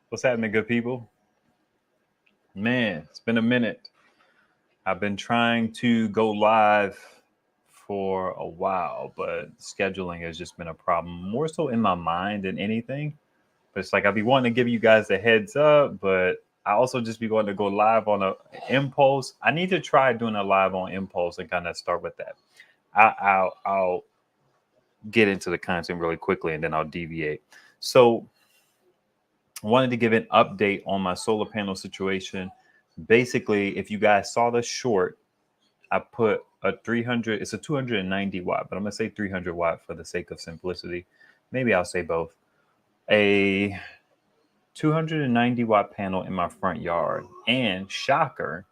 What's happening, good people? Man, it's been a minute. I've been trying to go live for a while, but scheduling has just been a problem, more so in my mind than anything. But it's like I'd be wanting to give you guys a heads up, but I also just be wanting to go live on a impulse. I need to try doing a live on impulse and kind of start with that. I'll get into the content really quickly and then I'll deviate. So I wanted to give an update on my solar panel situation. Basically, if you guys saw the short, I put a 300, it's a 290 watt, but I'm going to say 300 watt for the sake of simplicity. Maybe I'll say both. A 290 watt panel in my front yard. And shocker,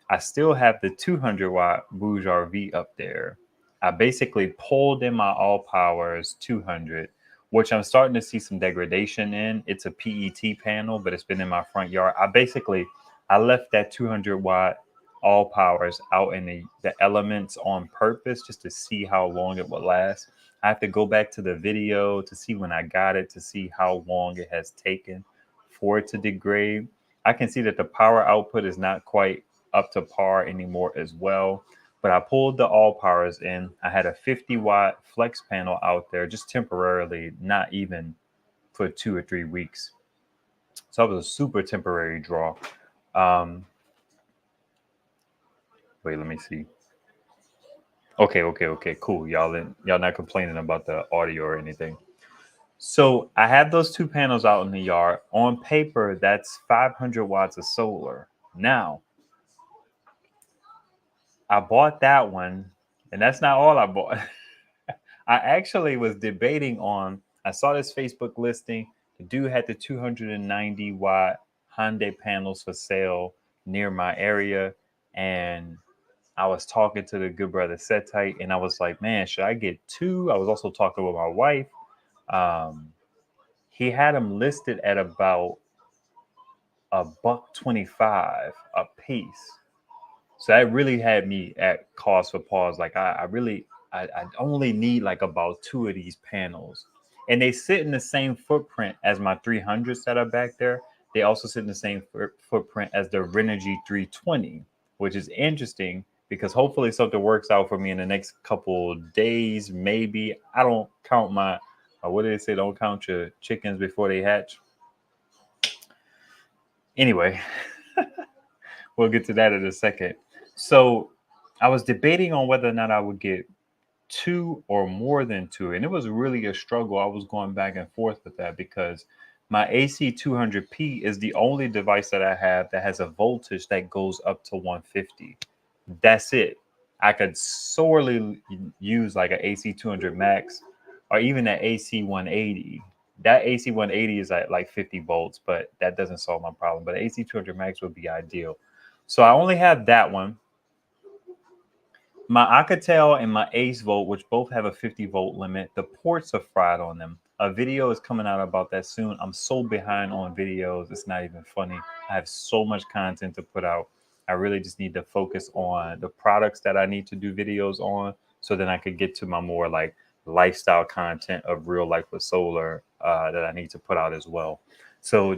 I still have the 200 watt Bouge RV up there. I basically pulled in my all powers 200, which I'm starting to see some degradation in. It's a PET panel, but it's been in my front yard. I left that 200 watt all powers out in the elements on purpose just to see how long it would last. I have to go back to the video to see when I got it to see how long it has taken for it to degrade. I can see that the power output is not quite up to par anymore as well. But I pulled the all powers in. I had a 50 watt flex panel out there just temporarily, not even for 2 or 3 weeks. So that was a super temporary draw. Um, Wait, let me see. Okay, cool. Y'all not complaining about the audio or anything. So I have those two panels out in the yard. On paper, that's 500 watts of solar. Now, I bought that one, and that's not all I bought. I actually was debating on, I saw this Facebook listing. The dude had the 290 watt Hyundai panels for sale near my area. And I was talking to the good brother Setite, and I was like, man, should I get two? I was also talking with my wife. Um, he had them listed at about $125 a piece. So that really had me at cause for pause. Like I only need like about two of these panels. And they sit in the same footprint as my 300s that are back there. They also sit in the same footprint as the Renogy 320, which is interesting because hopefully something works out for me in the next couple days, maybe. I don't count my, what do they say? Don't count your chickens before they hatch. Anyway, we'll get to that in a second. So I was debating on whether or not I would get two or more than two. And it was really a struggle. I was going back and forth with that because my AC 200p is the only device that I have that has a voltage that goes up to 150. That's it. I could sorely use like an AC 200 max or even an AC 180. That AC 180 is at like 50 volts, but that doesn't solve my problem. But AC 200 max would be ideal. So I only have that one. My Alcatel and my Ace Volt, which both have a 50-volt limit, the ports are fried on them. A video is coming out about that soon. I'm so behind on videos, it's not even funny. I have so much content to put out. I really just need to focus on the products that I need to do videos on so then I could get to my more like lifestyle content of real life with solar that I need to put out as well. So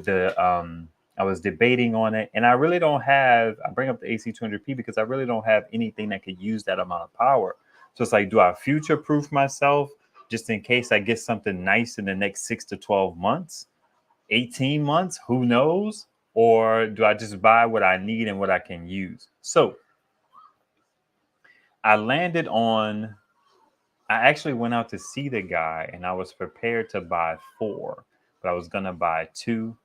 I was debating on it, and I really don't have. I bring up the AC 200p because I really don't have anything that could use that amount of power. So it's like, do I future proof myself just in case I get something nice in the next 6 to 12 months, 18 months? Who knows? Or do I just buy what I need and what I can use? So I landed on. I actually went out to see the guy, and I was prepared to buy four, but I was gonna buy two.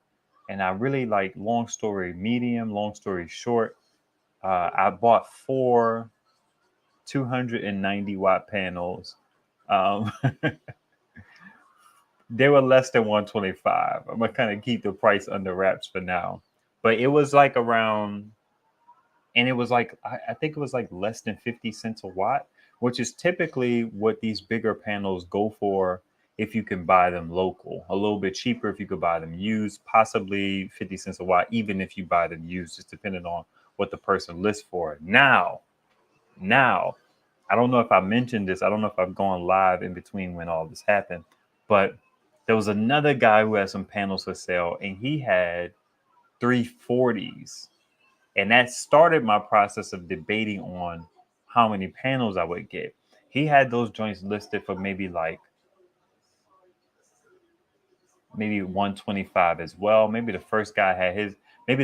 And I really like, long story medium, long story short, I bought four 290 watt panels. Um, they were less than 125. I'm gonna kind of keep the price under wraps for now, but it was like around, and it was like I think it was like less than 50 cents a watt, which is typically what these bigger panels go for if you can buy them local. A little bit cheaper if you could buy them used, possibly 50 cents a watt, even if you buy them used, just depending on what the person lists for. Now, I don't know if I mentioned this. I don't know if I've gone live in between when all this happened, but There was another guy who had some panels for sale, and he had 340s. And that started my process of debating on how many panels I would get. He had those joints listed for maybe 125 as well. Maybe the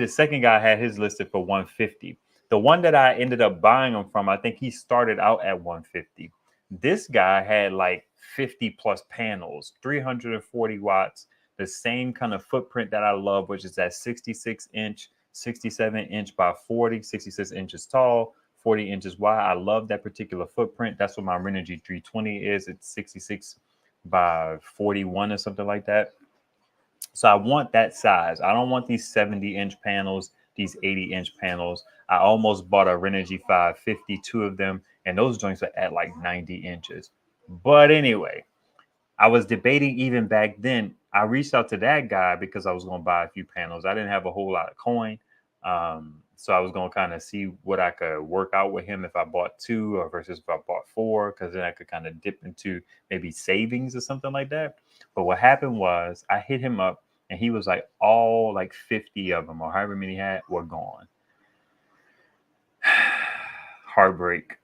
second guy had his listed for 150. The one that I ended up buying them from, I think he started out at 150. This guy had like 50 plus panels, 340 watts, the same kind of footprint that I love, which is that 66-inch, 67-inch by 40, 66 inches tall, 40 inches wide. I love that particular footprint. That's what my Renogy 320 is. It's 66 by 41 or something like that. So I want that size. I don't want these 70-inch panels, these 80-inch panels. I almost bought a Renogy 550, two of them, and those joints are at like 90 inches. But anyway, I was debating even back then. I reached out to that guy because I was going to buy a few panels. I didn't have a whole lot of coin. So I was going to kind of see what I could work out with him if I bought two or versus if I bought four, because then I could kind of dip into maybe savings or something like that. But what happened was I hit him up and he was like, all like 50 of them or however many he had were gone. Heartbreak.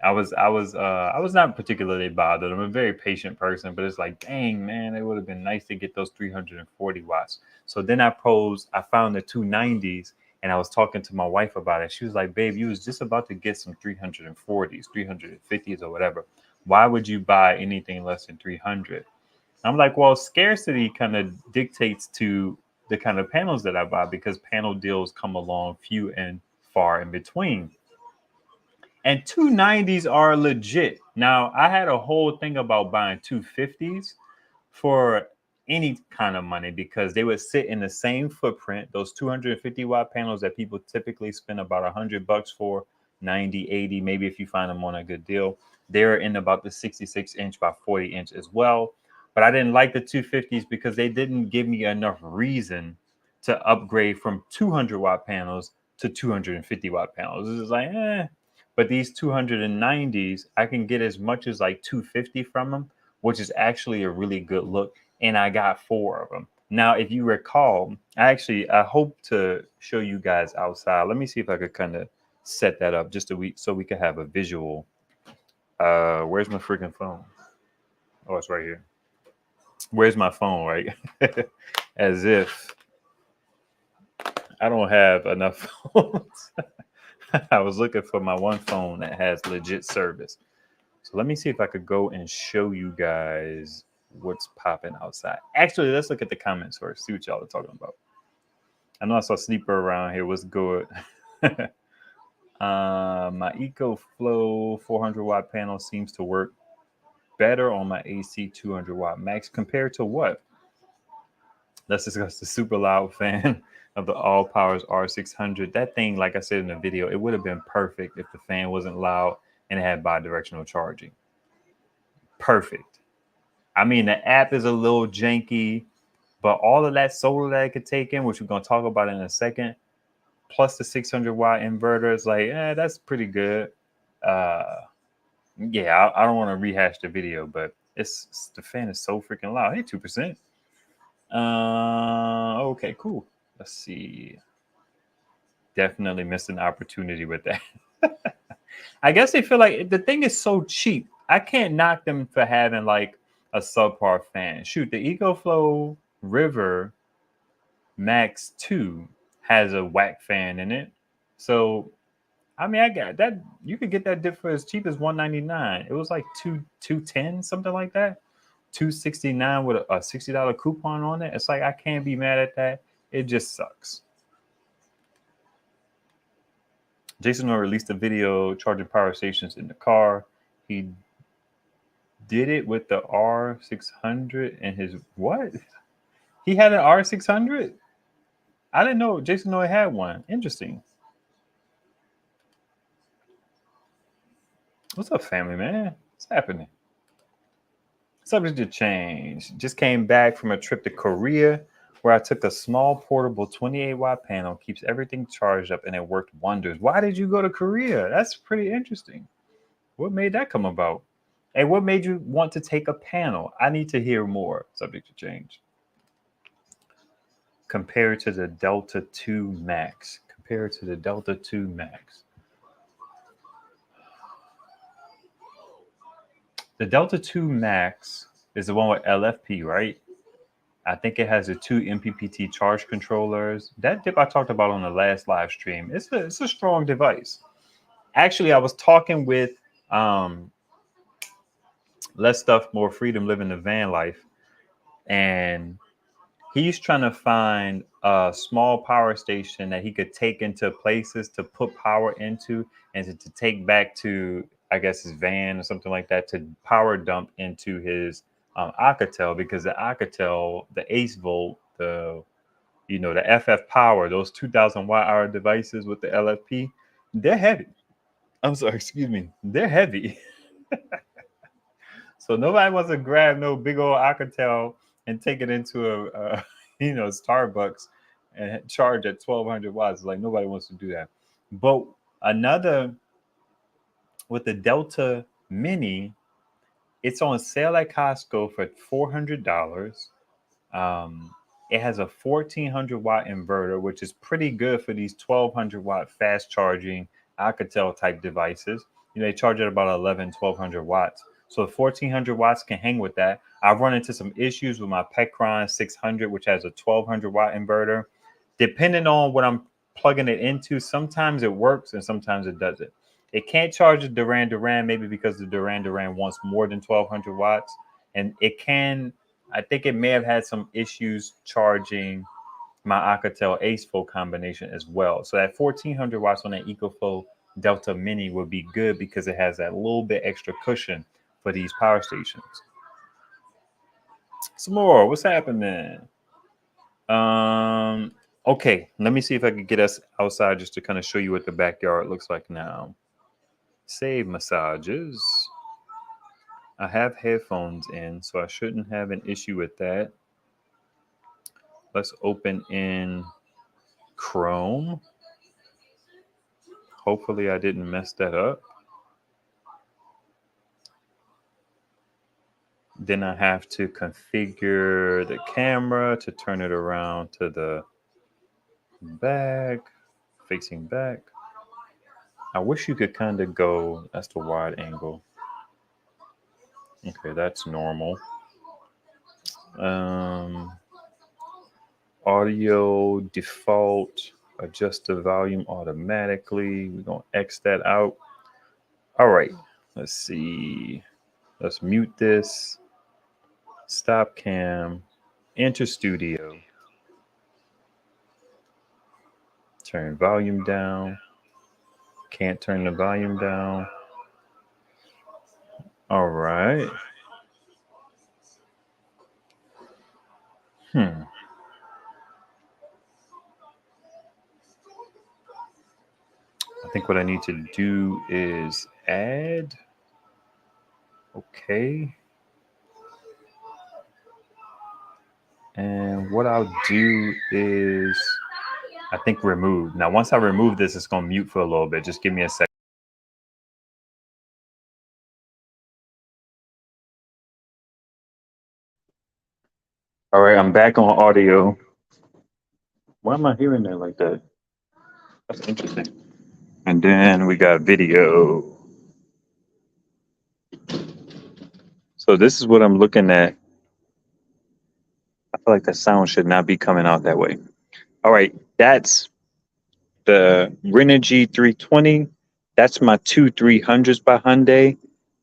I was not particularly bothered. I'm a very patient person, but it's like, dang, man, it would have been nice to get those 340 watts. So then I found the 290s, and I was talking to my wife about it. She was like, babe, you was just about to get some 340s, 350s or whatever. Why would you buy anything less than 300? I'm like, well, scarcity kind of dictates to the kind of panels that I buy because panel deals come along few and far in between. And 290s are legit. Now, I had a whole thing about buying 250s for any kind of money because they would sit in the same footprint, those 250-watt panels that people typically spend about $100 for, 90, 80, maybe if you find them on a good deal. They're in about the 66-inch by 40-inch as well. But I didn't like the 250s because they didn't give me enough reason to upgrade from 200-watt panels to 250-watt panels. It's just like, but these 290s, I can get as much as like 250 from them, which is actually a really good look. And I got four of them. Now, if you recall, I hope to show you guys outside. Let me see if I could kind of set that up just so we could have a visual. Where's my freaking phone? Oh, it's right here. Where's my phone, right? As if I don't have enough phones. I was looking for my one phone that has legit service. So let me see if I could go and show you guys what's popping outside. Actually, let's look at the comments first, see what y'all are talking about. I know I saw Sleeper around here. What's good? My EcoFlow 400-watt panel seems to work better on my AC 200-watt max compared to what? Let's discuss the super loud fan of the All Powers R600. That thing, like I said in the video, it would have been perfect if the fan wasn't loud and it had bi-directional charging. Perfect. I mean, the app is a little janky, but all of that solar that it could take in, which we're going to talk about in a second, plus the 600-watt inverter, is like, that's pretty good. Yeah, I don't want to rehash the video, but the fan is so freaking loud. Hey, 2%. Okay, cool. Let's see. Definitely missed an opportunity with that. I guess they feel like the thing is so cheap. I can't knock them for having like a subpar fan. Shoot, the EcoFlow River Max 2 has a whack fan in it. So, I mean, I got that. You could get that dip for as cheap as $199. It was like $210, something like that. $269 with a $60 coupon on it. It's like I can't be mad at that. It just sucks. Jason released a video charging power stations in the car. He did it with the R600 and his what? He had an R600? I didn't know Jason Noy had one. Interesting. What's up, family, man? What's happening? Subject to change. Just came back from a trip to Korea where I took a small portable 28-watt panel, keeps everything charged up, and it worked wonders. Why did you go to Korea? That's pretty interesting. What made that come about? Hey, what made you want to take a panel? I need to hear more. Subject to change. Compared to the Delta 2 Max. Compared to the Delta 2 Max. The Delta 2 Max is the one with LFP, right? I think it has the two MPPT charge controllers. That dip I talked about on the last live stream. It's a strong device. Actually, I was talking with Less Stuff, More Freedom, Living the Van Life, and he's trying to find a small power station that he could take into places to put power into and to take back to, I guess, his van or something like that, to power dump into his Alcatel, because the Alcatel, the Ace Volt, the FF Power, those 2,000 watt hour devices with the LFP, they're heavy. I'm sorry, excuse me. They're heavy. So nobody wants to grab no big old Alcatel and take it into a Starbucks and charge at 1,200 watts. Like, nobody wants to do that. But another, with the Delta Mini, it's on sale at Costco for $400. It has a 1,400 watt inverter, which is pretty good for these 1,200 watt fast charging Alcatel type devices. They charge at about 1,100-1,200 watts. So 1,400 watts can hang with that. I've run into some issues with my Pecron 600, which has a 1,200 watt inverter. Depending on what I'm plugging it into, sometimes it works and sometimes it doesn't. It can't charge the Duran Duran, maybe because the Duran Duran wants more than 1,200 watts. And I think it may have had some issues charging my Alcatel Ace Flow combination as well. So that 1,400 watts on that EcoFlow Delta Mini would be good because it has that little bit extra cushion for these power stations. Some more. What's happening? Okay, let me see if I can get us outside just to kind of show you what the backyard looks like now. Save massages. I have headphones in, so I shouldn't have an issue with that. Let's open in Chrome. Hopefully I didn't mess that up. Then I have to configure the camera to turn it around to the back, facing back. I wish you could kind of go, that's the wide angle. Okay, that's normal. Audio default, adjust the volume automatically. We're going to X that out. All right, let's see. Let's mute this. Stop cam. Enter studio. Turn volume down. Can't turn the volume down. All right. I think what I need to do is add. Okay. And what I'll do is, I think, remove. Now, once I remove this, it's going to mute for a little bit. Just give me a second. All right, I'm back on audio. Why am I hearing that like that? That's interesting. And then we got video. So this is what I'm looking at. I feel like the sound should not be coming out that way. All right, that's the Renogy 320. That's my two 300s by Hyundai.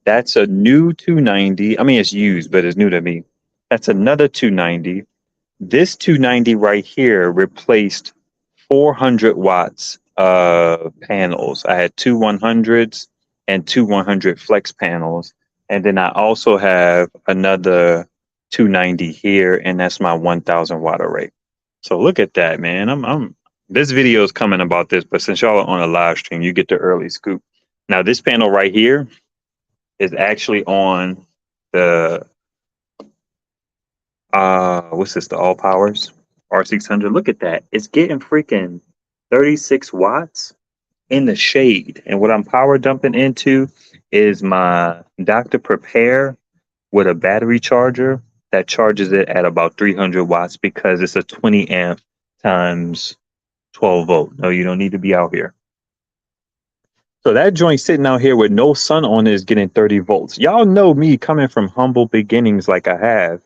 That's a new 290. I mean, it's used, but it's new to me. That's another 290. This 290 right here replaced 400 watts of panels. I had two 100s and two 100 flex panels. And then I also have another 290 here, and that's my 1,000 watt array. So look at that, man. This video is coming about this, but since y'all are on a live stream, you get the early scoop. Now, this panel right here is actually on the what's this? The All Powers R600. Look at that. It's getting freaking 36 watts in the shade. And what I'm power dumping into is my Dr. Prepare with a battery charger that charges it at about 300 watts because it's a 20 amp times 12 volt. No, you don't need to be out here. So that joint sitting out here with no sun on it is getting 30 volts. Y'all know me coming from humble beginnings like I have.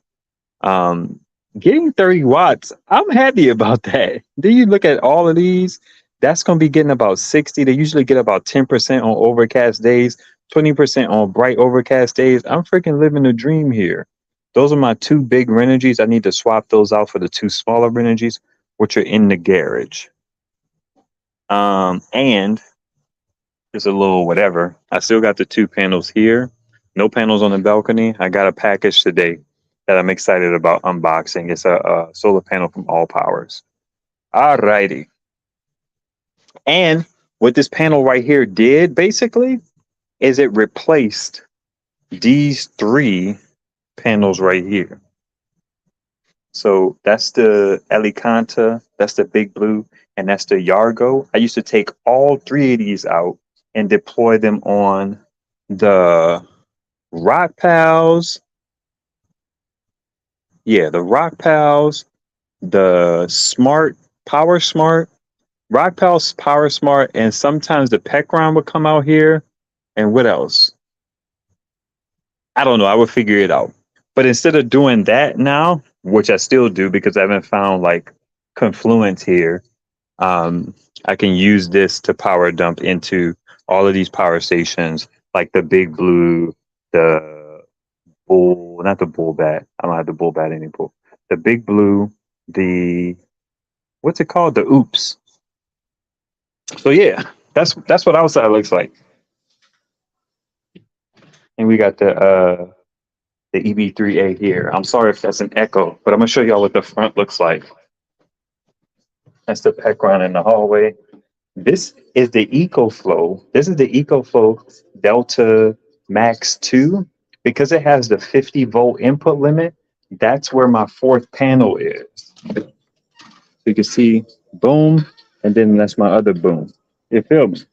Um, Getting 30 watts, I'm happy about that. Then you look at all of these, that's going to be getting about 60. They usually get about 10% on overcast days, 20% on bright overcast days. I'm freaking living the dream here. Those are my two big Renogies. I need to swap those out for the two smaller Renogies, which are in the garage. And just a little whatever. I still got the two panels here. No panels on the balcony. I got a package today that I'm excited about unboxing. It's a solar panel from All Powers. Alrighty. And what this panel right here did basically is it replaced these three panels right here. So that's the Alicanta, that's the Big Blue, and that's the Yargo. I used to take all three of these out and deploy them on the Rock Pals. Yeah, the Rock Pals, the Smart, Power Smart, Rock Pals, Power Smart, and sometimes the Pecron would come out here. And what else? I don't know. I would figure it out. But instead of doing that now, which I still do because I haven't found like confluence here, I can use this to power dump into all of these power stations, like the Big Blue, the Bull, not the Bull Bat. I don't have the Bull Bat anymore. The Big Blue, the what's it called? The Oops. So yeah, that's what outside looks like. And we got the EB3A here. I'm sorry if that's an echo, but I'm gonna show y'all what the front looks like. That's the Pecron in the hallway. This is the EcoFlow. This is the EcoFlow Delta Max 2. Because it has the 50 volt input limit, that's where my fourth panel is. So you can see boom, and then that's my other boom. You feel me? So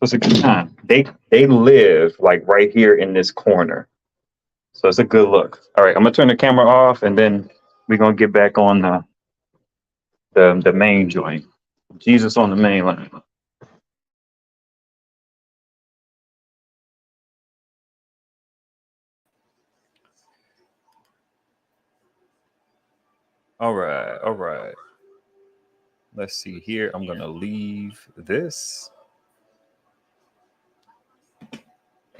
it's a good time. They live like right here in this corner. So it's a good look. All right, I'm gonna turn the camera off and then we're gonna get back on the main joint. Jesus on the main line. All right, all right. Let's see here. I'm gonna leave this.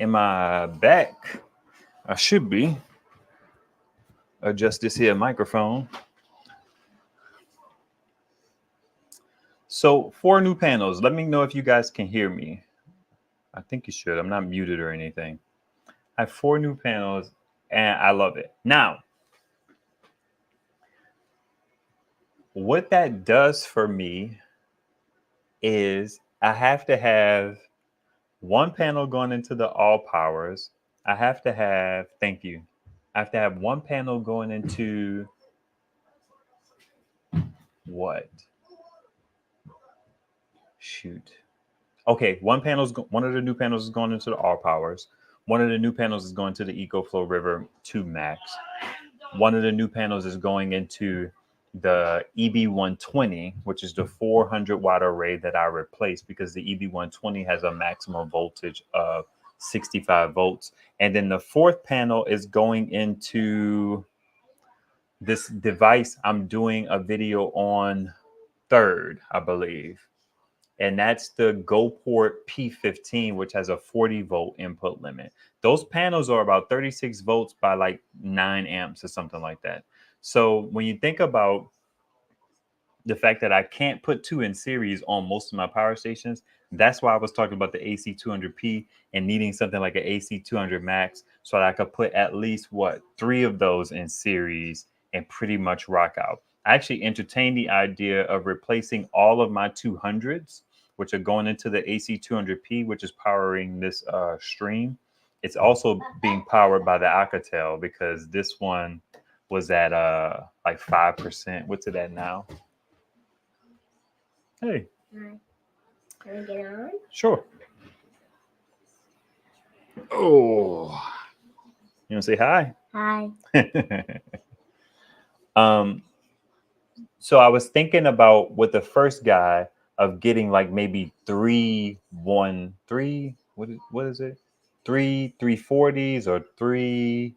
Am I back? I should be. Adjust this here microphone. So 4 new panels. Let me know if you guys can hear me. I think you should. I'm not muted or anything. I have 4 new panels and I love it. Now, what that does for me is I have to have one panel going into the all powers. I have to have, thank you. I have to have one panel going into what? Shoot. Okay, one of the new panels is going into the all powers. One of the new panels is going to the EcoFlow River 2 Max. One of the new panels is going into the EB120, which is the 400 watt array that I replaced because the EB120 has a maximum voltage of 65 volts. And then the fourth panel is going into this device I'm doing a video on third, I believe. And that's the GoPort P15, which has a 40 volt input limit. Those panels are about 36 volts by like 9 amps or something like that. So when you think about the fact that I can't put 2 in series on most of my power stations, that's why I was talking about the AC200P and needing something like an AC200 Max so that I could put at least 3 of those in series and pretty much rock out. I actually entertained the idea of replacing all of my 200s, which are going into the AC200P, which is powering this stream. It's also being powered by the Alcatel because this one was at like 5%. What's it at now? Hey. Can I get on? Sure. Oh, you want to say hi? Hi. um, so I was thinking about with the first guy of getting like maybe 3 1 3. What is it? 3 340s or 3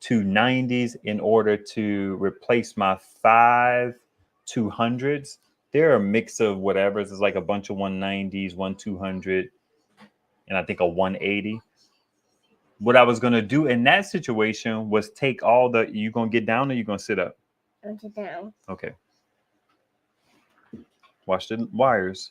290s in order to replace my 5 200s. They're a mix of whatever's. It's like a bunch of 190s, 1 200, and I think a 180. What I was gonna do in that situation was take all the. You gonna get down or you gonna sit up? I'll sit down. Okay. Watch the wires.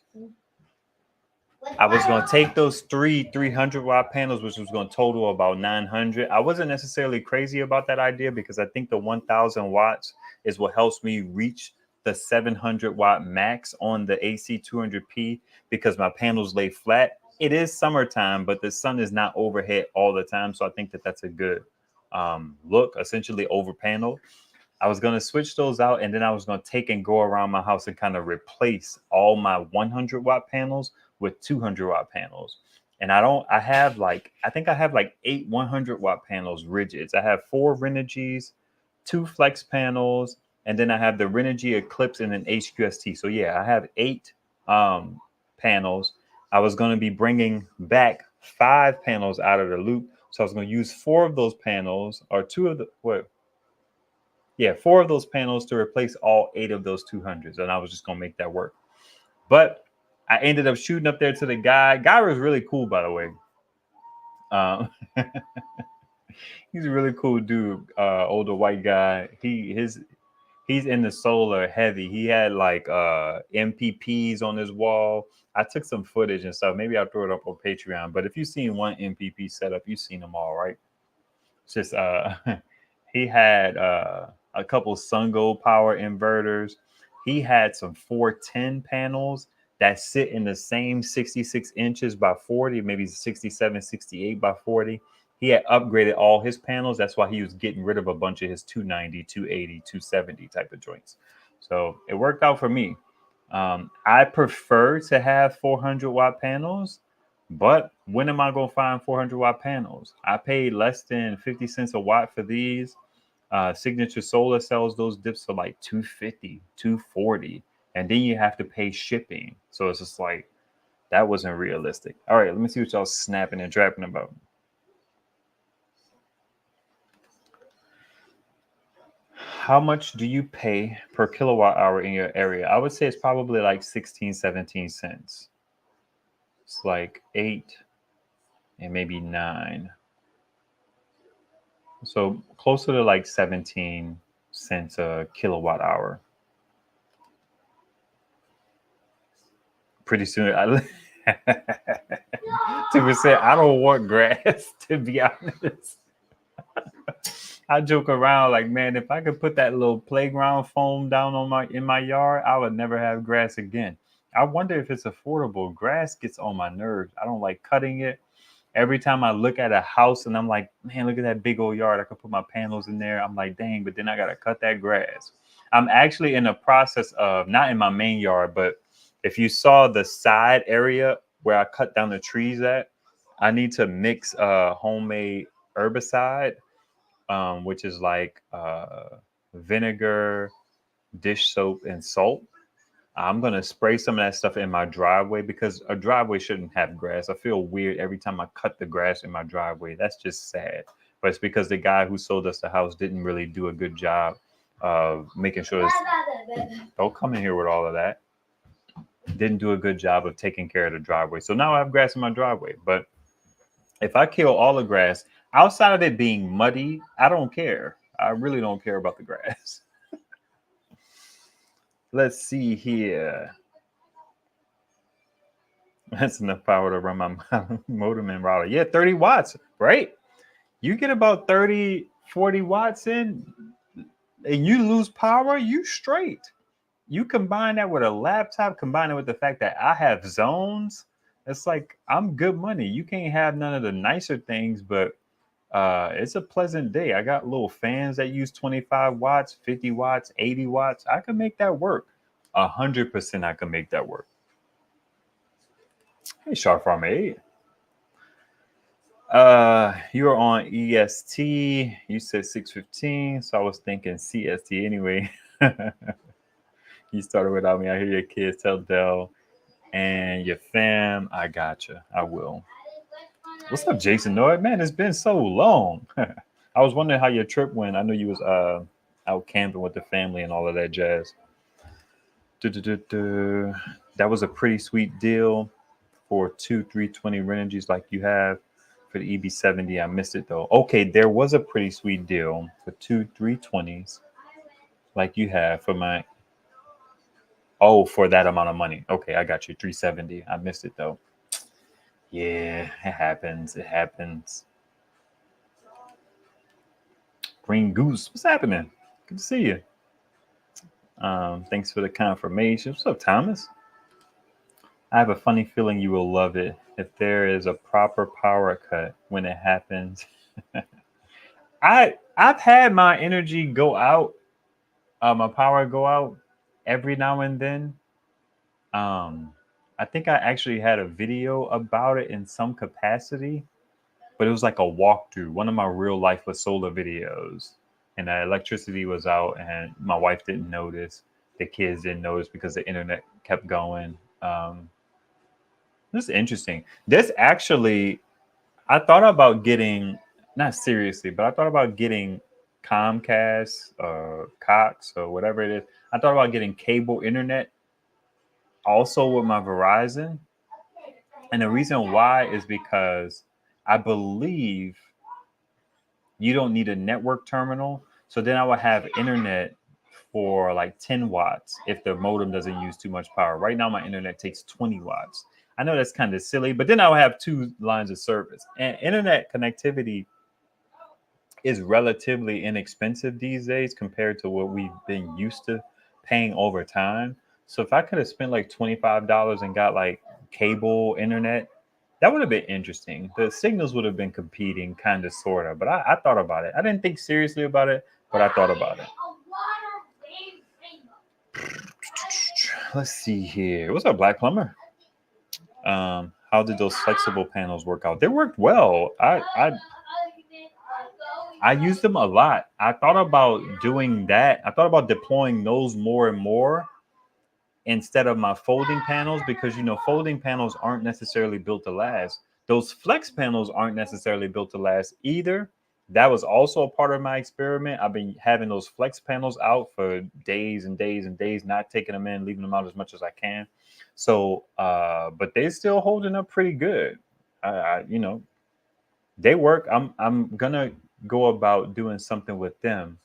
I was going to take those 300-watt panels, which was going to total about 900. I wasn't necessarily crazy about that idea because I think the 1000 watts is what helps me reach the 700-watt max on the AC 200p because my panels lay flat. It is summertime, but the sun is not overhead all the time. So I think that that's a good look, essentially over panel. I was going to switch those out and then I was going to take and go around my house and kind of replace all my 100-watt panels with 200-watt panels. And I have like, I think I have like 8 100-watt panels rigids. I have 4 Renogy's, 2 flex panels, and then I have the Renogy Eclipse and an HQST. So yeah, I have 8 panels. I was going to be bringing back 5 panels out of the loop. So I was going to use 4 of those panels or 2 of the, what? Yeah, 4 of those panels to replace all 8 of those 200s. And I was just going to make that work. But I ended up shooting up there to the guy. Guy was really cool, by the way. He's a really cool dude, older white guy. He's in the solar heavy. He had like MPPs on his wall. I took some footage and stuff. Maybe I'll throw it up on Patreon. But if you've seen one MPP setup, you've seen them all, right? It's just he had a couple SunGold power inverters. He had some 410 panels that sit in the same 66 inches by 40, maybe 67, 68 by 40. He had upgraded all his panels. That's why he was getting rid of a bunch of his 290, 280, 270 type of joints. So it worked out for me. I prefer to have 400-watt panels, but when am I going to find 400-watt panels? I paid less than 50 cents a watt for these. Signature Solar sells those dips for like 250, 240, and then you have to pay shipping. So it's just like, that wasn't realistic. All right, let me see what y'all snapping and trapping about. How much do you pay per kilowatt hour in your area? I would say it's probably like 16, 17 cents. It's like 8 and maybe 9. So closer to like 17 cents a kilowatt hour. Pretty soon, to say I don't want grass, to be honest. I joke around like, man, if I could put that little playground foam down on in my yard, I would never have grass again. I wonder if it's affordable. Grass gets on my nerves. I don't like cutting it. Every time I look at a house and I'm like, man, look at that big old yard. I could put my panels in there. I'm like, dang, but then I got to cut that grass. I'm actually in the process of, not in my main yard, but if you saw the side area where I cut down the trees at, I need to mix homemade herbicide, which is like vinegar, dish soap, and salt. I'm going to spray some of that stuff in my driveway because a driveway shouldn't have grass. I feel weird every time I cut the grass in my driveway. That's just sad. But it's because the guy who sold us the house didn't really do a good job of making sure don't come in here with all of that. Didn't do a good job of taking care of the driveway. So now I have grass in my driveway. But if I kill all the grass, outside of it being muddy, I don't care. I really don't care about the grass. Let's see here. That's enough power to run my modem and router. Yeah, 30 watts, right? You get about 30, 40 watts in and you lose power, you straight. You combine that with a laptop, combine it with the fact that I have zones. It's like, I'm good money. You can't have none of the nicer things, but it's a pleasant day. I got little fans that use 25 watts, 50 watts, 80 watts. I can make that work. 100% I can make that work. Hey, Sharp Farm 8. You were on EST. You said 6:15, so I was thinking CST anyway. You started without me. I hear your kids. Tell Dell and your fam. I gotcha. I will. What's up, Jason Noy? Man, it's been so long. I was wondering how your trip went. I know you was out camping with the family and all of that jazz. Du-du-du-du. That was a pretty sweet deal for two 320 Renergies like you have for the EB70. I missed it though. Okay, there was a pretty sweet deal for two 320s like you have for my. Oh, for that amount of money. Okay, I got you. 370. I missed it though. Yeah, it happens. It happens. Green Goose, what's happening? Good to see you. Thanks for the confirmation. What's up, Thomas? I have a funny feeling you will love it if there is a proper power cut when it happens. I've had my energy go out, my power go out every now and then. I think I actually had a video about it in some capacity, but it was like a walkthrough, one of my real life with solar videos. And the electricity was out, and my wife didn't notice. The kids didn't notice because the internet kept going. This is interesting. This actually, I thought about getting, not seriously, but I thought about getting Comcast or Cox or whatever it is. I thought about getting cable internet also with my Verizon. And the reason why is because I believe you don't need a network terminal. So then I would have internet for like 10 watts if the modem doesn't use too much power. Right now, my internet takes 20 watts. I know that's kind of silly, but then I would have two lines of service. And internet connectivity is relatively inexpensive these days compared to what we've been used to paying over time. So if I could have spent like $25 and got like cable internet, that would have been interesting. The signals would have been competing, kind of, sort of. But I thought about it. I didn't think seriously about it, but I thought about it. Let's see here. What's up, Black Plumber? How did those flexible panels work out? They worked well. I used them a lot. I thought about doing that. I thought about deploying those more and more instead of my folding panels, because folding panels aren't necessarily built to last. Those flex panels aren't necessarily built to last either. That was also a part of my experiment. I've been having those flex panels out for days and days and days, not taking them in, leaving them out as much as I can. So but they're still holding up pretty good. They work. I'm gonna go about doing something with them,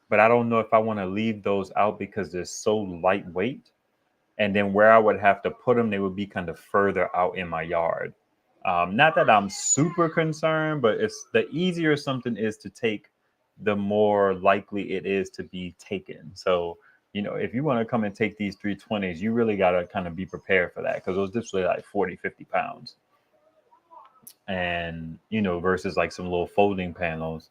but I don't know if I want to leave those out because they're so lightweight. And then where I would have to put them, they would be kind of further out in my yard. Not that I'm super concerned, but it's the easier something is to take, the more likely it is to be taken. So, if you want to come and take these 320s, you really got to kind of be prepared for that, because those display like 40, 50 pounds. And, versus like some little folding panels,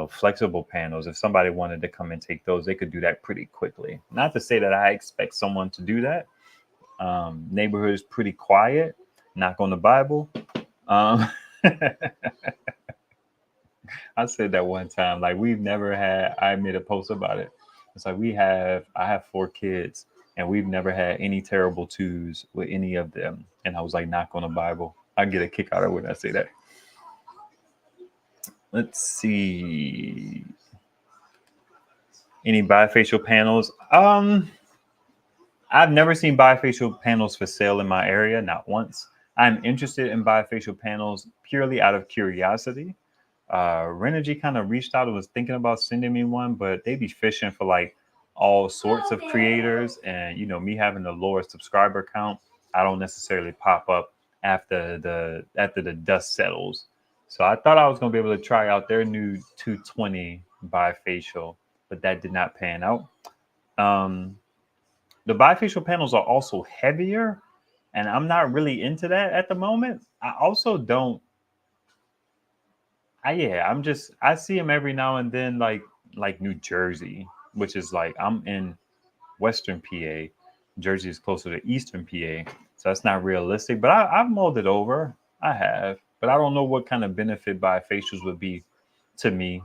flexible panels, if somebody wanted to come and take those, they could do that pretty quickly. Not to say that I expect someone to do that. Neighborhood is pretty quiet. Knock on the Bible. I said that one time, like, I made a post about it. It's like I have 4 kids, and we've never had any terrible twos with any of them. And I was like, knock on the Bible. I get a kick out of when I say that. Let's see. Any bifacial panels? I've never seen bifacial panels for sale in my area, not once. I'm interested in bifacial panels purely out of curiosity. Renergy kind of reached out and was thinking about sending me one, but they be fishing for like all sorts of creators. And me having a lower subscriber count, I don't necessarily pop up after the dust settles. So I thought I was gonna be able to try out their new 220 bifacial, but that did not pan out. The bifacial panels are also heavier, and I'm not really into that at the moment. I also don't. I see them every now and then, like New Jersey, which is like, I'm in Western PA. Jersey is closer to Eastern PA, so that's not realistic. But I've mulled it over. I have. but I don't know what kind of benefit bifacials would be to me.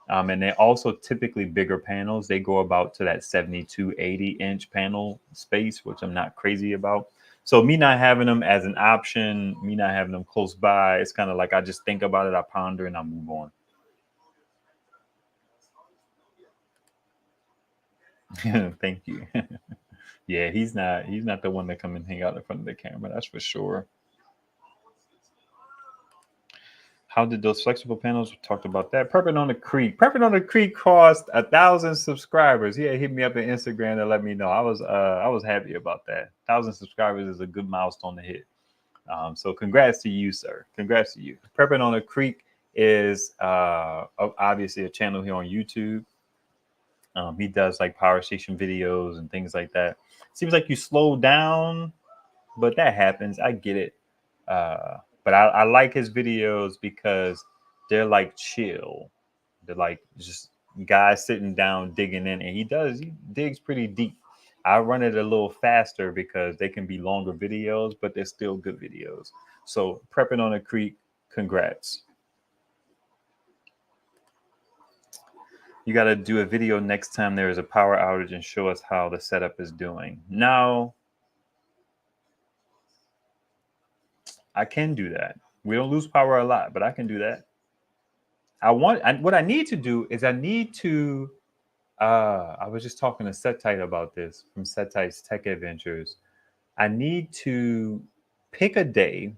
And they're also typically bigger panels. They go about to that 72, 80-inch panel space, which I'm not crazy about. So me not having them as an option, me not having them close by, it's kind of like I just think about it, I ponder, and I move on. Thank you. Yeah, he's not the one that come and hang out in front of the camera, that's for sure. How did those flexible panels? We talked about that. Prepping on the Creek. Prepping on the Creek cost 1,000 subscribers. Yeah, hit me up on Instagram to let me know. I was happy about that. 1,000 subscribers is a good milestone to hit. So congrats to you, sir. Congrats to you. Prepping on the Creek is obviously a channel here on YouTube. He does like power station videos and things like that. Seems like you slowed down, but that happens. I get it. But I like his videos because they're like chill. They're like just guys sitting down digging in, and he digs pretty deep. I run it a little faster because they can be longer videos, but they're still good videos. So prepping on a creek, congrats. You got to do a video next time there is a power outage and show us how the setup is doing. Now, I can do that. We don't lose power a lot, but I can do that. What I need to do is I need to. I was just talking to Setite about this from Setite's Tech Adventures. I need to pick a day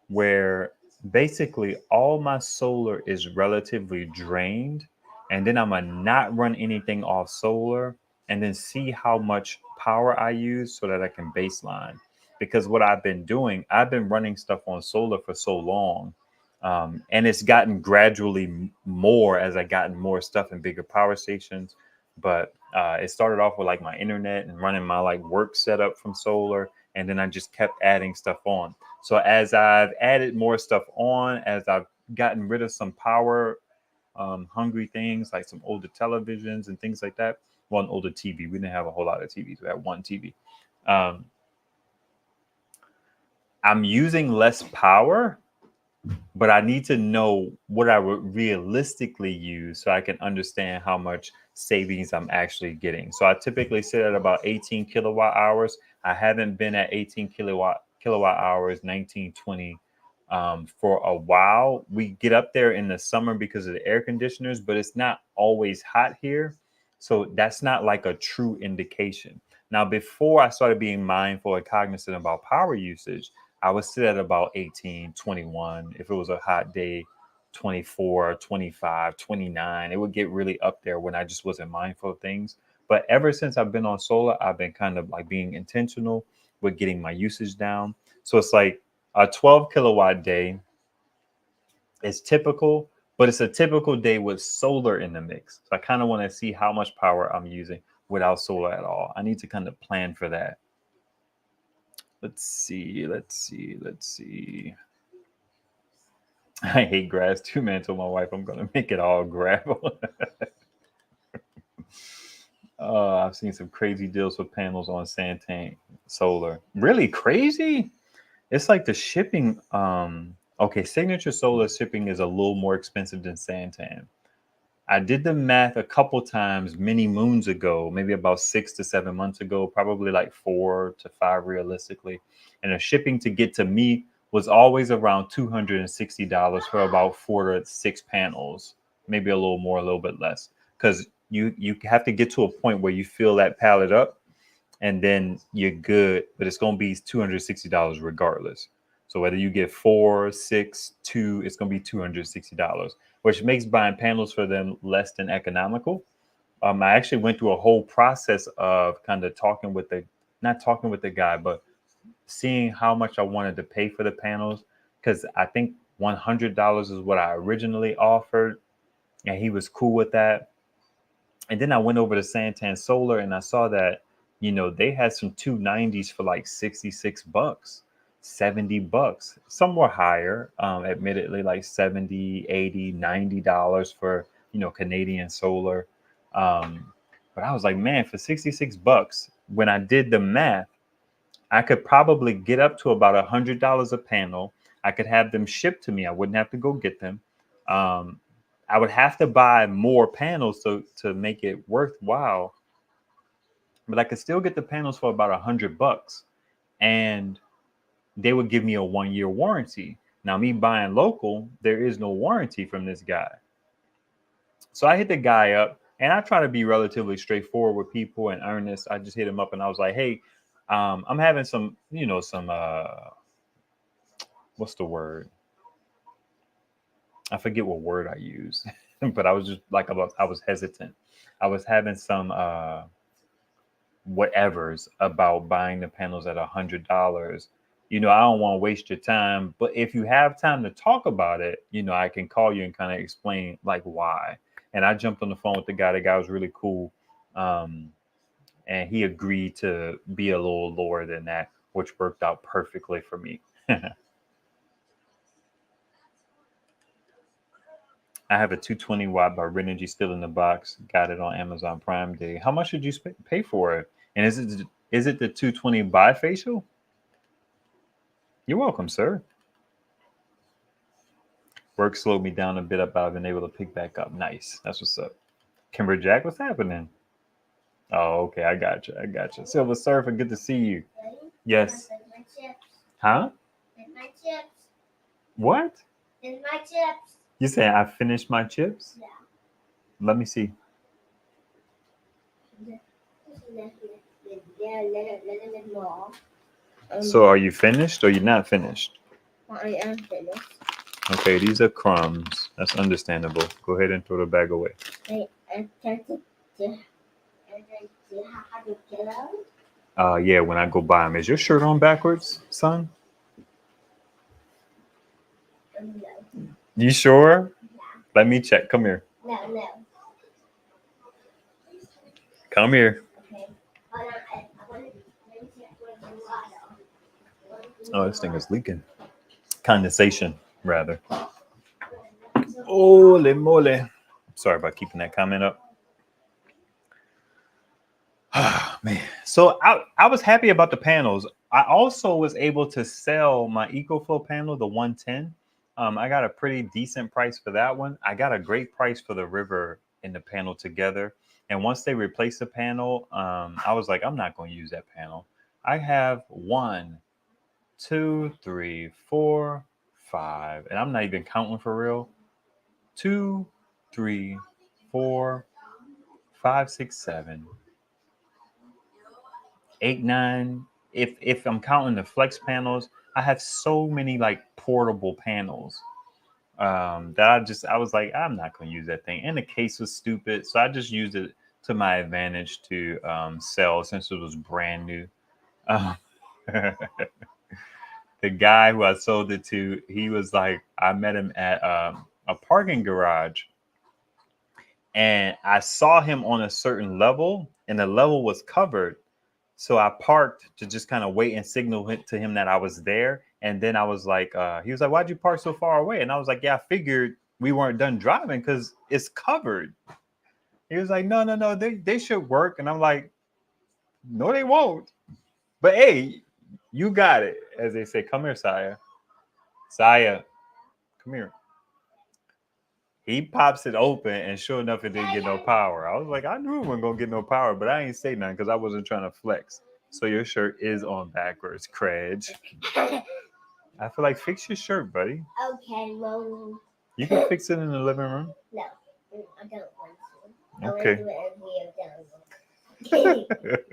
where basically all my solar is relatively drained, and then I'm gonna not run anything off solar, and then see how much power I use so that I can baseline. Because what I've been doing, I've been running stuff on solar for so long, and it's gotten gradually more as I gotten more stuff in bigger power stations. But it started off with like my internet and running my like work setup from solar, and then I just kept adding stuff on. So as I've added more stuff on, as I've gotten rid of some power hungry things like some older televisions and things like that. Well, an older TV. We didn't have a whole lot of TVs. We had one TV. Um, I'm using less power, but I need to know what I would realistically use so I can understand how much savings I'm actually getting. So I typically sit at about 18 kilowatt hours. I haven't been at 18 kilowatt hours, 19, 20 for a while. We get up there in the summer because of the air conditioners, but it's not always hot here. So that's not like a true indication. Now, before I started being mindful and cognizant about power usage, I would sit at about 18, 21. If it was a hot day, 24, 25, 29. It would get really up there when I just wasn't mindful of things. But ever since I've been on solar, I've been kind of like being intentional with getting my usage down. So it's like a 12 kilowatt day is typical, but it's a typical day with solar in the mix. So I kind of want to see how much power I'm using without solar at all. I need to kind of plan for that. Let's see. I hate grass too, man. Told my wife I'm gonna make it all gravel. I've seen some crazy deals with panels on Santan Solar. Really crazy? It's like the shipping. Okay, Signature Solar shipping is a little more expensive than Santan. I did the math a couple times many moons ago, maybe about 6 to 7 months ago, probably like 4 to 5 realistically. And the shipping to get to me was always around $260 for about 4 to 6 panels, maybe a little more, a little bit less. Because you have to get to a point where you fill that pallet up and then you're good, but it's going to be $260 regardless. So whether you get 4, 6, 2, it's going to be $260, which makes buying panels for them less than economical. I actually went through a whole process of kind of not talking with the guy, but seeing how much I wanted to pay for the panels, because I think $100 is what I originally offered, and he was cool with that. And then I went over to Santan Solar and I saw that, they had some 290s for like $66, $70. Some were higher, admittedly, like 70, 80, $90 for, Canadian solar. But I was like, man, for $66, when I did the math, I could probably get up to about $100 a panel. I could have them shipped to me. I wouldn't have to go get them. I would have to buy more panels to make it worthwhile, but I could still get the panels for about $100, and they would give me a 1-year warranty. Now, me buying local, there is no warranty from this guy. So I hit the guy up, and I try to be relatively straightforward with people and earnest. I just hit him up and I was like, hey, I'm having some, what's the word? I forget what word I used, but I was just like, I was hesitant. I was having some whatevers about buying the panels at $100. I don't want to waste your time, but if you have time to talk about it, I can call you and kind of explain like why. And I jumped on the phone with the guy. The guy was really cool. And he agreed to be a little lower than that, which worked out perfectly for me. I have a 220 watt by Renogy still in the box. Got it on Amazon Prime Day. How much did you pay for it? And is it the 220 bifacial? You're welcome, sir. Work slowed me down a bit, but I've been able to pick back up. Nice. That's what's up. Kimber Jack, what's happening? Oh, okay. I got you. Silver Surfer, good to see you. Yes. Huh? My chips. What? It's my chips. You saying I finished my chips? Yeah. Let me see. More. So are you finished or you're not finished? I am finished. Okay, these are crumbs. That's understandable. Go ahead and throw the bag away. Yeah, when I go buy them. Is your shirt on backwards, son? No. You sure? Yeah. Let me check. Come here. No. Come here. Okay. Oh, this thing is leaking. Condensation, rather. Holy moly. Sorry about keeping that comment up. Man. So I was happy about the panels. I also was able to sell my EcoFlow panel, the 110. I got a pretty decent price for that one. I got a great price for the river and the panel together. And once they replaced the panel, I was like, I'm not going to use that panel. I have 1, 2, 3, 4, 5, and I'm not even counting for real. 2, 3, 4, 5, 6, 7, 8, 9. If I'm counting the flex panels, I have so many like portable panels that I was like, I'm not going to use that thing. And the case was stupid, so I just used it to my advantage to sell since it was brand new. The guy who I sold it to, he was like, I met him at a parking garage, and I saw him on a certain level, and the level was covered. So I parked to just kind of wait and signal to him that I was there. And then I was like, he was like, why'd you park so far away? And I was like, yeah, I figured we weren't done driving because it's covered. He was like, no, they should work. And I'm like, no, they won't. But hey, you got it. As they say, come here, Saya. Saya, come here. He pops it open, and sure enough, it didn't get no power. I was like, I knew it wasn't gonna get no power, but I ain't say nothing because I wasn't trying to flex. So your shirt is on backwards, Craig. I feel like fix your shirt, buddy. Okay, well. You can fix it in the living room. No, I don't want to. Okay. I want to do it in here.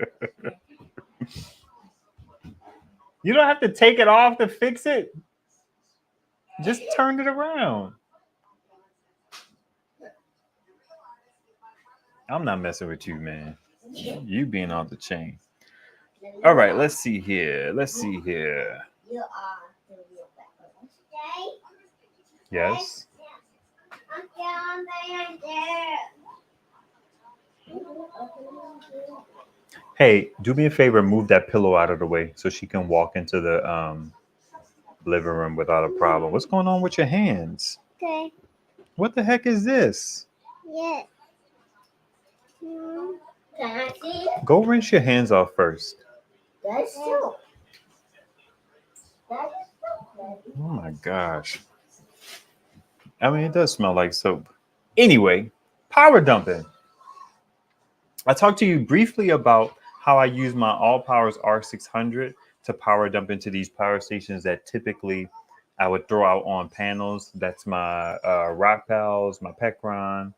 You don't have to take it off to fix it. Just turn it around. I'm not messing with you, man. You being on the chain. All right, let's see here. You are the real background. Yes. Hey, do me a favor, move that pillow out of the way so she can walk into the living room without a problem. What's going on with your hands? Okay. What the heck is this? Yeah. Can I see it? Go rinse your hands off first. That's soap. That is soap. Oh my gosh. I mean, it does smell like soap. Anyway, power dumping. I talked to you briefly about how I use my All Powers R600 to power dump into these power stations that typically I would throw out on panels. That's my Rock Pals, my Pecron,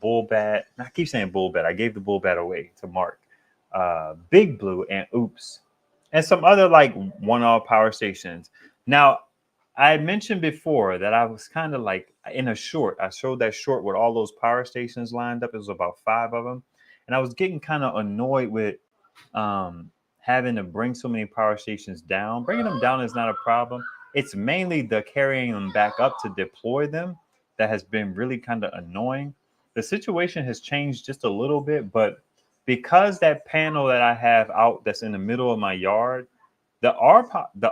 Bull Bat. I keep saying Bull Bat. I gave the Bull Bat away to Mark. Big Blue and Oops, and some other like one-off power stations. Now, I had mentioned before that I was kind of like in a short. I showed that short with all those power stations lined up. It was about 5 of them, and I was getting kind of annoyed with um, having to bring so many power stations down. Bringing them down is not a problem. It's mainly the carrying them back up to deploy them that has been really kind of annoying. The situation has changed just a little bit, but because that panel that I have out that's in the middle of my yard, the R600,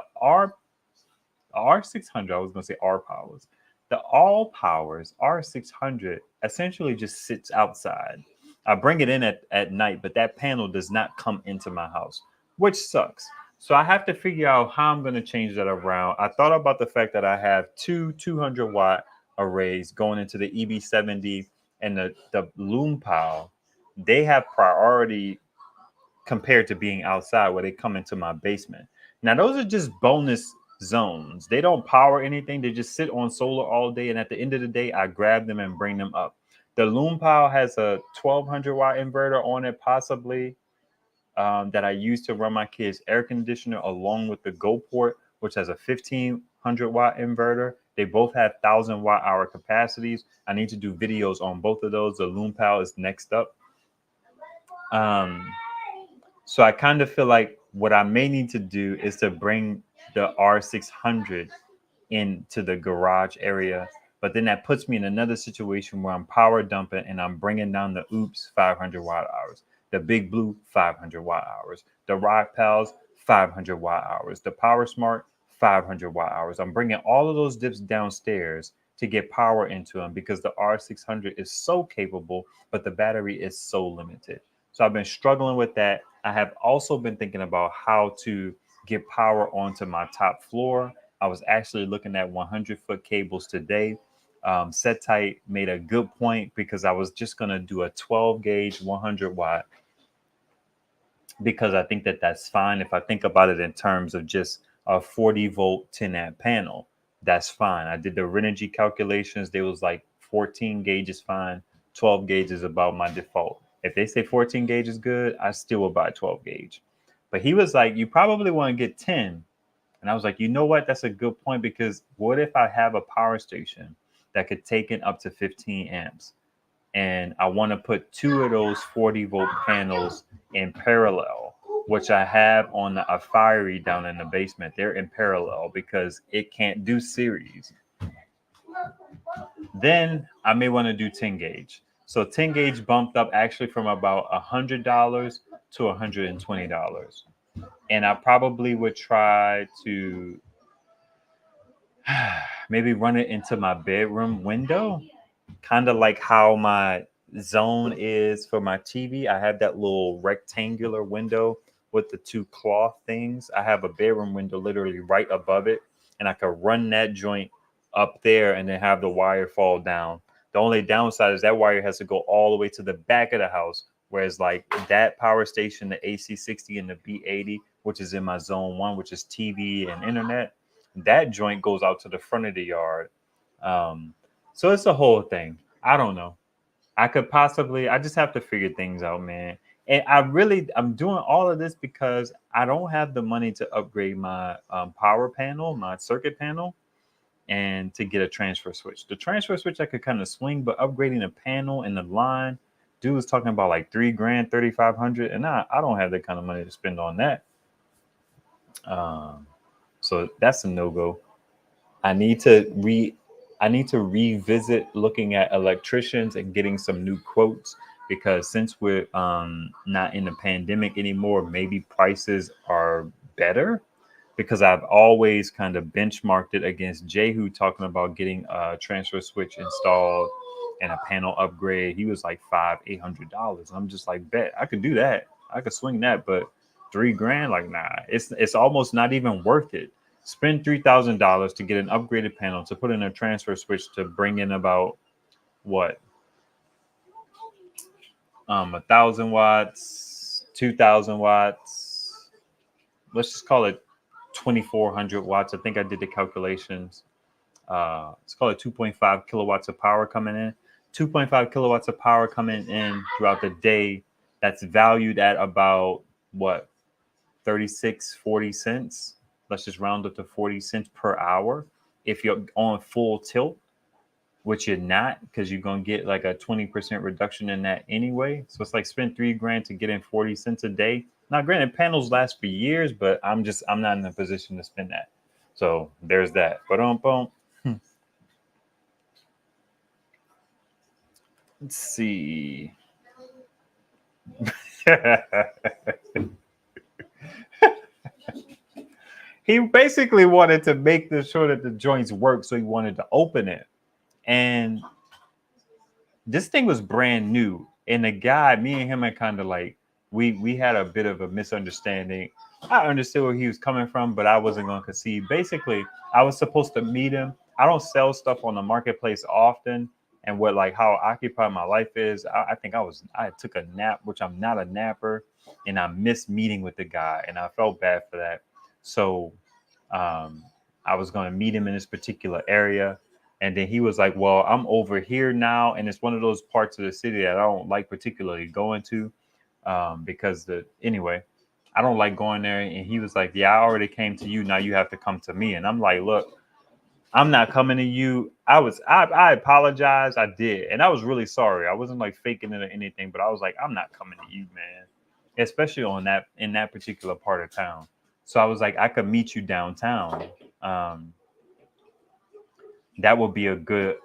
I was going to say R powers. The All Powers R600 essentially just sits outside. I bring it in at night, but that panel does not come into my house, which sucks. So I have to figure out how I'm going to change that around. I thought about the fact that I have two 200-watt arrays going into the EB70 and the Loom Pile. They have priority compared to being outside where they come into my basement. Now, those are just bonus zones. They don't power anything. They just sit on solar all day. And at the end of the day, I grab them and bring them up. The Loom Pile has a 1200-watt inverter on it, possibly, that I use to run my kids' air conditioner, along with the GoPort, which has a 1500-watt inverter. They both have 1000-watt-hour capacities. I need to do videos on both of those. The Loom Pile is next up. So I kind of feel like what I may need to do is to bring the R600 into the garage area. But then that puts me in another situation where I'm power dumping and I'm bringing down the Oops 500 watt hours, the Big Blue 500 watt hours, the Rock Pals 500 watt hours, the Power Smart 500 watt hours. I'm bringing all of those dips downstairs to get power into them because the R600 is so capable, but the battery is so limited. So I've been struggling with that. I have also been thinking about how to get power onto my top floor. I was actually looking at 100-foot cables today. Set Tight made a good point because I was just going to do a 12 gauge 100 watt because I think that that's fine. If I think about it in terms of just a 40 volt 10 amp panel, that's fine. I did the Renogy calculations. They was like 14 gauge is fine. 12 gauge is about my default. If they say 14 gauge is good, I still will buy 12 gauge. But he was like, you probably want to get 10. And I was like, you know what? That's a good point because what if I have a power station that could take in up to 15 amps? And I want to put two of those 40-volt panels in parallel, which I have on a Fiery down in the basement. They're in parallel because it can't do series. Then I may want to do 10 gauge. So 10 gauge bumped up actually from about $100 to $120. And I probably would try to maybe run it into my bedroom window, kind of like how my zone is for my TV. I have that little rectangular window with the two cloth things. I have a bedroom window literally right above it, and I could run that joint up there and then have the wire fall down. The only downside is that wire has to go all the way to the back of the house. Whereas like that power station, the AC60 and the B80, which is in my zone one, which is TV and internet, that joint goes out to the front of the yard. So it's a whole thing. I don't know. I just have to figure things out, man. And I'm doing all of this because I don't have the money to upgrade my power panel, my circuit panel, and to get a transfer switch. The transfer switch I could kind of swing, but upgrading the panel and the line, dude was talking about like $3,000, 3,500, and I don't have that kind of money to spend on that. So that's a no go. I need to revisit looking at electricians and getting some new quotes because since we're not in the pandemic anymore, maybe prices are better because I've always kind of benchmarked it against Jehu talking about getting a transfer switch installed and a panel upgrade. He was like $500-800. I'm just like, bet I could do that. I could swing that, but $3,000. Like, nah, it's almost not even worth it. Spend $3,000 to get an upgraded panel to put in a transfer switch to bring in about what 1,000 watts, 2,000 watts. Let's just call it 2,400 watts. I think I did the calculations. Let's call it 2.5 kilowatts of power coming in. 2.5 kilowatts of power coming in throughout the day. That's valued at about what 40 cents. Let's just round up to 40 cents per hour. If you're on full tilt, which you're not, because you're gonna get like a 20% reduction in that anyway. So it's like spend $3,000 to get in 40 cents a day. Now, granted, panels last for years, but I'm not in a position to spend that. So there's that. But boom. Let's see. He basically wanted to make sure that the joints work, so he wanted to open it. And this thing was brand new. And the guy, me and him are kind of like, we had a bit of a misunderstanding. I understood where he was coming from, but I wasn't going to concede. Basically, I was supposed to meet him. I don't sell stuff on the marketplace often. And what like how occupied my life is, I think I took a nap, which I'm not a napper, and I missed meeting with the guy, and I felt bad for that. So I was going to meet him in this particular area. And then he was like, well, I'm over here now. And it's one of those parts of the city that I don't like particularly going to because anyway, I don't like going there. And he was like, yeah, I already came to you. Now you have to come to me. And I'm like, look, I'm not coming to you. I apologize. I did. And I was really sorry. I wasn't like faking it or anything, but I was like, I'm not coming to you, man. Especially in that particular part of town. So I was like, I could meet you downtown. That would be a good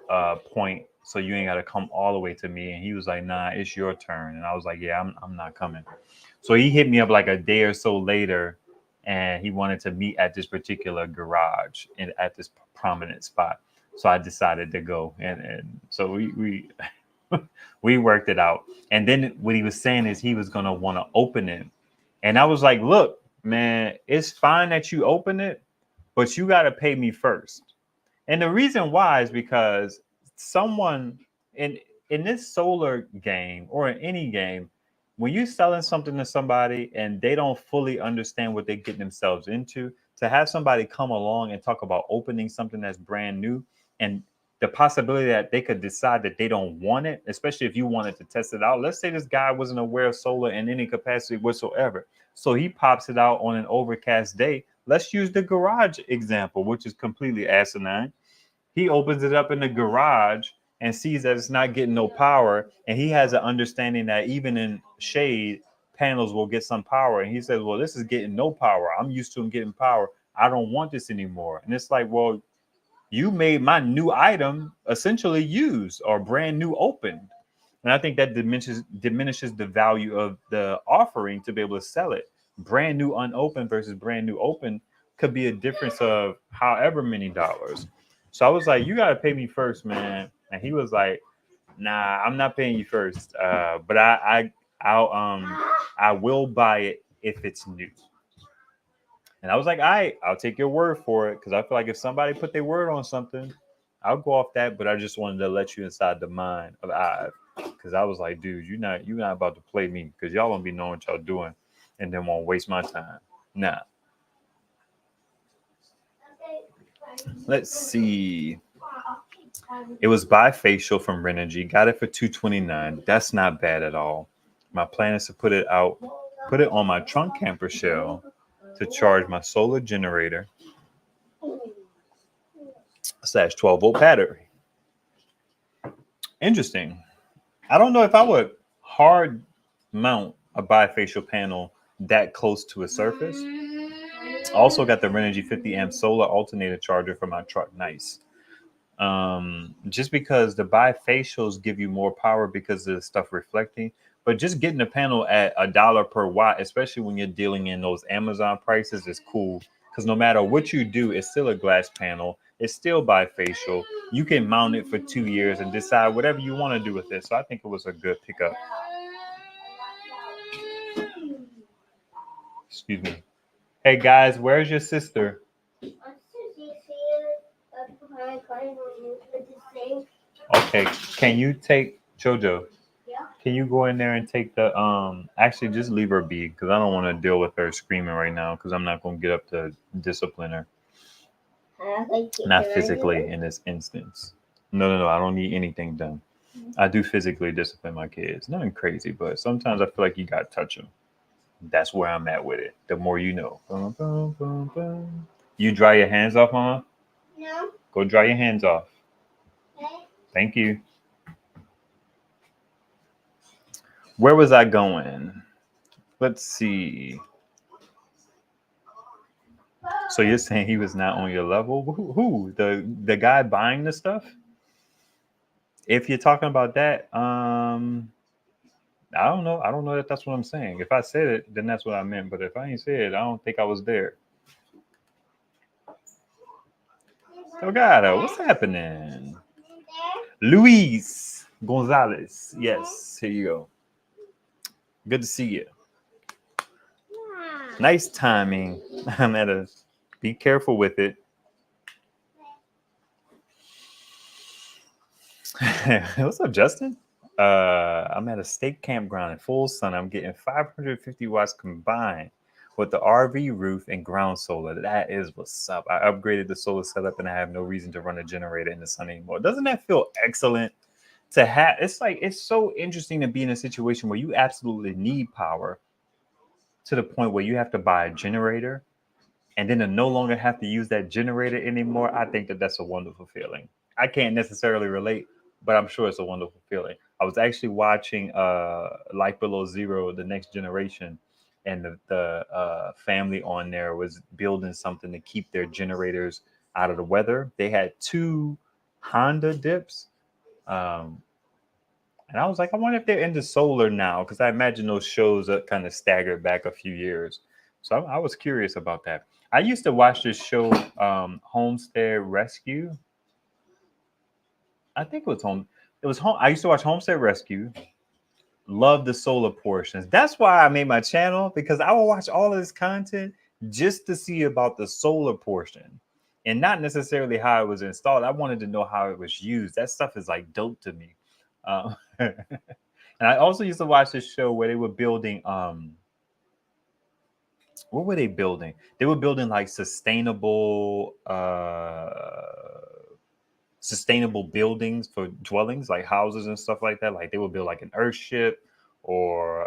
point. So you ain't got to come all the way to me. And he was like, nah, it's your turn. And I was like, yeah, I'm not coming. So he hit me up like a day or so later, and he wanted to meet at this particular garage and at this prominent spot. So I decided to go. And so we we worked it out. And then what he was saying is he was going to want to open it. And I was like, look, man, it's fine that you open it, but you got to pay me first. And the reason why is because someone in this solar game or in any game, when you're selling something to somebody and they don't fully understand what they're getting themselves into, to have somebody come along and talk about opening something that's brand new and the possibility that they could decide that they don't want it, especially if you wanted to test it out. Let's say this guy wasn't aware of solar in any capacity whatsoever. So he pops it out on an overcast day. Let's use the garage example, which is completely asinine. He opens it up in the garage and sees that it's not getting no power. And he has an understanding that even in shade, panels will get some power. And he says, well, this is getting no power. I'm used to him getting power. I don't want this anymore. And it's like, well, you made my new item essentially used or brand new opened. And I think that diminishes the value of the offering to be able to sell it. Brand new unopened versus brand new open could be a difference of however many dollars. So I was like, you got to pay me first, man. And he was like, nah, I'm not paying you first. But I will buy it if it's new. And I was like, all right, I'll take your word for it. Cause I feel like if somebody put their word on something, I'll go off that. But I just wanted to let you inside the mind of Ive. Cause I was like, dude, you're not about to play me. Cause y'all won't be knowing what y'all doing and then won't waste my time. Nah. Let's see. It was bifacial from Renogy. Got it for $229. That's not bad at all. My plan is to put it on my trunk camper shell to charge my solar generator / 12-volt battery. Interesting. I don't know if I would hard mount a bifacial panel that close to a surface. Also got the Renogy 50 amp solar alternator charger for my truck. Nice. Just because the bifacials give you more power because of the stuff reflecting, but just getting a panel at $1 per watt, especially when you're dealing in those Amazon prices, is cool. Because no matter what you do, it's still a glass panel. It's still bifacial. You can mount it for 2 years and decide whatever you want to do with it. So I think it was a good pickup. Let's Excuse me. Hey guys, where's your sister? Okay, can you take Jojo? Can you go in there and take the actually just leave her be because I don't want to deal with her screaming right now because I'm not gonna get up to discipline her. Not physically in this instance. No. I don't need anything done. I do physically discipline my kids. Nothing crazy, but sometimes I feel like you gotta touch them. That's where I'm at with it. The more you know. Bum, bum, bum, bum. You dry your hands off, Mama? No. Go dry your hands off. Okay. Thank you. Where was I going? Let's see. So you're saying he was not on your level? Who? The guy buying the stuff? If you're talking about that, I don't know. I don't know that that's what I'm saying. If I said it, then that's what I meant. But if I ain't said it, I don't think I was there. Delgado, what's happening? Luis Gonzalez. Yes, here you go. Good to see you. Nice timing. I'm at a. Be careful with it. What's up, Justin? I'm at a state campground in full sun. I'm getting 550 watts combined with the RV roof and ground solar. That is what's up. I upgraded the solar setup and I have no reason to run a generator in the sun anymore. Doesn't that feel excellent to have? It's so interesting to be in a situation where you absolutely need power to the point where you have to buy a generator and then to no longer have to use that generator anymore. I think that that's a wonderful feeling. I can't necessarily relate, but I'm sure it's a wonderful feeling. I was actually watching Life Below Zero, The Next Generation, and the family on there was building something to keep their generators out of the weather. They had two Honda dips. And I was like, I wonder if they're into solar now, because I imagine those shows are kind of staggered back a few years. So I was curious about that. I used to watch this show, Homestead Rescue. I think it was home. It was home. I used to watch Homestead Rescue. Love the solar portions. That's why I made my channel, because I will watch all of this content just to see about the solar portion and not necessarily how it was installed. I wanted to know how it was used. That stuff is like dope to me. And I also used to watch this show where they were building what were they building? They were building like sustainable buildings for dwellings, like houses and stuff like that. Like they would build like an earthship or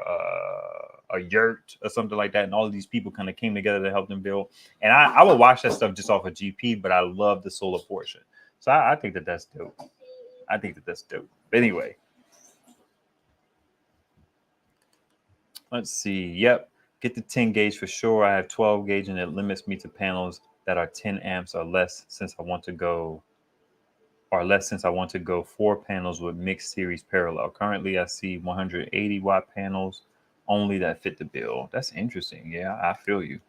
a yurt or something like that. And all of these people kind of came together to help them build. And I would watch that stuff just off of GP, but I love the solar portion. So I think that that's dope. I think that that's dope. But anyway, let's see. Yep. Get the 10 gauge for sure. I have 12 gauge and it limits me to panels that are 10 amps or less since I want to go 4 panels with mixed series parallel. Currently, I see 180 watt panels only that fit the bill. That's interesting. Yeah, I feel you.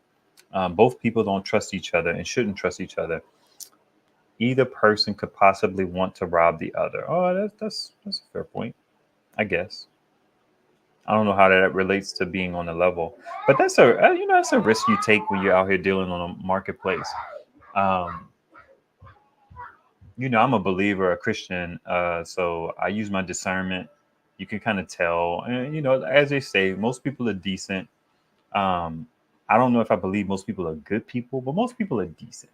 Both people don't trust each other and shouldn't trust each other. Either person could possibly want to rob the other. Oh, that's a fair point, I guess. I don't know how that relates to being on the level, but that's that's a risk you take when you're out here dealing on a marketplace. I'm a believer, a Christian, so I use my discernment. You can kind of tell, and as they say, most people are decent. I don't know if I believe most people are good people, but most people are decent.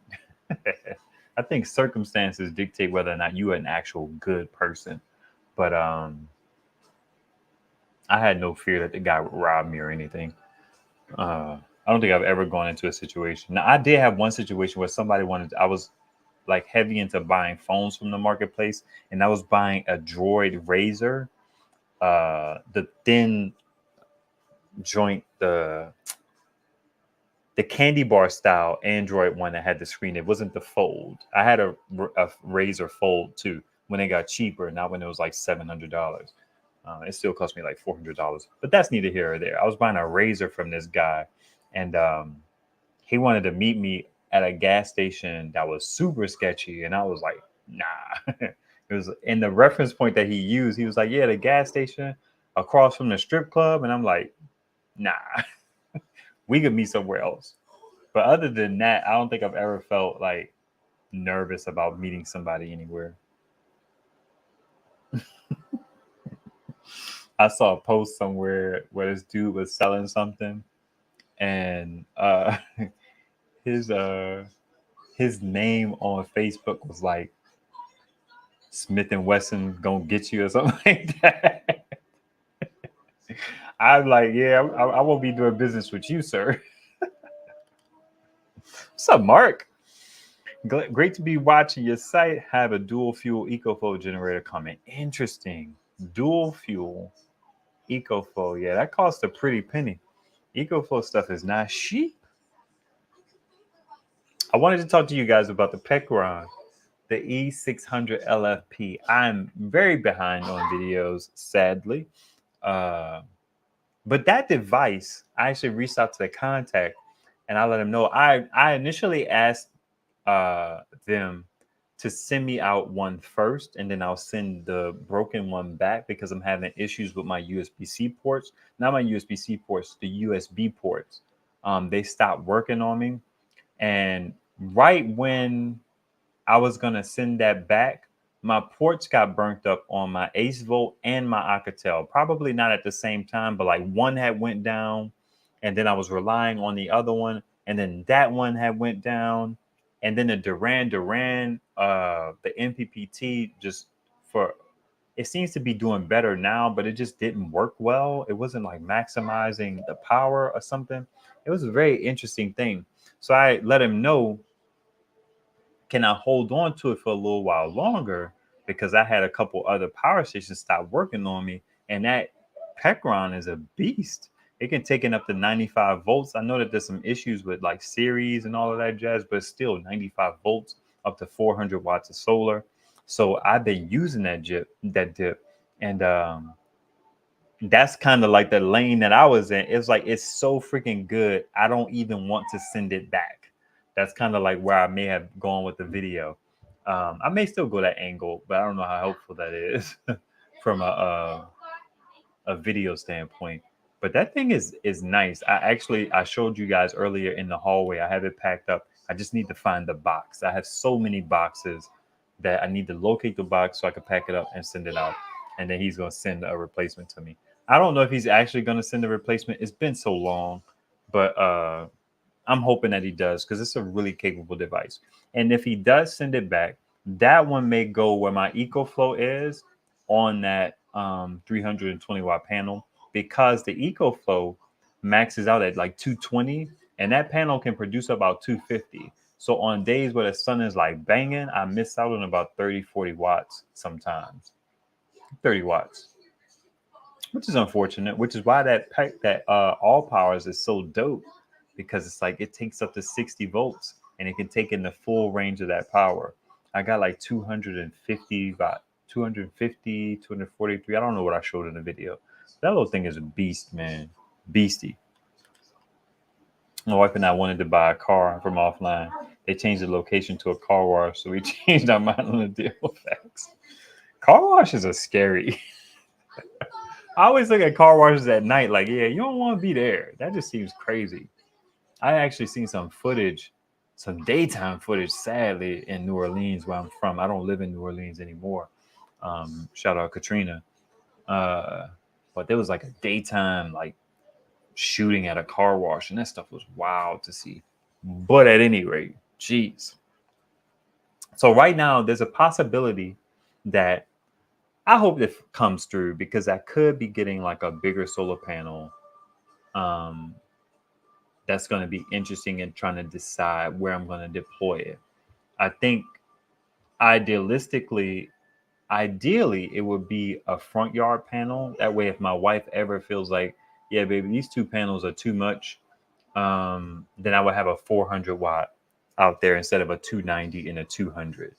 I think circumstances dictate whether or not you are an actual good person. But I had no fear that the guy would rob me or anything. I don't think I've ever gone into a situation. Now, I did have one situation where I was like heavy into buying phones from the marketplace, and I was buying a Droid Razor, the thin joint, the candy bar style Android one that had the screen. It wasn't the Fold. I had a Razor Fold too when it got cheaper, not when it was like $700. It still cost me like $400, but that's neither here or there. I was buying a Razor from this guy, and he wanted to meet me at a gas station that was super sketchy, and I was like, nah. It was in the reference point that he used. He was like, yeah, the gas station across from the strip club, and I'm like, nah. we could meet somewhere else. But other than that, I don't think I've ever felt like nervous about meeting somebody anywhere. I saw a post somewhere where this dude was selling something, and his his name on Facebook was like Smith and Wesson gonna get you or something like that. I'm like, yeah, I won't be doing business with you, sir. What's up, Mark? Great to be watching your site. Have a dual fuel EcoFlow generator coming. Interesting. Dual fuel EcoFlow. Yeah, that costs a pretty penny. EcoFlow stuff is not cheap. I wanted to talk to you guys about the Pecron, the E600 LFP. I'm very behind on videos, sadly. But that device, I actually reached out to the contact and I let them know. I initially asked them to send me out one first, and then I'll send the broken one back because I'm having issues with my USB-C ports. Not my USB-C ports, the USB ports. They stopped working on me. And right when I was going to send that back, my ports got burnt up on my Ace Volt and my Alcatel. Probably not at the same time, but like one had went down, and then I was relying on the other one, and then that one had went down, and then the Duran, the MPPT just for it seems to be doing better now, but it just didn't work well. It wasn't like maximizing the power or something. It was a very interesting thing. So I let him know, can I hold on to it for a little while longer? Because I had a couple other power stations stop working on me, and that Pecron is a beast. It can take in up to 95 volts. I know that there's some issues with like series and all of that jazz, but still 95 volts, up to 400 watts of solar. So I've been using that dip, and that's kind of like the lane that I was in. It's like it's so freaking good. I don't even want to send it back. That's kind of like where I may have gone with the video. I may still go that angle, but I don't know how helpful that is from a video standpoint. But that thing is nice. I showed you guys earlier in the hallway. I have it packed up. I just need to find the box. I have so many boxes that I need to locate the box so I can pack it up and send it out. And then he's going to send a replacement to me. I don't know if he's actually going to send a replacement. It's been so long, but I'm hoping that he does because it's a really capable device. And if he does send it back, that one may go where my EcoFlow is on that 320 watt panel, because the EcoFlow maxes out at like 220, and that panel can produce about 250. So on days where the sun is like banging, I miss out on about 30, 40 watts sometimes. 30 watts, which is unfortunate, which is why that all powers is so dope, because it's like it takes up to 60 volts and it can take in the full range of that power. I got like 250 watt, 250, 243. I don't know what I showed in the video. That little thing is a beast, man. Beastie. My wife and I wanted to buy a car from offline. They changed the location to a car wash, so we changed our mind on the deal. Facts. Car washes are scary. I always look at car washes at night like, yeah, you don't want to be there. That just seems crazy. I actually seen some footage, some daytime footage, sadly, in New Orleans, where I'm from. I don't live in New Orleans anymore. Shout out Katrina. But there was like a daytime like shooting at a car wash, and that stuff was wild to see. But at any rate, geez. So right now, there's a possibility that I hope it comes through, because I could be getting like a bigger solar panel. That's going to be interesting in trying to decide where I'm going to deploy it. I think ideally, it would be a front yard panel. That way, if my wife ever feels like, yeah, baby, these two panels are too much, then I would have a 400 watt out there instead of a 290 and a 200.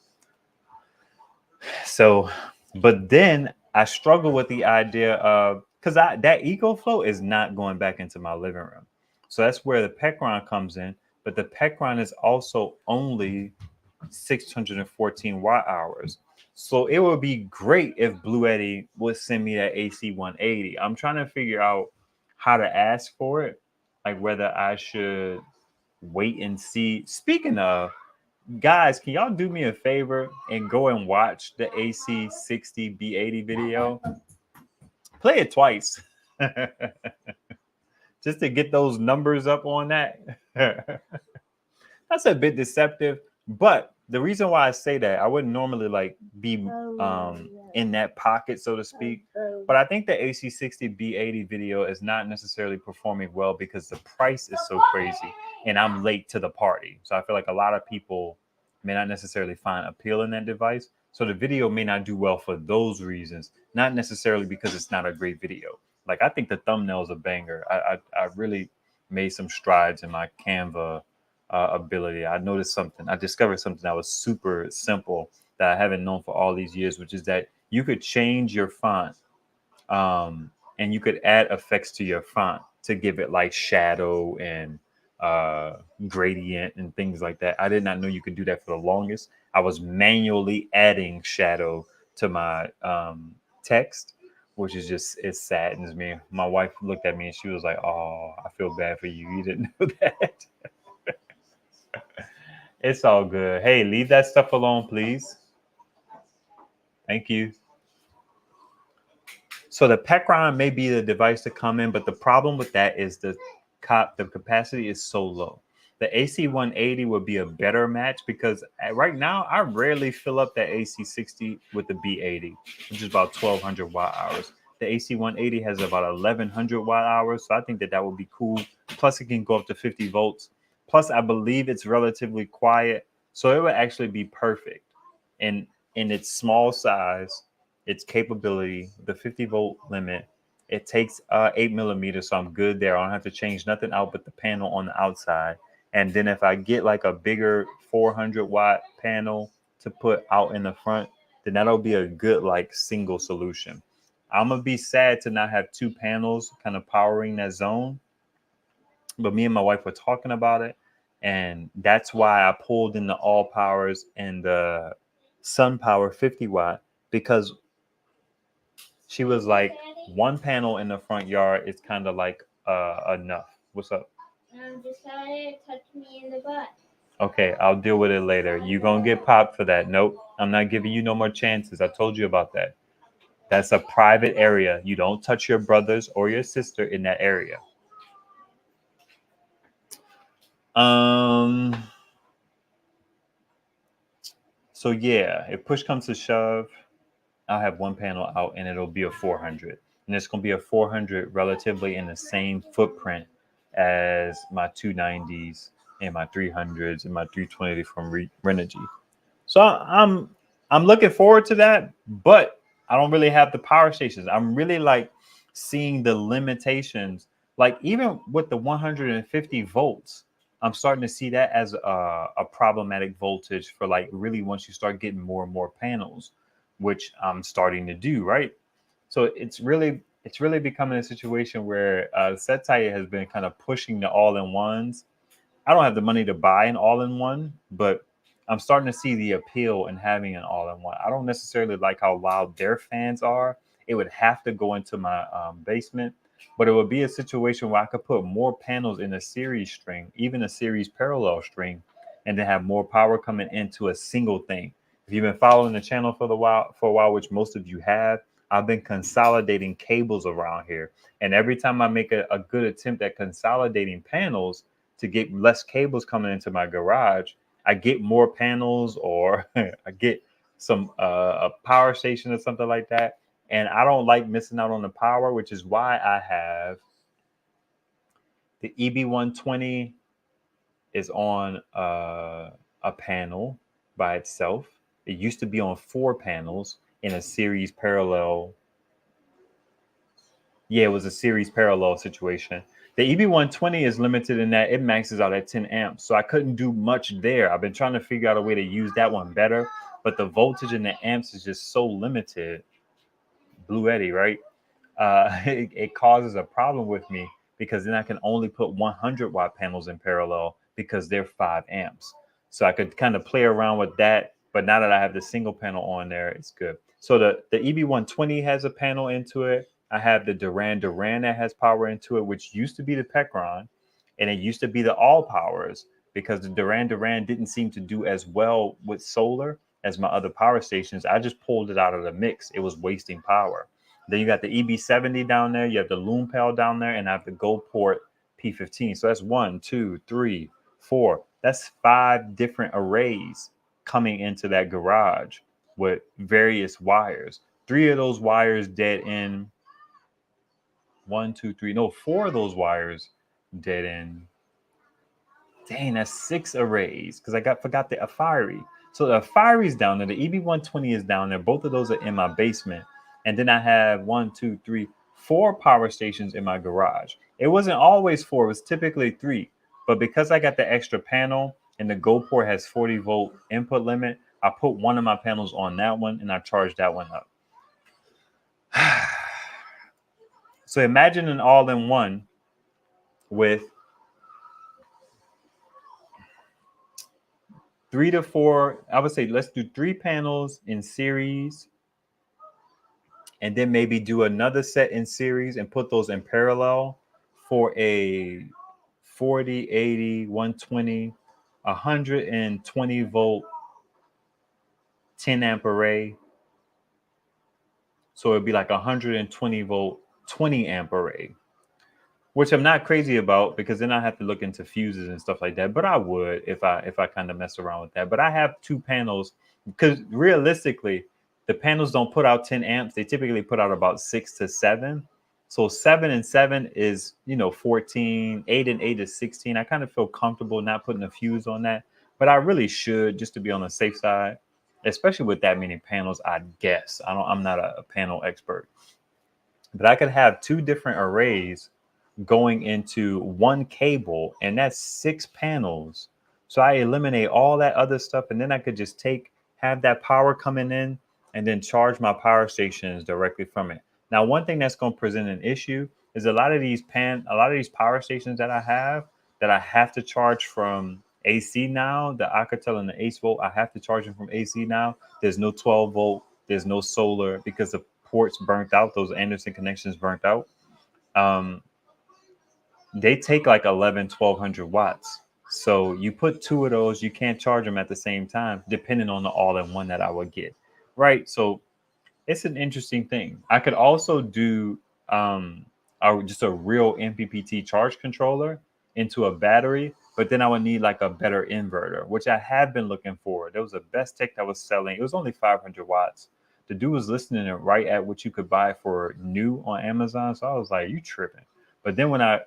So, but then I struggle with the idea of, because that EcoFlow is not going back into my living room. So that's where the Pecron comes in. But the Pecron is also only 614 watt hours. So it would be great if Blue would send me that AC 180. I'm trying to figure out how to ask for it. like whether I should wait and see. Speaking of, guys, can y'all do me a favor and go and watch the AC60 B80 video? Play it twice. Just to get those numbers up on that. That's a bit deceptive, but the reason why I say that, I wouldn't normally like be in that pocket, so to speak. But I think the AC60 B80 video is not necessarily performing well because the price is so crazy and I'm late to the party. So I feel like a lot of people may not necessarily find appeal in that device. So the video may not do well for those reasons, not necessarily because it's not a great video. Like I think the thumbnail's a banger. I really made some strides in my Canva ability. I noticed something. I discovered something that was super simple that I haven't known for all these years, which is that you could change your font and you could add effects to your font to give it like shadow and gradient and things like that. I did not know you could do that for the longest. I was manually adding shadow to my text, which is just, it saddens me. My wife looked at me and she was like, "Oh, I feel bad for you. You didn't know that." It's all good. Hey, leave that stuff alone, please. Thank you. So the Pecron may be the device to come in, but the problem with that is the capacity is so low. The AC180 would be a better match because right now I rarely fill up that AC60 with the B80, which is about 1200 watt hours. The AC180 has about 1100 watt hours, so I think that that would be cool. Plus, it can go up to 50 volts. Plus, I believe it's relatively quiet, so it would actually be perfect in its small size, its capability, the 50 volt limit. It takes 8 millimeters, so I'm good there. I don't have to change nothing out but the panel on the outside. And then if I get like a bigger 400 watt panel to put out in the front, then that'll be a good like single solution. I'm gonna be sad to not have two panels kind of powering that zone. But me and my wife were talking about it, and that's why I pulled in the all powers and the sun power 50 watt, because she was like, one panel in the front yard is kind of like enough. What's up? Just had it touch me in the butt. Okay, I'll deal with it later. You gonna get popped for that. Nope, I'm not giving you no more chances. I told you about that. That's a private area. You don't touch your brothers or your sister in that area. So yeah, if push comes to shove, I'll have one panel out and it'll be a 400. And it's going to be a 400 relatively in the same footprint as my 290s and my 300s and my 320 from Renogy. So I'm looking forward to that, but I don't really have the power stations. I'm really like seeing the limitations. Like even with the 150 volts, I'm starting to see that as a problematic voltage for like really once you start getting more and more panels, which I'm starting to do, right? So it's really becoming a situation where Setai has been kind of pushing the all-in-ones. I don't have the money to buy an all-in-one, but I'm starting to see the appeal in having an all-in-one. I don't necessarily like how loud their fans are. It would have to go into my basement, but it would be a situation where I could put more panels in a series string, even a series parallel string, and then have more power coming into a single thing. If you've been following the channel for a while, which most of you have, I've been consolidating cables around here. And every time I make a good attempt at consolidating panels to get less cables coming into my garage, I get more panels or I get some a power station or something like that. And I don't like missing out on the power, which is why I have the EB120 is on a panel by itself. It used to be on 4 panels in a series parallel. Yeah, it was a series parallel situation. The EB120 is limited in that it maxes out at 10 amps. So I couldn't do much there. I've been trying to figure out a way to use that one better, but the voltage in the amps is just so limited. Blue Eddy, right? It causes a problem with me because then I can only put 100 watt panels in parallel because they're 5 amps. So I could kind of play around with that. But now that I have the single panel on there, it's good. So the EB120 has a panel into it. I have the Duran that has power into it, which used to be the Pecron. And it used to be the all powers because the Duran Duran didn't seem to do as well with solar as my other power stations. I just pulled it out of the mix. It was wasting power. Then you got the EB70 down there. You have the Loom Pal down there, and I have the GoPort P15. So that's 1, 2, 3, 4. That's 5 different arrays coming into that garage with various wires. 3 of those wires dead end. 1, 2, 3. No, 4 of those wires dead end. Dang, that's 6 arrays because I forgot the Afiri. So the Afiri's down there. The EB120 is down there. Both of those are in my basement. And then I have 1, 2, 3, 4 power stations in my garage. It wasn't always 4. It was typically 3. But because I got the extra panel and the GoPort has 40-volt input limit, I put one of my panels on that one and I charged that one up. So imagine an all-in-one with 3 to 4, I would say let's do 3 panels in series and then maybe do another set in series and put those in parallel for a 40, 80, 120, 120 volt 10 amp array. So it'd be like 120 volt 20 amp array, which I'm not crazy about because then I have to look into fuses and stuff like that. But I would if I kind of mess around with that. But I have 2 panels because realistically, the panels don't put out 10 amps. They typically put out about 6 to 7. So 7 and 7 is 14. 8 and 8 is 16. I kind of feel comfortable not putting a fuse on that, but I really should just to be on the safe side, especially with that many panels. I guess I'm not a panel expert, but I could have 2 different arrays going into one cable, and that's 6 panels. So I eliminate all that other stuff, and then I could just have that power coming in and then charge my power stations directly from it. Now, one thing that's going to present an issue is a lot of these power stations that I have to charge from AC now, the Alcatel and the Ace Volt, I have to charge them from AC now. There's no 12 volt, there's no solar because the ports burnt out, those Anderson connections burnt out. They take like 1200 watts. So you put 2 of those, you can't charge them at the same time, depending on the all-in-one that I would get. Right. So it's an interesting thing. I could also do just a real MPPT charge controller into a battery, but then I would need like a better inverter, which I have been looking for. There was a Best Tech that was selling. It was only 500 watts. The dude was listing it right at what you could buy for new on Amazon. So I was like, you tripping. But then when I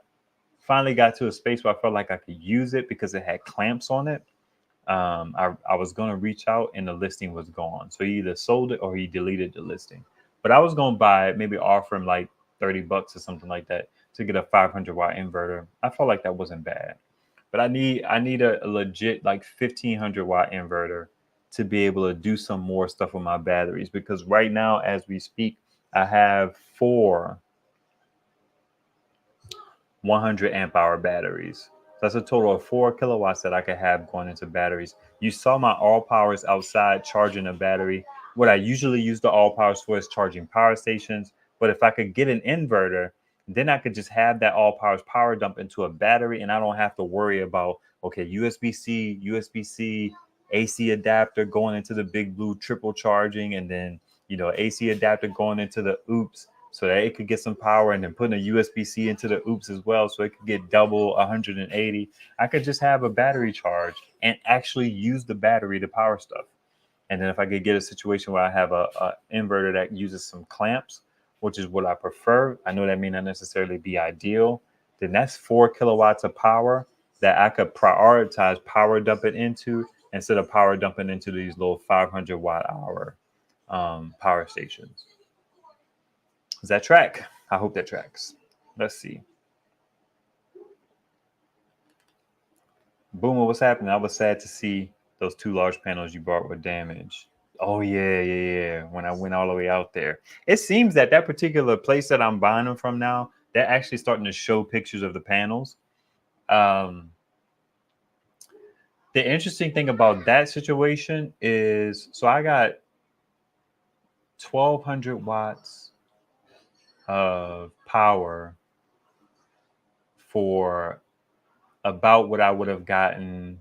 finally got to a space where I felt like I could use it because it had clamps on it, I was going to reach out and the listing was gone. So he either sold it or he deleted the listing. But I was going to buy it, maybe offer him like $30 or something like that to get a 500 watt inverter. I felt like that wasn't bad. But I need a legit like 1500 watt inverter to be able to do some more stuff with my batteries, because right now as we speak, I have 4 100 amp hour batteries. So that's a total of 4 kilowatts that I could have going into batteries. You saw my all powers outside charging a battery. What I usually use the all powers for is charging power stations. But if I could get an inverter, then I could just have that all powers power dump into a battery, and I don't have to worry about, okay, USB-C, USB-C, AC adapter going into the big blue triple charging, and then, AC adapter going into the OOPS, so that it could get some power, and then putting a USB-C into the OOPS as well, so it could get double 180. I could just have a battery charge and actually use the battery to power stuff. And then if I could get a situation where I have a inverter that uses some clamps, which is what I prefer, I know that may not necessarily be ideal, then that's 4 kilowatts of power that I could prioritize power dumping into instead of power dumping into these little 500 watt hour power stations. Does that track? I hope that tracks. Let's see. Boomer, what's happening? I was sad to see those 2 large panels you bought were damaged. Oh, yeah. When I went all the way out there. It seems that particular place that I'm buying them from now, they're actually starting to show pictures of the panels. The interesting thing about that situation is, so I got 1200 watts of power for about what I would have gotten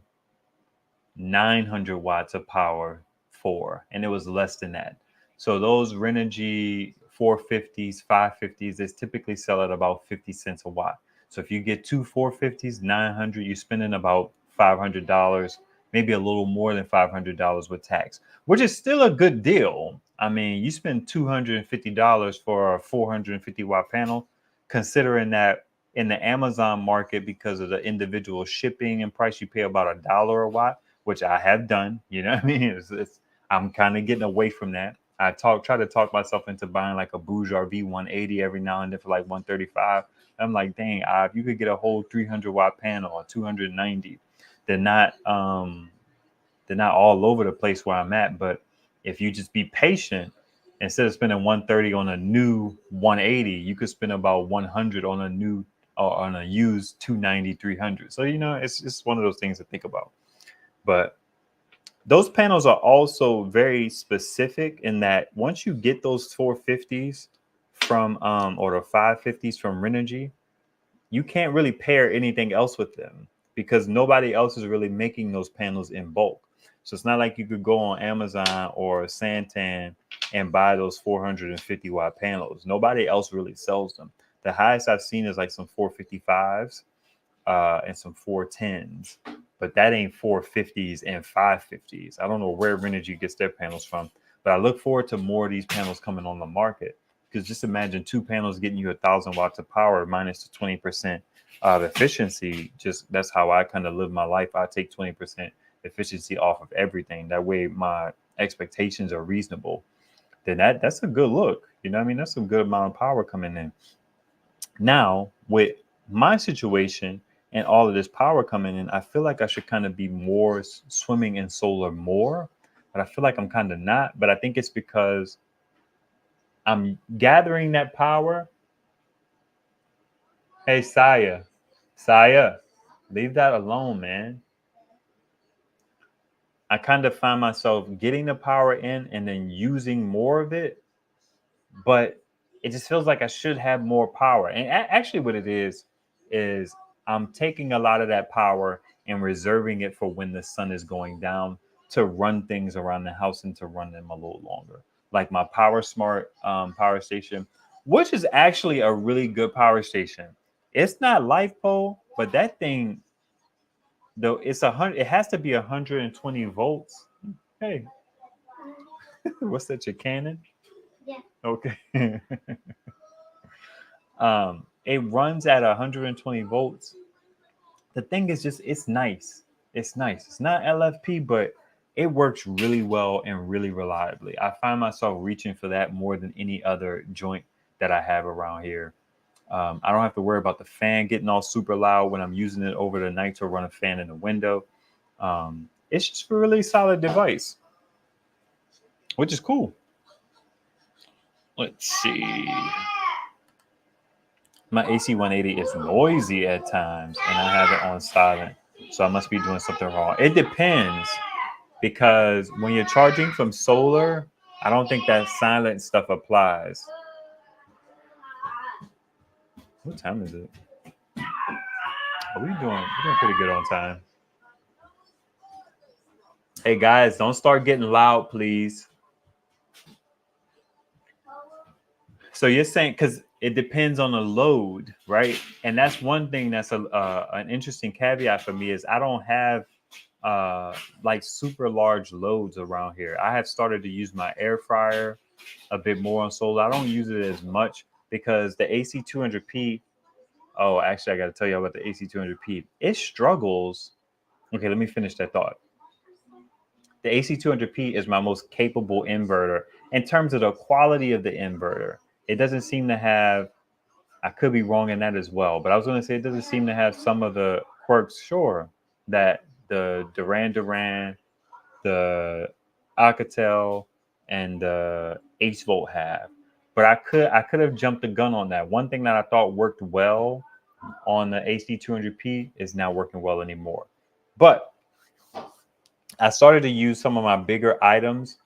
900 watts of power for, and it was less than that. So those Renogy 450s, 550s, they typically sell at about 50 cents a watt. So if you get two 450s, 900, you're spending about $500, maybe a little more than $500 with tax, which is still a good deal. I mean, you spend $250 for a 450 watt panel, considering that in the Amazon market, because of the individual shipping and price, you pay about $1 a watt, which I have done. You know what I mean? I'm kind of getting away from that. I try to talk myself into buying like a Bouger V180 every now and then for like 135. I'm like, dang, if you could get a whole 300 watt panel or 290, they're not all over the place where I'm at. But if you just be patient, instead of spending 130 on a new 180, you could spend about 100 on a new or on a used 290, 300. So it's just one of those things to think about. But those panels are also very specific in that once you get those 450s from or the 550s from Renogy, you can't really pair anything else with them because nobody else is really making those panels in bulk. So it's not like you could go on Amazon or Santan and buy those 450 watt panels. Nobody else really sells them. The highest I've seen is like some 455s and some 410s, but that ain't 450s and 550s. I don't know where Renogy gets their panels from, but I look forward to more of these panels coming on the market. Because just imagine two panels getting you 1,000 watts of power minus the 20% of efficiency. Just that's how I kind of live my life. I take 20% efficiency off of everything. That way my expectations are reasonable. Then that's a good look. You know what I mean? That's a good amount of power coming in. Now, with my situation and all of this power coming in, I feel like I should kind of be more swimming in solar more, but I feel like I'm kind of not. But I think it's because I'm gathering that power. Hey, Saya, leave that alone, man. I kind of find myself getting the power in and then using more of it, but it just feels like I should have more power. And actually what it is I'm taking a lot of that power and reserving it for when the sun is going down to run things around the house and to run them a little longer. Like my Power Smart power station, which is actually a really good power station. It's not LiFePo, but that thing, though, it has to be 120 volts. Hey, what's that, your Canon? Yeah. Okay. It runs at 120 volts. The thing is just, it's nice. It's nice. It's not LFP, but it works really well and really reliably. I find myself reaching for that more than any other joint that I have around here. I don't have to worry about the fan getting all super loud when I'm using it over the night to run a fan in the window. It's just a really solid device, which is cool. Let's see. My AC 180 is noisy at times, and I have it on silent. So I must be doing something wrong. It depends, because when you're charging from solar, I don't think that silent stuff applies. What time is it? We're doing pretty good on time. Hey guys, don't start getting loud, please. So you're saying, because it depends on the load, right? And that's one thing that's an interesting caveat for me is I don't have like super large loads around here. I have started to use my air fryer a bit more on solar. I don't use it as much because the AC 200p. Oh, actually, I got to tell you about the AC 200p. It struggles. Okay, let me finish that thought. The AC 200p is my most capable inverter in terms of the quality of the inverter. It doesn't seem to have, I could be wrong in that as well, but I was going to say it doesn't seem to have some of the quirks, sure, that the Duran Duran, the Alcatel, and the H Volt have. But I could have jumped the gun on that. One thing that I thought worked well on the AC 200p is not working well anymore. But I started to use some of my bigger items.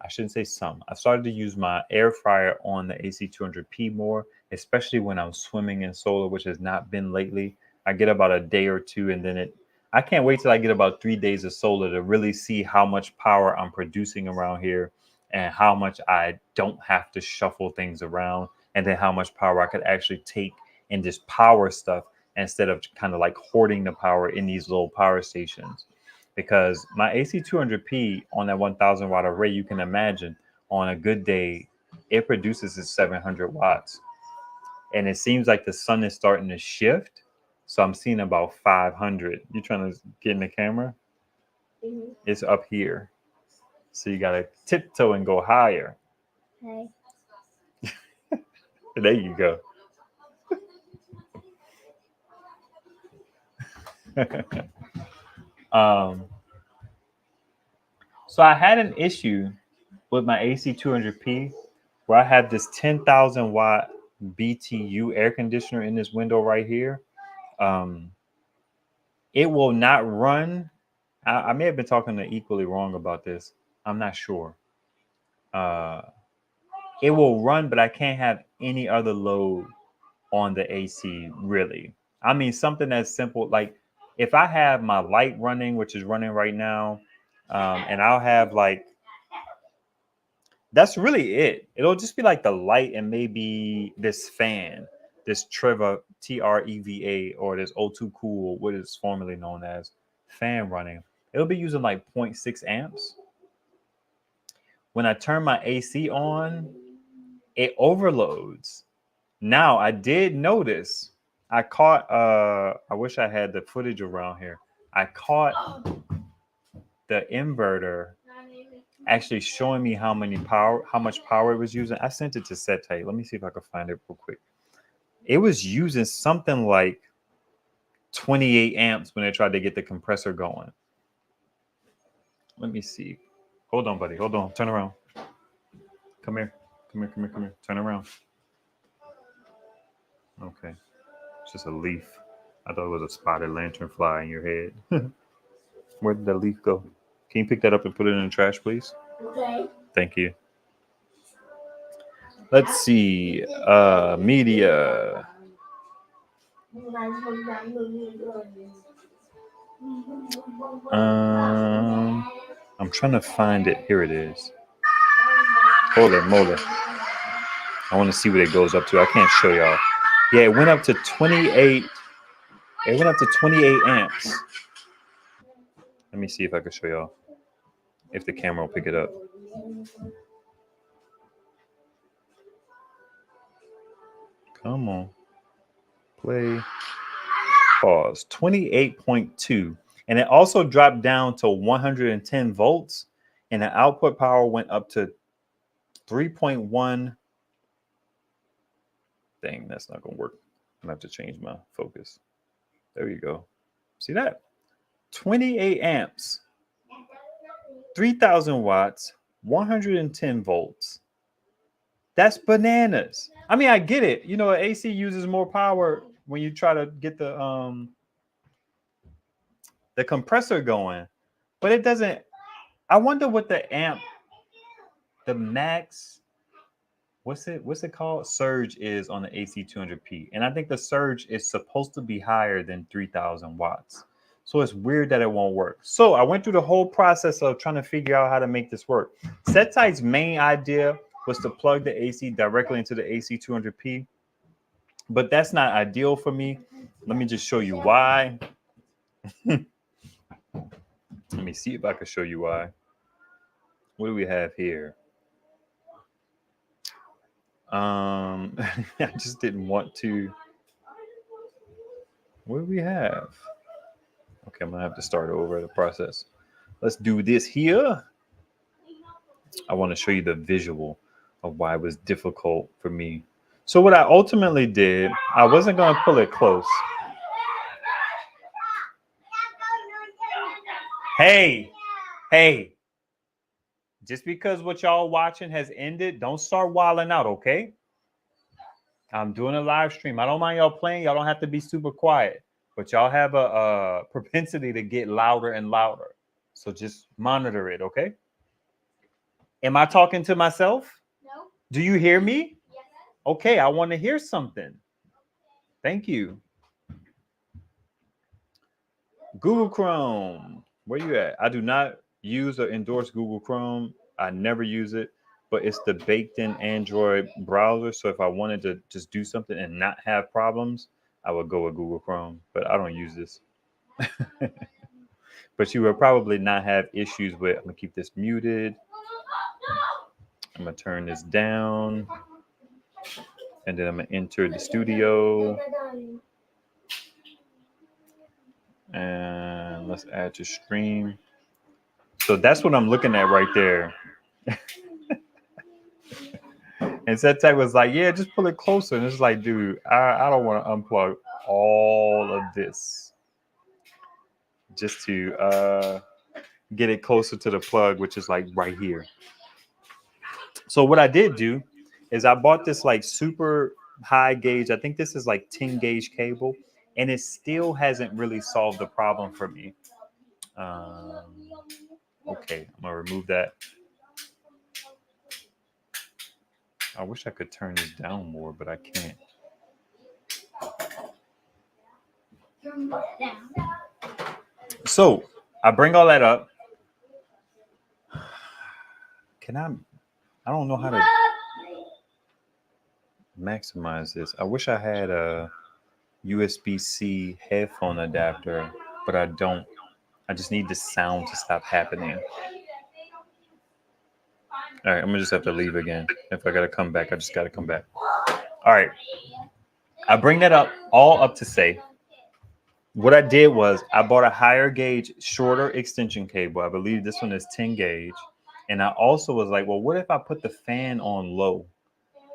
I shouldn't say some. I started to use my air fryer on the AC 200p more, especially when I'm swimming in solar, which has not been lately. I get about a day or two, and then I can't wait till I get about 3 days of solar to really see how much power I'm producing around here and how much I don't have to shuffle things around, and then how much power I could actually take and just power stuff instead of kind of like hoarding the power in these little power stations. Because my AC 200p on that 1000 watt array, you can imagine on a good day, it produces is 700 watts. And it seems like the sun is starting to shift. So I'm seeing about 500. You trying to get in the camera? Mhm. It's up here. So you got to tiptoe and go higher. Okay. There you go. um, so I had an issue with my AC 200p where I have this 10,000 watt BTU air conditioner in this window right here. It will not run. I may have been talking to Equally Wrong about this. I'm not sure. It will run, but I can't have any other load on the AC, really. I mean, something that's simple, like if I have my light running, which is running right now, and I'll have like, that's really it. It'll just be like the light and maybe this fan, this TREVA, or this O2 Cool, what is formerly known as fan running. It'll be using like 0.6 amps. When I turn my AC on, it overloads. Now I did notice, I caught I wish I had the footage around here. I caught the inverter actually showing me how much power it was using. I sent it to SetTight. Let me see if I can find it real quick. It was using something like 28 amps when they tried to get the compressor going. Let me see. Hold on, buddy. Hold on. Turn around. Come here. Come here. Come here. Come here. Turn around. Okay. It's just a leaf. I thought it was a spotted lanternfly in your head. Where did that leaf go? Can you pick that up and put it in the trash, please? Okay. Thank you. Let's see. Media. I'm trying to find it. Here it is. Holy moly. I want to see what it goes up to. I can't show y'all. Yeah, it went up to 28. It went up to 28 amps. Let me see if I can show y'all. If the camera will pick it up. Come on. Play. Pause. 28.2. And it also dropped down to 110 volts. And the output power went up to 3.1. Dang, that's not going to work. I'm going to have to change my focus. There you go. See that? 28 amps. 3,000 watts. 110 volts. That's bananas. I mean, I get it. You know, AC uses more power when you try to get the compressor going, but it doesn't. I wonder what the max, what's it called? Surge is on the AC 200p, and I think the surge is supposed to be higher than 3,000 watts. So it's weird that it won't work. So I went through the whole process of trying to figure out how to make this work. SetTight's main idea was to plug the AC directly into the AC 200p, but that's not ideal for me. Let me just show you why. Let me see if I can show you why. What do we have here? I just didn't want to. What do we have? Okay, I'm gonna have to start over the process. Let's do this here. I want to show you the visual of why it was difficult for me. So what I ultimately did, I wasn't gonna pull it close. Hey, just because what y'all watching has ended, don't start wilding out, okay? I'm doing a live stream. I don't mind y'all playing. Y'all don't have to be super quiet, but y'all have a propensity to get louder and louder. So just monitor it, okay? Am I talking to myself? No. Do you hear me? Yes. Okay, I want to hear something. Thank you. Google Chrome. Where you at? I do not use or endorse Google Chrome. I never use it, but it's the baked-in Android browser. So if I wanted to just do something and not have problems, I would go with Google Chrome. But I don't use this. But you will probably not have issues with. I'm gonna keep this muted. I'm gonna turn this down, and then I'm gonna enter the studio. And let's add to stream. So that's what I'm looking at right there. And Zetek was like, yeah, just pull it closer. And it's like, dude, I don't want to unplug all of this just to get it closer to the plug, which is like right here. So what I did do is I bought this like super high gauge. I think this is like 10 gauge cable, and it still hasn't really solved the problem for me. Okay, I'm gonna remove that. I wish I could turn this down more, but I can't. So I bring all that up. Can I don't know how to maximize this. I wish I had a USB-C headphone adapter, but I don't. I just need the sound to stop happening. All right, I'm gonna just have to leave again. If I gotta come back, I just gotta come back. All right. I bring that up all up to say what I did was I bought a higher gauge, shorter extension cable. I believe this one is 10 gauge. And I also was like, well, what if I put the fan on low?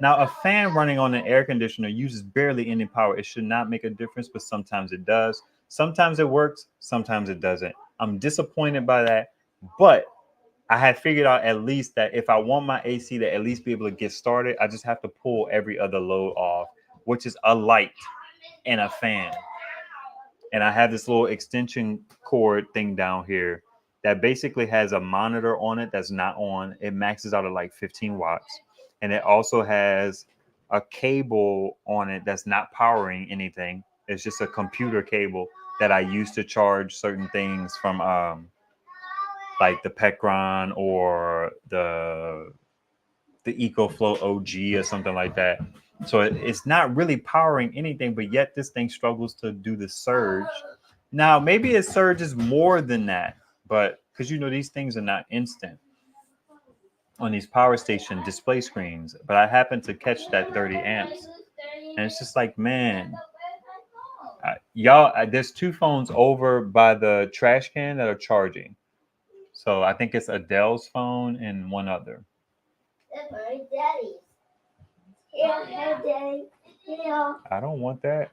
Now, a fan running on an air conditioner uses barely any power. It should not make a difference, but sometimes it does. Sometimes it works, sometimes it doesn't. I'm disappointed by that, but I had figured out at least that if I want my AC to at least be able to get started, I just have to pull every other load off, which is a light and a fan. And I have this little extension cord thing down here that basically has a monitor on it that's not on. It maxes out at like 15 watts. And it also has a cable on it that's not powering anything. It's just a computer cable that I use to charge certain things from like the Pecron or the EcoFlow OG or something like that. So it's not really powering anything, but yet this thing struggles to do the surge. Now, maybe it surges more than that, but because these things are not instant on these power station display screens. But I happen to catch that 30 amps. And it's just like, man, y'all, there's two phones over by the trash can that are charging. So I think it's Adele's phone and one other. That's my daddy's. Here, Daddy. Here. I don't want that.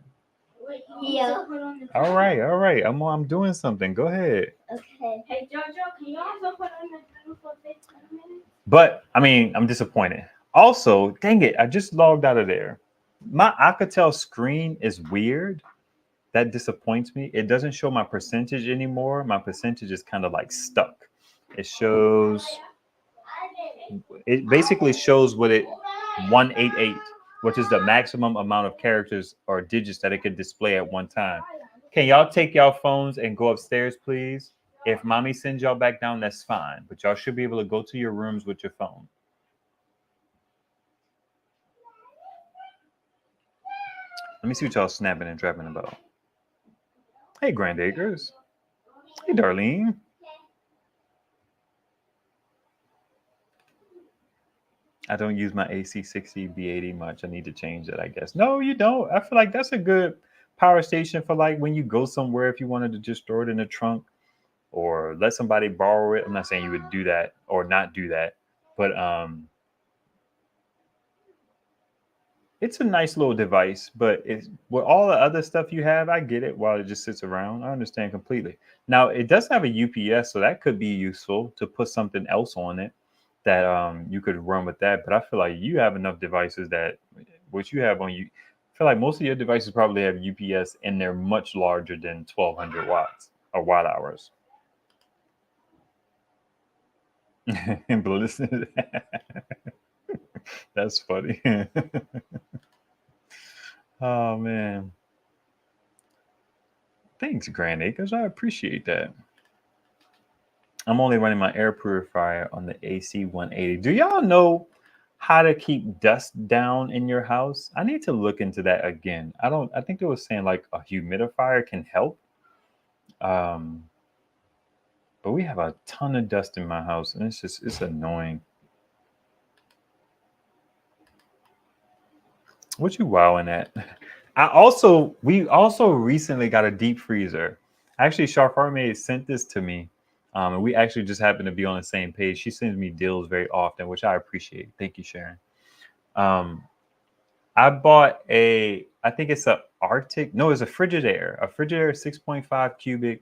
Here. All right. I'm doing something. Go ahead. Okay. Hey Jojo, can you also put on the phone for 15 minutes? But I mean, I'm disappointed. Also, dang it, I just logged out of there. My Alcatel screen is weird. That disappoints me. It doesn't show my percentage anymore. My percentage is kind of like stuck. It basically shows what it 188, which is the maximum amount of characters or digits that it can display at one time. Can y'all take y'all phones and go upstairs, please? If mommy sends y'all back down, that's fine. But y'all should be able to go to your rooms with your phone. Let me see what y'all snapping and trapping about. Hey, Grand Acres. Hey, Darlene. I don't use my AC60 B80 much. I need to change that, I guess. No, you don't. I feel like that's a good power station for like when you go somewhere, if you wanted to just throw it in the trunk or let somebody borrow it. I'm not saying you would do that or not do that, but it's a nice little device. But it's with all the other stuff you have, I get it while it just sits around. I understand completely. Now it does have a UPS, so that could be useful to put something else on it that you could run with that. But I feel like you have enough devices that what you have on you. I feel like most of your devices probably have UPS and they're much larger than 1200 watts or watt hours. But listen, that's funny. Oh man. Thanks, Grand Acres. I appreciate that. I'm only running my air purifier on the AC 180. Do y'all know how to keep dust down in your house? I need to look into that again. I think they were saying like a humidifier can help. But we have a ton of dust in my house and it's annoying. What you wowing at? We also recently got a deep freezer. Actually, Charfarme sent this to me. And we actually just happen to be on the same page. She sends me deals very often, which I appreciate. Thank you, Sharon. I bought I think it's a Arctic. No, it's a Frigidaire. A Frigidaire 6.5 cubic,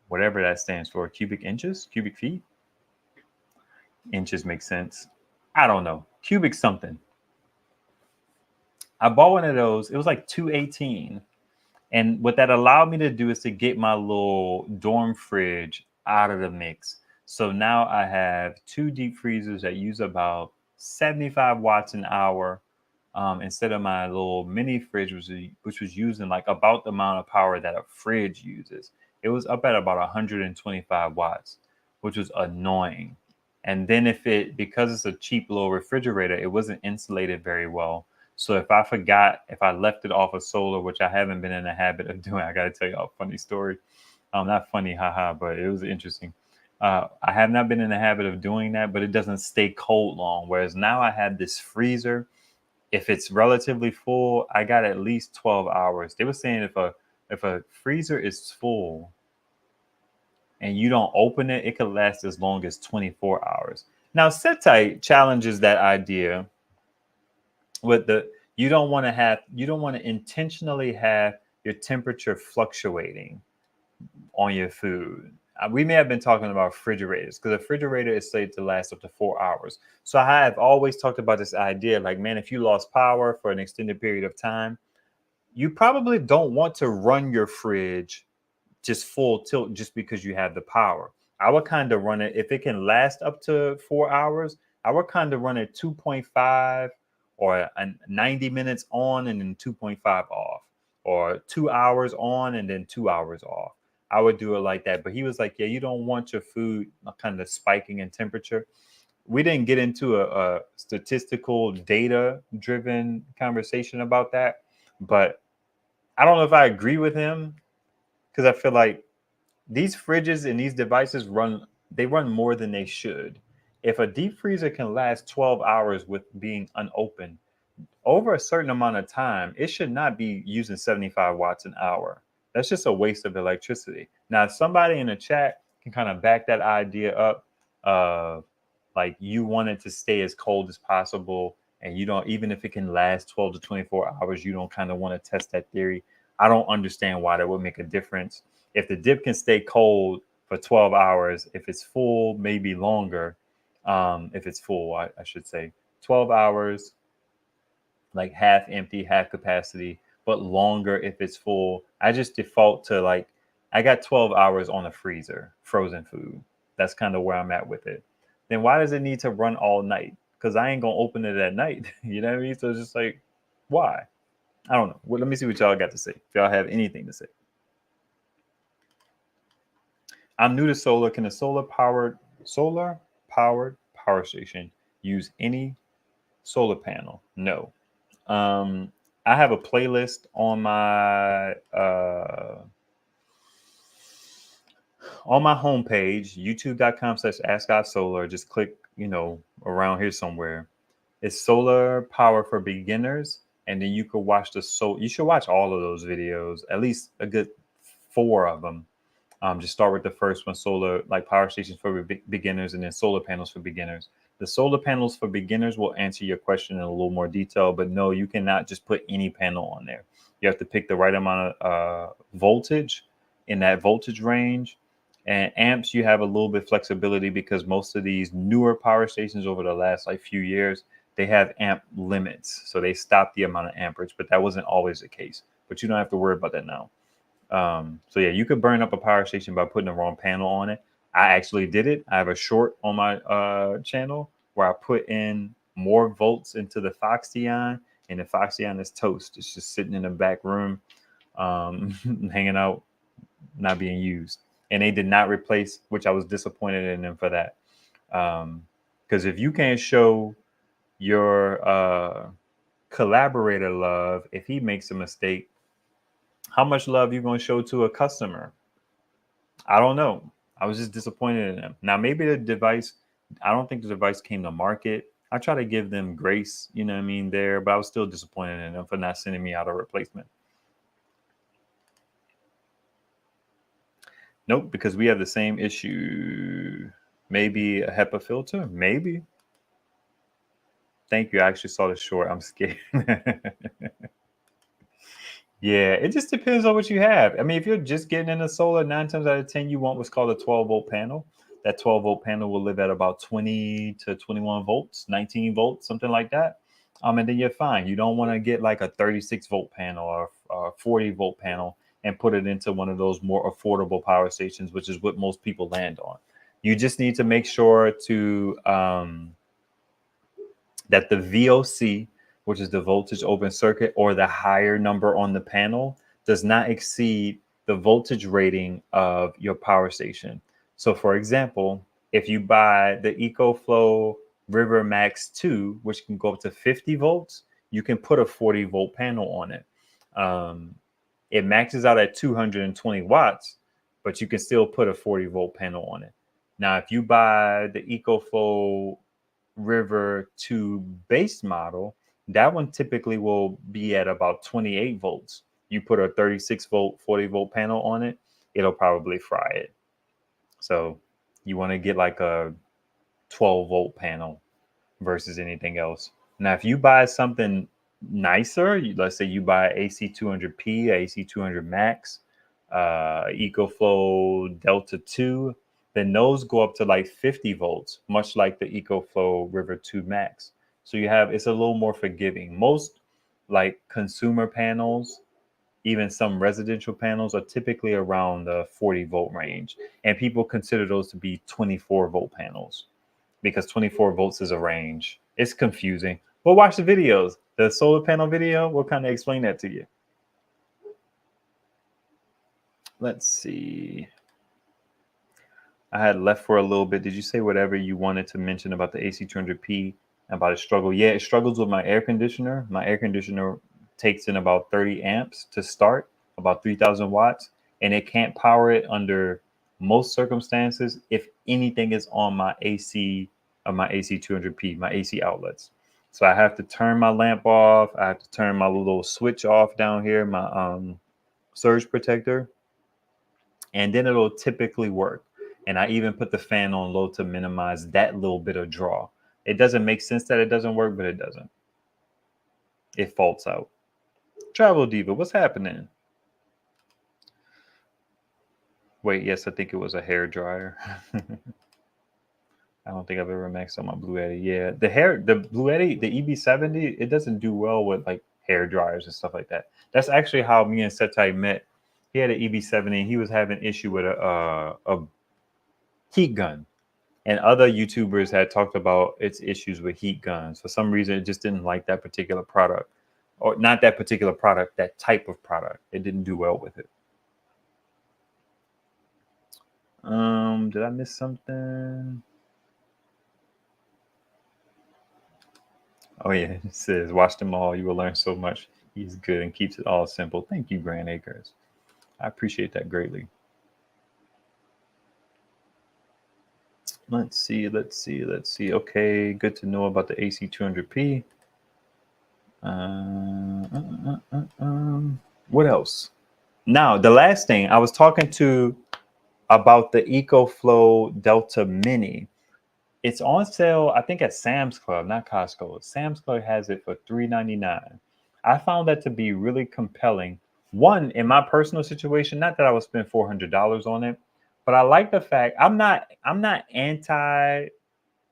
whatever that stands for. Cubic inches? Cubic feet? Inches make sense. I don't know. Cubic something. I bought one of those. It was like $218. And what that allowed me to do is to get my little dorm fridge out of the mix. So now I have two deep freezers that use about 75 watts an hour, instead of my little mini fridge, which was using like about the amount of power that a fridge uses. It was up at about 125 watts, which was annoying. And then because it's a cheap little refrigerator, it wasn't insulated very well. So if I left it off of solar, which I haven't been in the habit of doing, I got to tell you a funny story. Not funny, haha, but it was interesting. I have not been in the habit of doing that, but it doesn't stay cold long. Whereas now I have this freezer. If it's relatively full, I got at least 12 hours. They were saying if a freezer is full and you don't open it, it could last as long as 24 hours. Now, Setite challenges that idea with you don't want to intentionally have your temperature fluctuating on your food. We may have been talking about refrigerators because a refrigerator is said to last up to 4 hours. So I have always talked about this idea like, man, if you lost power for an extended period of time, you probably don't want to run your fridge just full tilt just because you have the power. I would kind of run it if it can last up to 4 hours. I would kind of run it 2.5 or 90 minutes on and then 2.5 off, or 2 hours on and then 2 hours off. I would do it like that. But he was like, yeah, you don't want your food kind of spiking in temperature. We didn't get into a statistical data driven conversation about that, but I don't know if I agree with him because I feel like these fridges and these devices run more than they should. If a deep freezer can last 12 hours with being unopened over a certain amount of time, it should not be using 75 watts an hour. That's just a waste of electricity. Now, if somebody in the chat can kind of back that idea up, like you want it to stay as cold as possible, and you don't, even if it can last 12 to 24 hours, you don't kind of want to test that theory. I don't understand why that would make a difference. If the dip can stay cold for 12 hours, if it's full, maybe longer. If it's full, I should say 12 hours, like half empty, half capacity, but longer if it's full. I just default to like, I got 12 hours on a freezer, frozen food. That's kind of where I'm at with it. Then why does it need to run all night? Because I ain't gonna open it at night. You know what I mean? So it's just like, why? I don't know. Well, let me see what y'all got to say. If y'all have anything to say. I'm new to solar. Can a solar powered power station use any solar panel? No. I have a playlist on my homepage, youtube.com/askivesolar. Just click, around here somewhere. It's solar power for beginners, and then you could watch you should watch all of those videos, at least a good 4 of them. Just start with the first one, solar, like power stations for beginners, and then solar panels for beginners. The solar panels for beginners will answer your question in a little more detail, but no, you cannot just put any panel on there. You have to pick the right amount of voltage in that voltage range. And amps, you have a little bit flexibility because most of these newer power stations over the last few years, they have amp limits. So they stop the amount of amperage, but that wasn't always the case. But you don't have to worry about that now. So yeah, you could burn up a power station by putting the wrong panel on it. I actually did it. I have a short on my channel where I put in more volts into the Foxeon, and the Foxeon is toast. It's just sitting in the back room. hanging out, not being used. And they did not replace, which I was disappointed in them for that. Because if you can't show your collaborator love, if he makes a mistake, how much love you going to show to a customer? I don't know. I was just disappointed in them. Now, maybe the device, I don't think the device came to market. I try to give them grace, you know what I mean, there, but I was still disappointed in them for not sending me out a replacement. Nope, because we have the same issue. Maybe a HEPA filter? Maybe. Thank you. I actually saw the short. I'm scared. Yeah, it just depends on what you have. I mean, if you're just getting into solar, 9 times out of 10, you want what's called a 12-volt panel. That 12-volt panel will live at about 20 to 21 volts, 19 volts, something like that. And then you're fine. You don't want to get like a 36-volt panel or a 40-volt panel and put it into one of those more affordable power stations, which is what most people land on. You just need to make sure to that the VOC, which is the voltage open circuit, or the higher number on the panel, does not exceed the voltage rating of your power station. So for example, if you buy the EcoFlow River Max 2, which can go up to 50 volts, you can put a 40-volt panel on it. It maxes out at 220 watts, but you can still put a 40-volt panel on it. Now, if you buy the EcoFlow River 2 base model, that one typically will be at about 28 volts. You put a 36-volt, 40-volt panel on it, it'll probably fry it. So you want to get like a 12-volt panel versus anything else. Now, if you buy something nicer, let's say you buy AC200P, AC200 Max, EcoFlow Delta 2, then those go up to like 50 volts, much like the EcoFlow River 2 Max. So it's a little more forgiving. Most like consumer panels, even some residential panels, are typically around the 40-volt range. And people consider those to be 24-volt panels because 24 volts is a range. It's confusing. But watch the videos. The solar panel video will kind of explain that to you. Let's see. I had left for a little bit. Did you say whatever you wanted to mention about the AC200P, about a struggle? Yeah, it struggles with my air conditioner. My air conditioner takes in about 30 amps to start, about 3,000 watts, and it can't power it under most circumstances if anything is on my AC of my AC200P, my AC outlets. So I have to turn my lamp off. I have to turn my little switch off down here, my surge protector, and then it'll typically work. And I even put the fan on low to minimize that little bit of draw. It doesn't make sense that it doesn't work, but it doesn't. It faults out. Travel Diva, what's happening? Wait, yes, I think it was a hair dryer. I don't think I've ever maxed on my Blue Eddy. Yeah, the Blue Eddy, the EB70, it doesn't do well with like hair dryers and stuff like that. That's actually how me and Setai met. He had an EB70 and he was having issue with a heat gun. And other YouTubers had talked about its issues with heat guns. For some reason, it just didn't like that particular product. Or not that particular product, that type of product. It didn't do well with it. Did I miss something? Oh yeah, it says watch them all. You will learn so much. He's good and keeps it all simple. Thank you, Grand Acres. I appreciate that greatly. Let's see. Okay, good to know about the AC200P. What else? Now, the last thing I was talking to about the EcoFlow Delta Mini. It's on sale, I think, at Sam's Club, not Costco. Sam's Club has it for $3.99. I found that to be really compelling. One, in my personal situation, not that I would spend $400 on it, but I like the fact I'm not anti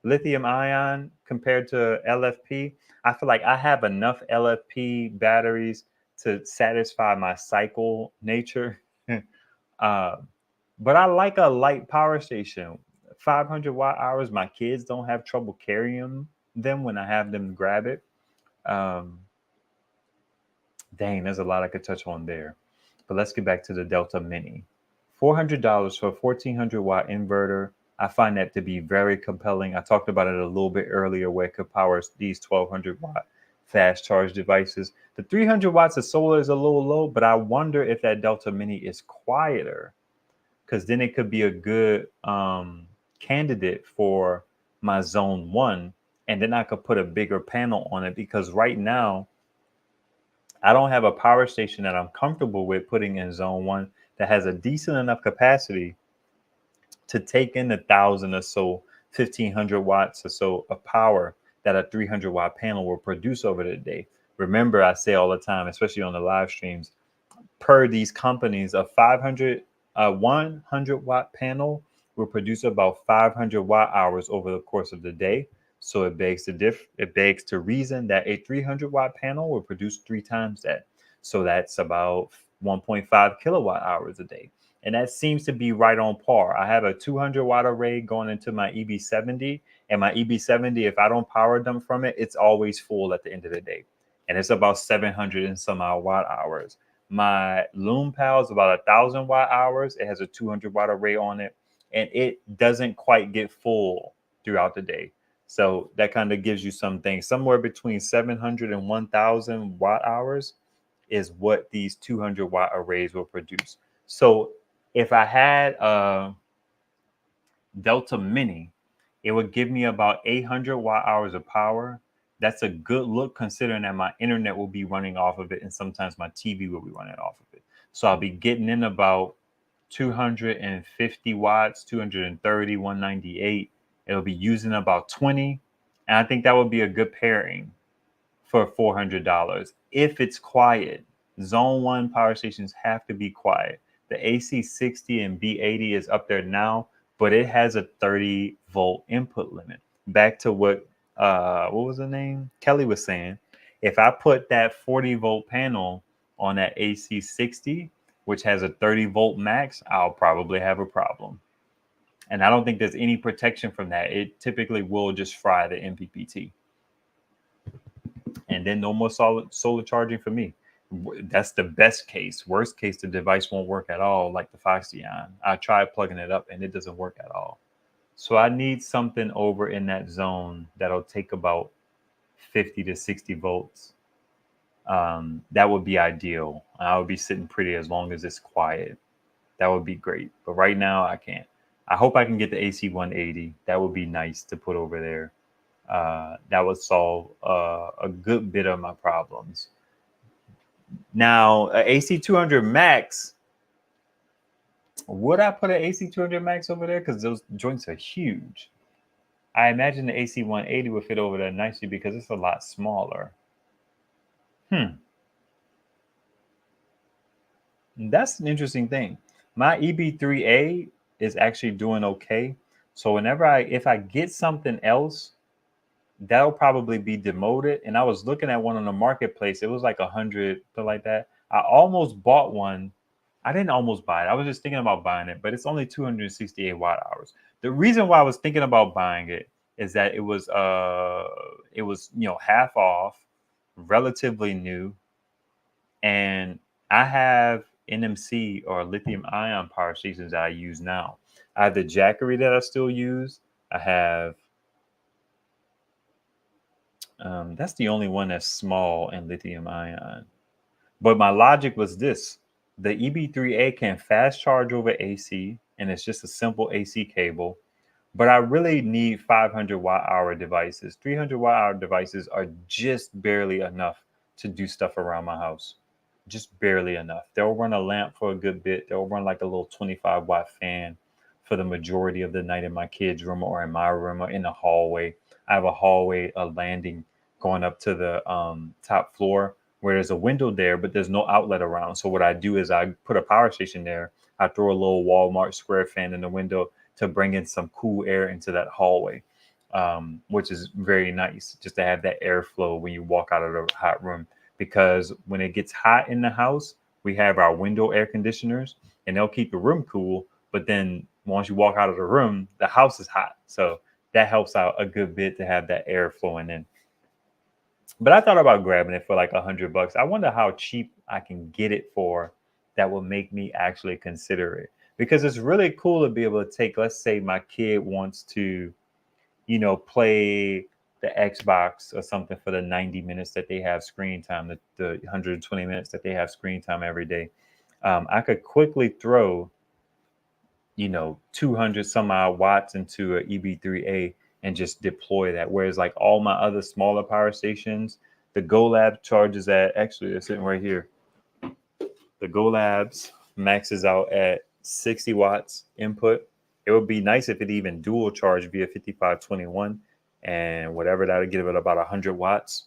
lithium ion compared to LFP. I feel like I have enough LFP batteries to satisfy my cycle nature. But I like a light power station. 500 watt hours. My kids don't have trouble carrying them when I have them grab it. Dang, there's a lot I could touch on there. But let's get back to the Delta Mini. $400 for a 1400 watt inverter. I find that to be very compelling. I talked about it a little bit earlier where it could power these 1200 watt fast charge devices. The 300 watts of solar is a little low, but I wonder if that Delta Mini is quieter, because then it could be a good candidate for my zone 1, and then I could put a bigger panel on it, because right now I don't have a power station that I'm comfortable with putting in zone 1 that has a decent enough capacity to take in 1,000 or so, 1,500 watts or so of power that a 300 watt panel will produce over the day. Remember, I say all the time, especially on the live streams, per these companies, a 100 watt panel will produce about 500 watt hours over the course of the day. So it begs to reason that a 300 watt panel will produce 3 times that. So that's about 1.5 kilowatt hours a day. And that seems to be right on par. I have a 200 watt array going into my EB70, and my EB70, if I don't power dump from it, it's always full at the end of the day. And it's about 700 and some odd watt hours. My Loom Pal is about 1,000 watt hours. It has a 200 watt array on it, and it doesn't quite get full throughout the day. So that kind of gives you something. Somewhere between 700 and 1,000 watt hours is what these 200 watt arrays will produce. So if I had a Delta Mini, it would give me about 800 watt hours of power. That's a good look, considering that my internet will be running off of it, and sometimes my TV will be running off of it. So I'll be getting in about 250 watts, 230, 198. It'll be using about 20. And I think that would be a good pairing for $400 if it's quiet. Zone 1 power stations have to be quiet. The AC60 and B80 is up there now, but it has a 30 volt input limit. Back to what was the name? Kelly was saying, if I put that 40 volt panel on that AC60, which has a 30 volt max, I'll probably have a problem. And I don't think there's any protection from that. It typically will just fry the MPPT. And then no more solar charging for me. That's the best case. Worst case, the device won't work at all, like the Foxeon. I tried plugging it up and it doesn't work at all. So I need something over in that zone that'll take about 50 to 60 volts. That would be ideal. I would be sitting pretty as long as it's quiet. That would be great. But right now, I can't. I hope I can get the AC 180. That would be nice to put over there. That would solve a good bit of my problems. Now, AC 200 Max, would I put an AC 200 Max over there? Because those joints are huge. I imagine the AC 180 would fit over there nicely because it's a lot smaller. That's an interesting thing. My EB3A is actually doing okay. So if I get something else, that'll probably be demoted. And I was looking at one on the marketplace. It was like 100, something like that. I almost bought one. I didn't almost buy it. I was just thinking about buying it, but it's only 268 watt hours. The reason why I was thinking about buying it is that it was half off, relatively new, and I have NMC or lithium ion power stations that I use now. I have the Jackery that I still use. I have that's the only one that's small and lithium ion. But my logic was this: the EB3A can fast charge over AC, and it's just a simple AC cable. But I really need 500 watt hour devices. 300 watt hour devices are just barely enough to do stuff around my house. Just barely enough. They'll run a lamp for a good bit. They'll run like a little 25 watt fan for the majority of the night in my kids' room or in my room or in the hallway. I have a hallway, a landing going up to the top floor where there's a window there, but there's no outlet around. So what I do is I put a power station there. I throw a little Walmart square fan in the window to bring in some cool air into that hallway, which is very nice just to have that airflow when you walk out of the hot room. Because when it gets hot in the house, we have our window air conditioners and they'll keep the room cool. But then once you walk out of the room, the house is hot. So that helps out a good bit to have that air flowing in. But I thought about grabbing it for like $100. I wonder how cheap I can get it for that will make me actually consider it. Because it's really cool to be able to take, let's say my kid wants to, play the Xbox or something for the 90 minutes that they have screen time, the 120 minutes that they have screen time every day. I could quickly throw, 200 some odd watts into an EB3A and just deploy that. Whereas like all my other smaller power stations, the GoLab charges at, actually they're sitting right here. The GoLabs maxes out at 60 watts input. It would be nice if it even dual charge via 5521 and whatever, that'll give it about 100 watts.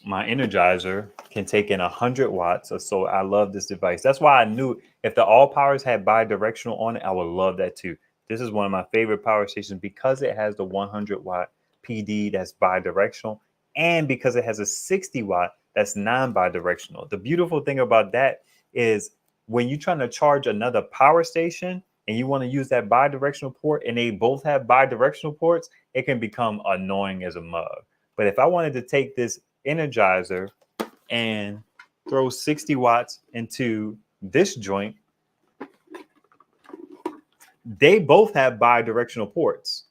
My Energizer can take in 100 watts or so. I love this device. That's why I knew if the all powers had bi-directional on it, I would love that too. This is one of my favorite power stations because it has the 100 watt PD that's bi-directional, and because it has a 60 watt that's non-bi-directional. The beautiful thing about that is when you're trying to charge another power station and you want to use that bi-directional port and they both have bi-directional ports, it can become annoying as a mug. But if I wanted to take this Energizer and throw 60 watts into this joint, they both have bi-directional ports.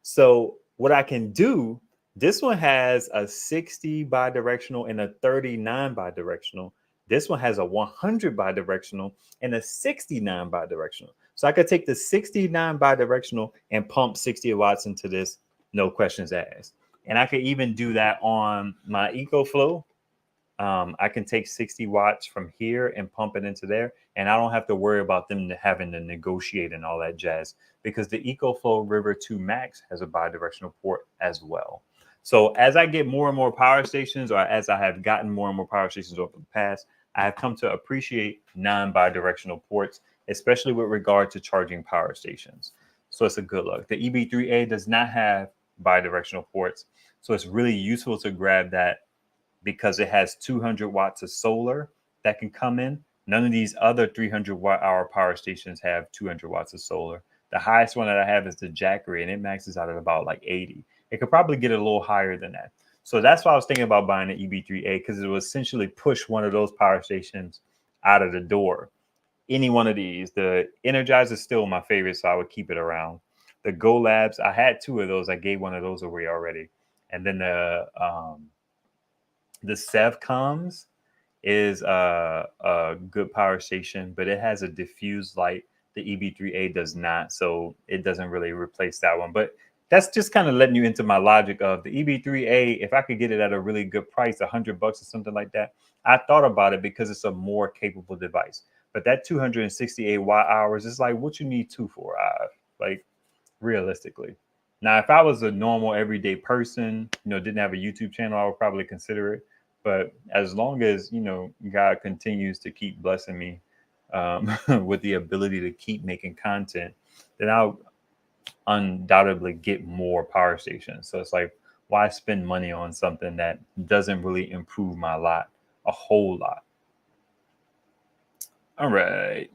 So what I can do, this one has a 60 bi-directional and a 39 bi-directional. This one has a 100 bi-directional and a 69 bi-directional. So I could take the 69 bi-directional and pump 60 watts into this, no questions asked. And I could even do that on my EcoFlow. I can take 60 watts from here and pump it into there. And I don't have to worry about them having to negotiate and all that jazz, because the EcoFlow River 2 Max has a bi-directional port as well. So as I get more and more power stations, or as I have gotten more and more power stations over the past, I have come to appreciate non-bi-directional ports, especially with regard to charging power stations. So it's a good look. The EB3A does not have bi-directional ports. So it's really useful to grab that because it has 200 watts of solar that can come in. None of these other 300 watt hour power stations have 200 watts of solar. The highest one that I have is the Jackery, and it maxes out at about like 80. It could probably get a little higher than that. So that's why I was thinking about buying an EB3A, because it will essentially push one of those power stations out of the door. Any one of these. The Energizer is still my favorite, so I would keep it around. The Go Labs, I had two of those. I gave one of those away already. And then the Sevcoms is a good power station, but it has a diffuse light. The EB3A does not, so it doesn't really replace that one. But that's just kind of letting you into my logic of the EB3A. If I could get it at a really good price, $100 or something like that, I thought about it because it's a more capable device. But that 268 watt hours is like what you need two for, like realistically. Now, if I was a normal everyday person, didn't have a YouTube channel, I would probably consider it. But as long as, God continues to keep blessing me with the ability to keep making content, then I'll undoubtedly get more power stations. So it's like, why spend money on something that doesn't really improve my lot a whole lot? All right.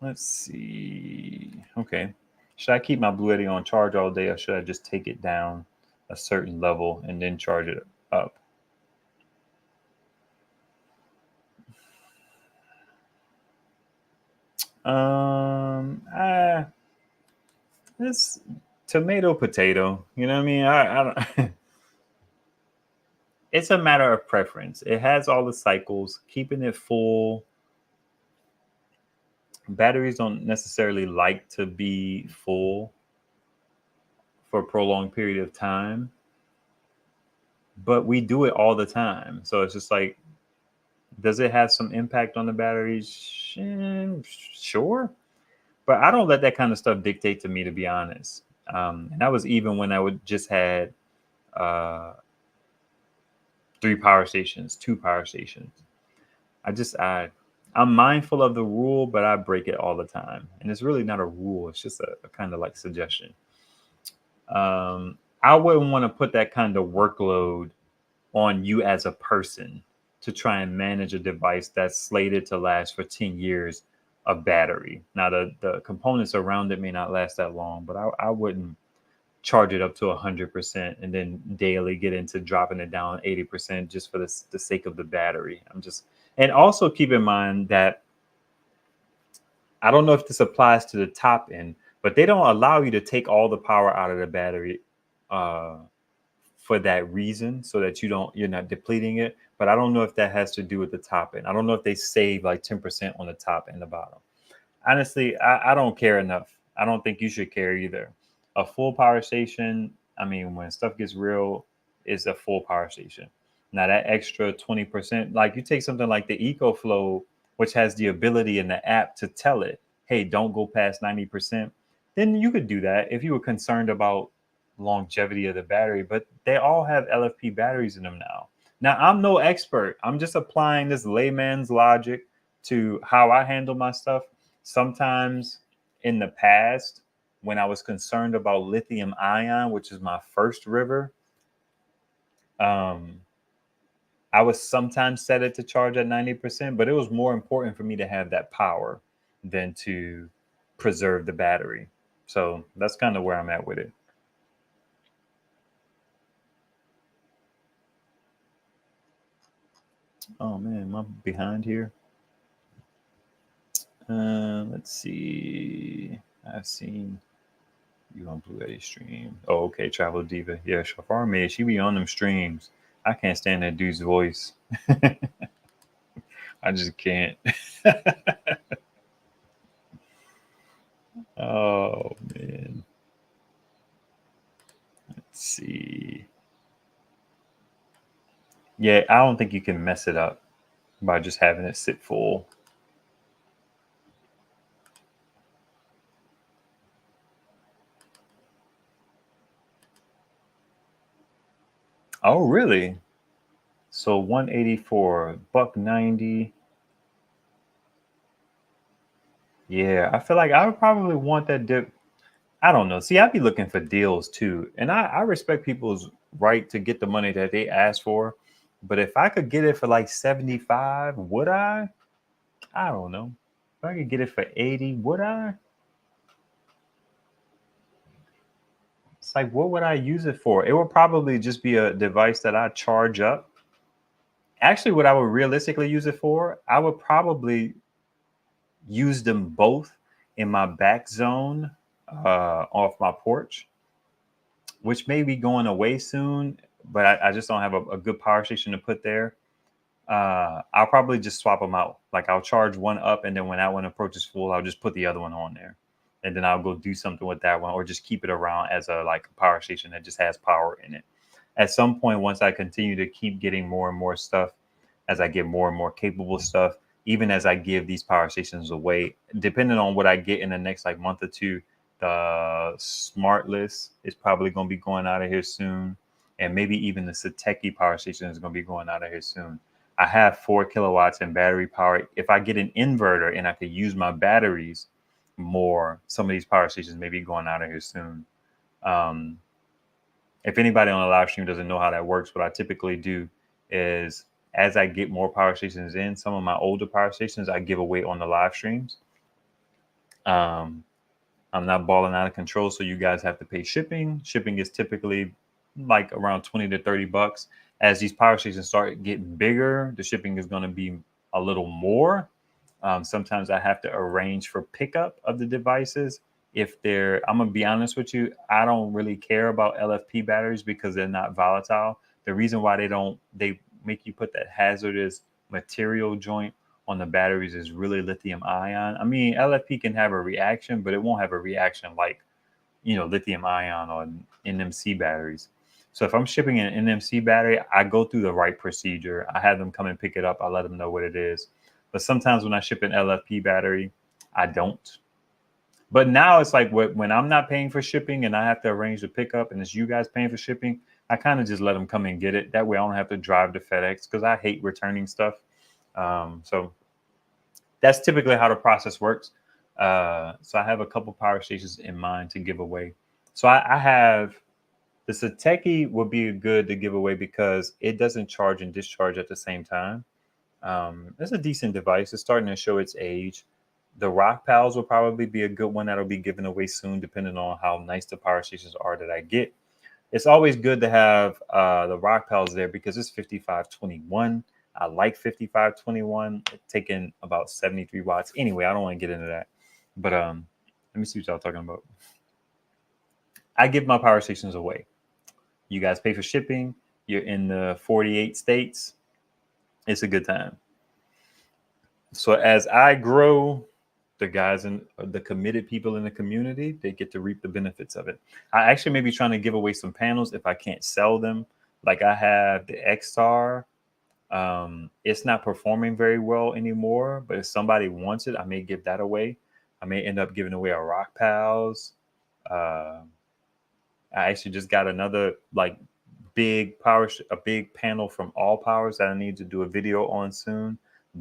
Let's see. Okay. Should I keep my Blue Yeti on charge all day, or should I just take it down a certain level and then charge it up? It's tomato potato. You know what I mean? I don't. It's a matter of preference. It has all the cycles, keeping it full. Batteries don't necessarily like to be full for a prolonged period of time, but we do it all the time. So it's just like, does it have some impact on the batteries? Sure. But I don't let that kind of stuff dictate to me, to be honest. And that was even when I would just had 3 power stations, 2 power stations. I'm mindful of the rule, but I break it all the time. And it's really not a rule. It's just a kind of like suggestion. I wouldn't want to put that kind of workload on you as a person to try and manage a device that's slated to last for 10 years of battery. Now, the components around it may not last that long, but I wouldn't charge it up to 100% and then daily get into dropping it down 80% just for the sake of the battery. And also keep in mind that I don't know if this applies to the top end, but they don't allow you to take all the power out of the battery for that reason, so that you're not depleting it. But I don't know if that has to do with the top end. I don't know if they save like 10% on the top and the bottom. Honestly, I don't care enough. I don't think you should care either. A full power station, I mean, when stuff gets real, is a full power station. Now that extra 20%, like you take something like the EcoFlow, which has the ability in the app to tell it, hey, don't go past 90%, then you could do that if you were concerned about longevity of the battery. But they all have LFP batteries in them now. Now, I'm no expert. I'm just applying this layman's logic to how I handle my stuff. Sometimes in the past, when I was concerned about lithium ion, which is my first river, I would sometimes set it to charge at 90%, but it was more important for me to have that power than to preserve the battery. So that's kind of where I'm at with it. Oh man, am I behind here? Let's see. I've seen you on Blue Eddie stream. Oh, okay, Travel Diva. Yeah, Shafar May, she be on them streams. I can't stand that dude's voice. I just can't. Oh man. Let's see. Yeah, I don't think you can mess it up by just having it sit full. Oh, really? So 184, buck 90. Yeah, I feel like I would probably want that dip. I don't know. See, I'd be looking for deals too. And I respect people's right to get the money that they ask for. But if I could get it for like 75, would I? I don't know. If I could get it for 80, would I? It's like, what would I use it for? It would probably just be a device that I charge up. Actually, what I would realistically use it for, I would probably use them both in my back zone off my porch, which may be going away soon, but I just don't have a good power station to put there. I'll probably just swap them out. Like I'll charge one up, and then when that one approaches full, I'll just put the other one on there, and then I'll go do something with that one, or just keep it around as a power station that just has power in it. At some point, once I continue to keep getting more and more stuff, as I get more and more capable stuff, even as I give these power stations away, depending on what I get in the next month or two, the smart list is probably going to be going out of here soon, and maybe even the Sateki power station is going to be going out of here soon. I have 4 kilowatts in battery power. If I get an inverter and I could use my batteries more, some of these power stations may be going out of here soon. If anybody on a live stream doesn't know how that works, what I typically do is as I get more power stations in, some of my older power stations I give away on the live streams. I'm not balling out of control, so you guys have to pay shipping. Shipping is typically like around 20 to 30 bucks. As these power stations start getting bigger, the shipping is going to be a little more. Sometimes I have to arrange for pickup of the devices. I'm going to be honest with you, I don't really care about LFP batteries because they're not volatile. The reason why they make you put that hazardous material joint on the batteries is really lithium ion. I mean, LFP can have a reaction, but it won't have a reaction like, lithium ion on NMC batteries. So if I'm shipping an NMC battery, I go through the right procedure. I have them come and pick it up. I let them know what it is. But sometimes when I ship an LFP battery, I don't. But now it's like when I'm not paying for shipping and I have to arrange the pickup and it's you guys paying for shipping, I kind of just let them come and get it. That way I don't have to drive to FedEx because I hate returning stuff. So that's typically how the process works. So I have a couple power stations in mind to give away. So I have the Sateki would be good to give away because it doesn't charge and discharge at the same time. It's a decent device. It's starting to show its age. The rock pals will probably be a good one that'll be given away soon, depending on how nice the power stations are that I get. It's always good to have the rock pals there because it's 5521. I like 5521, taking about 73 watts. Anyway, I don't want to get into that. But let me see what y'all talking about. I give my power stations away. You guys pay for shipping. You're in the 48 states. It's a good time. So as I grow, the guys and the committed people in the community, they get to reap the benefits of it. I actually may be trying to give away some panels if I can't sell them. Like I have the XR. It's not performing very well anymore, but if somebody wants it, I may give that away. I may end up giving away a Rock Pals. I actually just got another like a big panel from All Powers that I need to do a video on soon.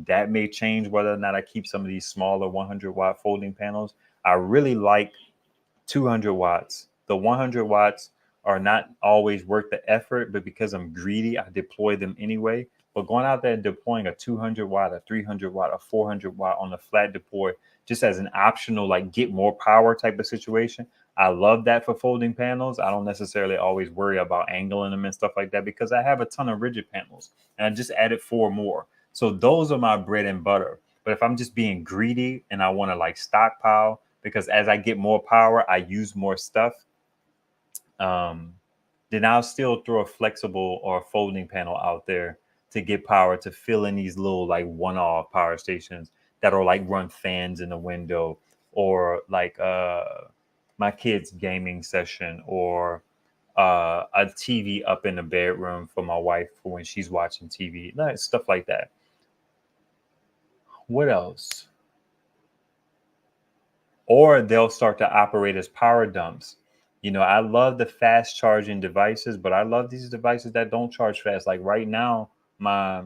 That may change whether or not I keep some of these smaller 100-watt folding panels. I really like 200 watts. The 100 watts are not always worth the effort, but because I'm greedy, I deploy them anyway. But going out there and deploying a 200 watt, a 300 watt, a 400 watt on a flat deploy, just as an optional, like get more power type of situation. I love that for folding panels. I don't necessarily always worry about angling them and stuff like that because I have a ton of rigid panels and I just added 4 more. So those are my bread and butter. But if I'm just being greedy and I want to like stockpile, because as I get more power, I use more stuff, then I'll still throw a flexible or a folding panel out there to get power to fill in these little like one-off power stations that'll like run fans in the window or like my kids' gaming session or a TV up in the bedroom for my wife for when she's watching TV, stuff like that. What else? Or they'll start to operate as power dumps. You know, I love the fast charging devices, but I love these devices that don't charge fast. Like right now, my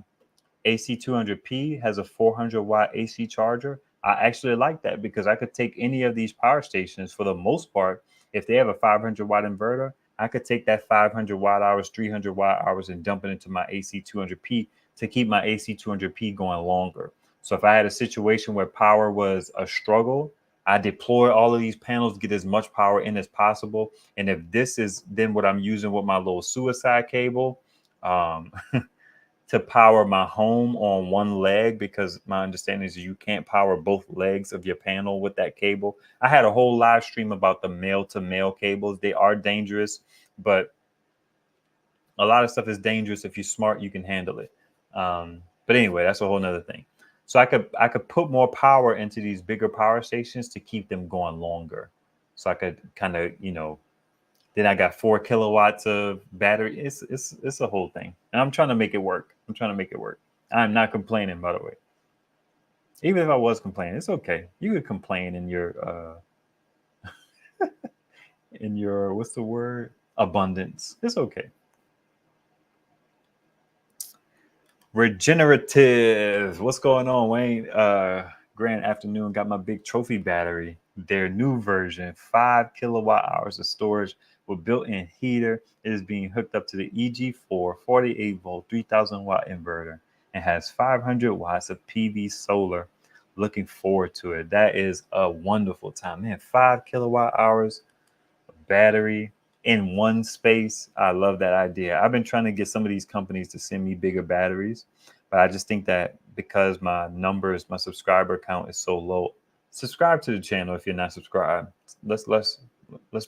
AC200P has a 400 watt AC charger. I actually like that because I could take any of these power stations for the most part. If they have a 500 watt inverter, I could take that 500 watt hours, 300 watt hours and dump it into my AC200P to keep my AC200P going longer. So if I had a situation where power was a struggle, I deploy all of these panels to get as much power in as possible. And if this is then what I'm using with my little suicide cable, to power my home on one leg, because my understanding is you can't power both legs of your panel with that cable. I had a whole live stream about the male to male cables. They are dangerous, but a lot of stuff is dangerous. If you're smart, you can handle it. But anyway, that's a whole nother thing. So I could put more power into these bigger power stations to keep them going longer. So I could kind of, then I got 4 kilowatts of battery. It's a whole thing. And I'm trying to make it work. I'm not complaining, by the way. Even if I was complaining, it's okay. You could complain in your what's the word? Abundance. It's okay. Regenerative. What's going on, Wayne? Grand afternoon. Got my big trophy battery. Their new version, 5 kilowatt hours of storage with built-in heater. It is being hooked up to the EG4 48 volt 3000 watt inverter and has 500 watts of PV solar. Looking forward to it. That is a wonderful time, man. 5 kilowatt hours of battery in one space. I love that idea. I've been trying to get some of these companies to send me bigger batteries, but I just think that because my subscriber count is so low, subscribe to the channel if you're not subscribed. Let's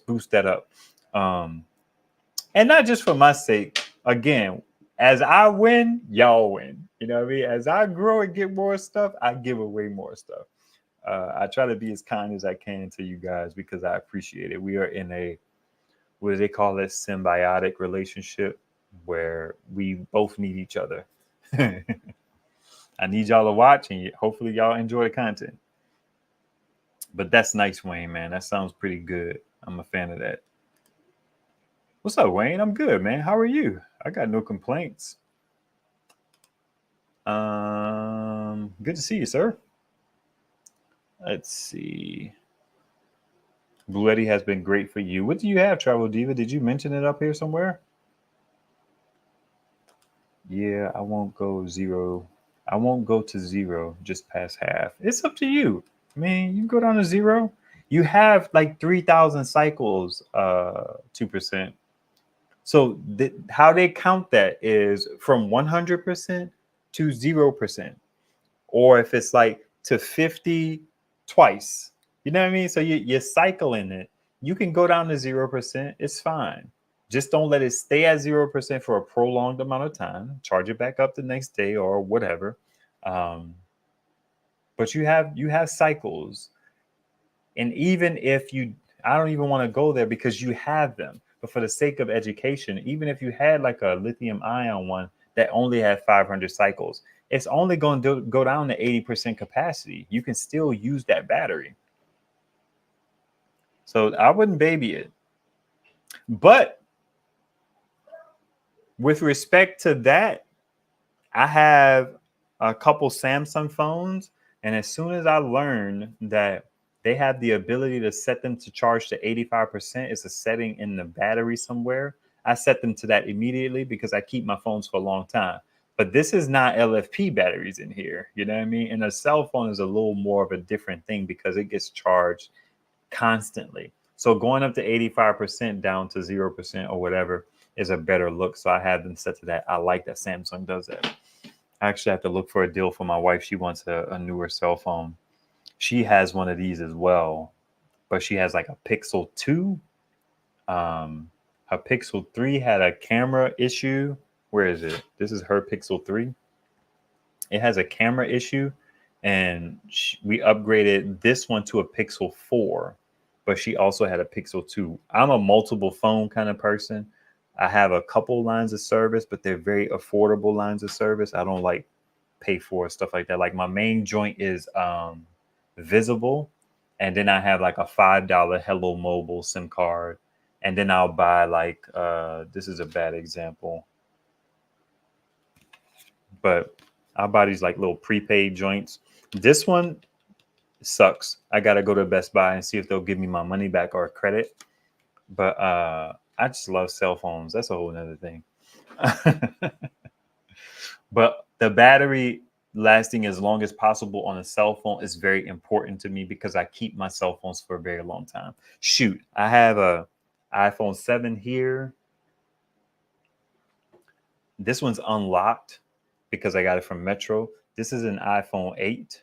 boost that up. And not just for my sake. Again, as I win, y'all win. You know what I mean? As I grow and get more stuff, I give away more stuff. I try to be as kind as I can to you guys because I appreciate it. We are in a, what do they call it, symbiotic relationship where we both need each other. I need y'all to watch and hopefully y'all enjoy the content. But that's nice, Wayne, man. That sounds pretty good. I'm a fan of that. What's up, Wayne? I'm good, man. How are you? I got no complaints. Good to see you, sir. Let's see. Blue Eddie has been great for you. What do you have, Travel Diva? Did you mention it up here somewhere? Yeah, I won't go zero. I won't go to zero just past half. It's up to you. I mean, you can go down to 0. You have like 3,000 cycles, 2%. So how they count that is from 100% to 0%. Or if it's like to 50 twice, you know what I mean? So you're cycling it. You can go down to 0%. It's fine. Just don't let it stay at 0% for a prolonged amount of time. Charge it back up the next day or whatever. But you have cycles. And even if I don't even want to go there because you have them. But for the sake of education, even if you had like a lithium ion one that only had 500 cycles, it's only going to go down to 80% capacity. You can still use that battery. So I wouldn't baby it. But with respect to that, I have a couple Samsung phones. And as soon as I learned that they have the ability to set them to charge to 85%, it's a setting in the battery somewhere, I set them to that immediately because I keep my phones for a long time. But this is not LFP batteries in here. You know what I mean? And a cell phone is a little more of a different thing because it gets charged constantly. So going up to 85% down to 0% or whatever is a better look. So I have them set to that. I like that Samsung does that. I actually have to look for a deal for my wife. She wants a newer cell phone. She has one of these as well, but she has like a Pixel 2. Her Pixel 3 had a camera issue. Where is it? This is her Pixel 3. It has a camera issue, and we upgraded this one to a Pixel 4, but she also had a Pixel 2. I'm a multiple phone kind of person. I have a couple lines of service, but they're very affordable lines of service. I don't like pay for stuff like that. Like my main joint is Visible, and then I have like a $5 Hello Mobile SIM card, and then I'll buy like this is a bad example, but I'll buy these like little prepaid joints. This one sucks. I gotta go to Best Buy and see if they'll give me my money back or a credit. But I just love cell phones. That's a whole nother thing. But the battery lasting as long as possible on a cell phone is very important to me because I keep my cell phones for a very long time. Shoot, I have a iPhone 7 here. This one's unlocked because I got it from Metro. This is an iPhone 8.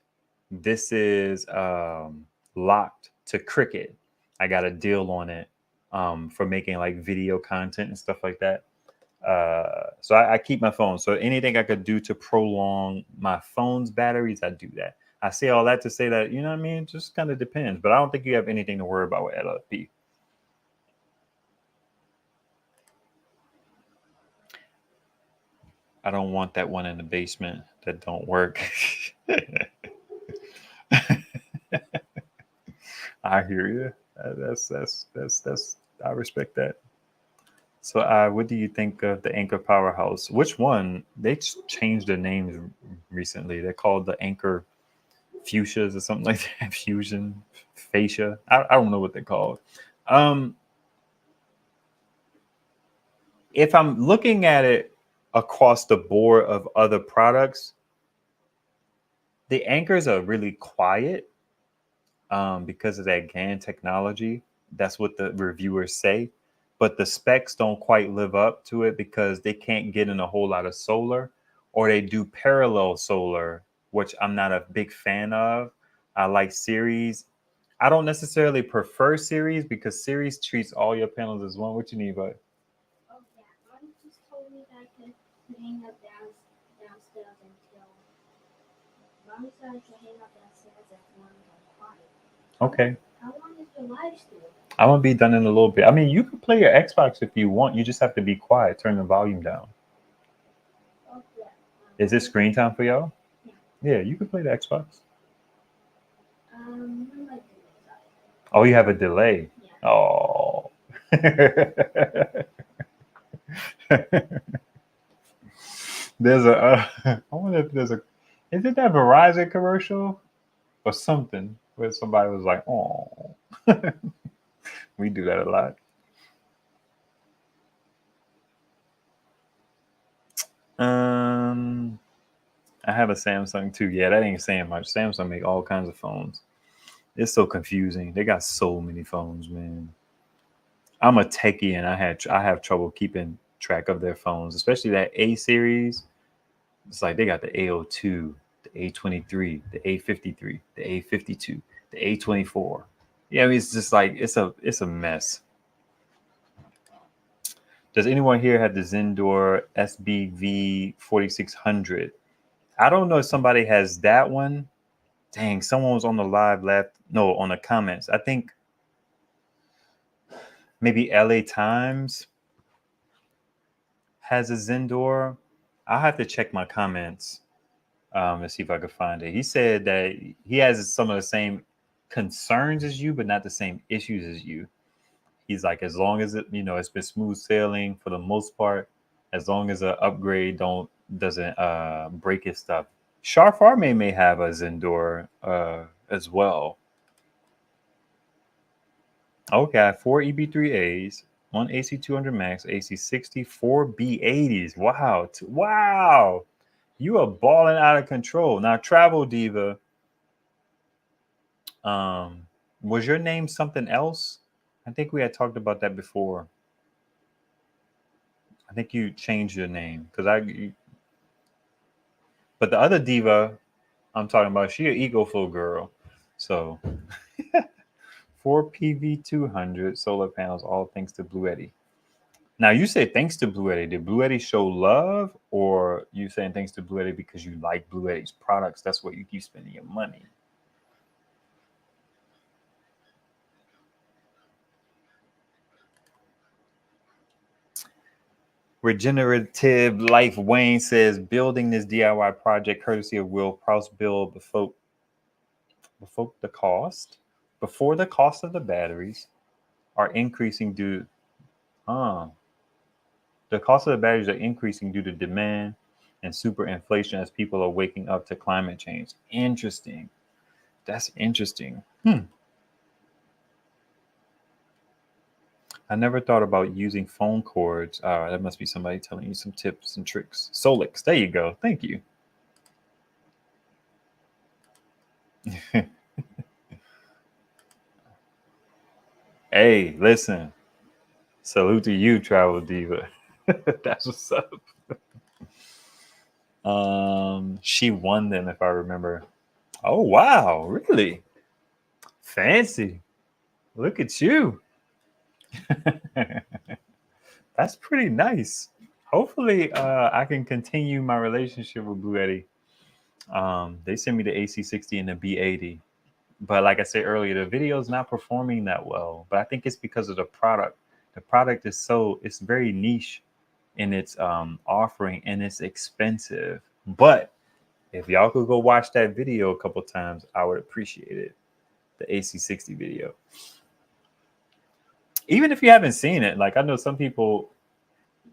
This is locked to Cricket. I got a deal on it for making like video content and stuff like that. So I keep my phone. So anything I could do to prolong my phone's batteries, I do that. I say all that to say that, you know what I mean? It just kind of depends. But I don't think you have anything to worry about with LFP. I don't want that one in the basement that don't work. I hear you. That's I respect that. So, what do you think of the Anchor Powerhouse? Which one? They changed their names recently. They're called the Anchor Fuchsias or something like that. Fusion, Fascia. I don't know what they're called. If I'm looking at it across the board of other products, the anchors are really quiet because of that GaN technology. That's what the reviewers say. But the specs don't quite live up to it because they can't get in a whole lot of solar, or they do parallel solar, which I'm not a big fan of. I like series. I don't necessarily prefer series because series treats all your panels as one. What you need, bud? Oh, yeah. Mom just told me that I could hang up downstairs until. Mom said I could hang up downstairs as long as I'm quiet. Okay. How long is your live stream? I'm gonna be done in a little bit. I mean, you can play your Xbox if you want. You just have to be quiet. Turn the volume down. Oh, yeah. Is this screen time for y'all? Yeah. Yeah, you can play the Xbox. We might do this. Oh, you have a delay. Yeah. Oh. There's a. I wonder if there's a. Is it that Verizon commercial or something where somebody was like, "Oh." We do that a lot. I have a Samsung too. Yeah, that ain't saying much. Samsung make all kinds of phones. It's so confusing. They got so many phones, man. I'm a techie and I have trouble keeping track of their phones, especially that A series. It's like they got the A02, the A23, the A53, the A52, the A24. Yeah, I mean it's just like it's a mess. Does anyone here have the Zendor SBV 4600? I don't know if somebody has that one. Dang, someone was on the live left. No, on the comments. I think maybe LA Times has a Zendor. I'll have to check my comments and see if I can find it. He said that he has some of the same concerns as you, but not the same issues as you. He's like, as long as it's been smooth sailing for the most part, as long as an upgrade doesn't break his stuff. Sharp Farme may have a Zendor as well. Okay, 4 EB3As, 1 AC200 Max, AC60, 4 B80s. Wow. Wow. You are balling out of control. Now, Travel Diva, was your name something else? I think we had talked about that before. I think you changed your name but the other diva I'm talking about, she an EcoFlow girl. So 4 PV200 solar panels, all thanks to Blue Eddy. Now you say thanks to Blue Eddy. Did Blue Eddy show love, or you saying thanks to Blue Eddy because you like Blue Eddy's products? That's where you keep spending your money. Regenerative Life Wayne says, building this DIY project courtesy of Will Prouse Bill before the cost of the batteries are increasing due the cost of the batteries are increasing due to demand and super inflation as people are waking up to climate change. Interesting. That's interesting. I never thought about using phone cords. That must be somebody telling you some tips and tricks. Solix, there you go. Thank you. Hey, listen. Salute to you, Travel Diva. That's what's up. She won them, if I remember. Oh wow, really? Fancy. Look at you. That's pretty nice. Hopefully, I can continue my relationship with Blue Eddy. They sent me the AC60 and the B80, but like I said earlier, the video is not performing that well. But I think it's because of the product. The product is it's very niche in its offering, and it's expensive. But if y'all could go watch that video a couple times, I would appreciate it. The AC60 video. Even if you haven't seen it, like I know some people,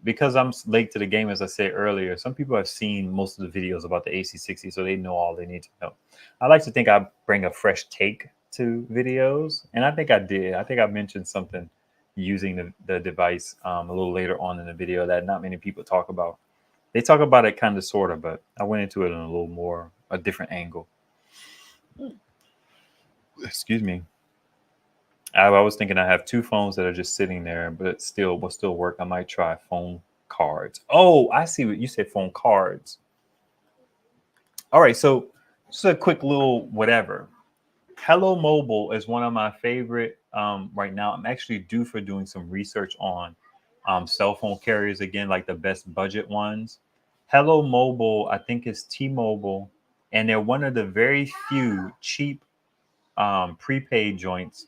because I'm late to the game, as I said earlier, some people have seen most of the videos about the AC60, so they know all they need to know. I like to think I bring a fresh take to videos, and I think I did. I think I mentioned something using the device a little later on in the video that not many people talk about. They talk about it kind of, sort of, but I went into it in a little more, a different angle. Excuse me. I was thinking I have two phones that are just sitting there, but will still work. I might try phone cards. Oh, I see what you said, phone cards. All right, so just a quick little whatever. Hello Mobile is one of my favorite right now. I'm actually due for doing some research on cell phone carriers again, like the best budget ones. Hello Mobile, I think is T-Mobile, and they're one of the very few cheap prepaid joints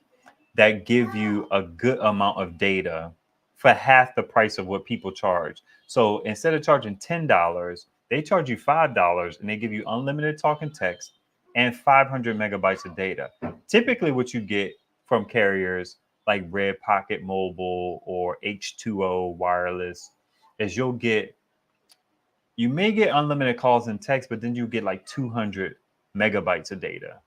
that give you a good amount of data for half the price of what people charge. So instead of charging $10, they charge you $5 and they give you unlimited talk and text and 500 megabytes of data. Typically, what you get from carriers like Red Pocket Mobile or H2O Wireless is you may get unlimited calls and text, but then you get like 200 megabytes of data.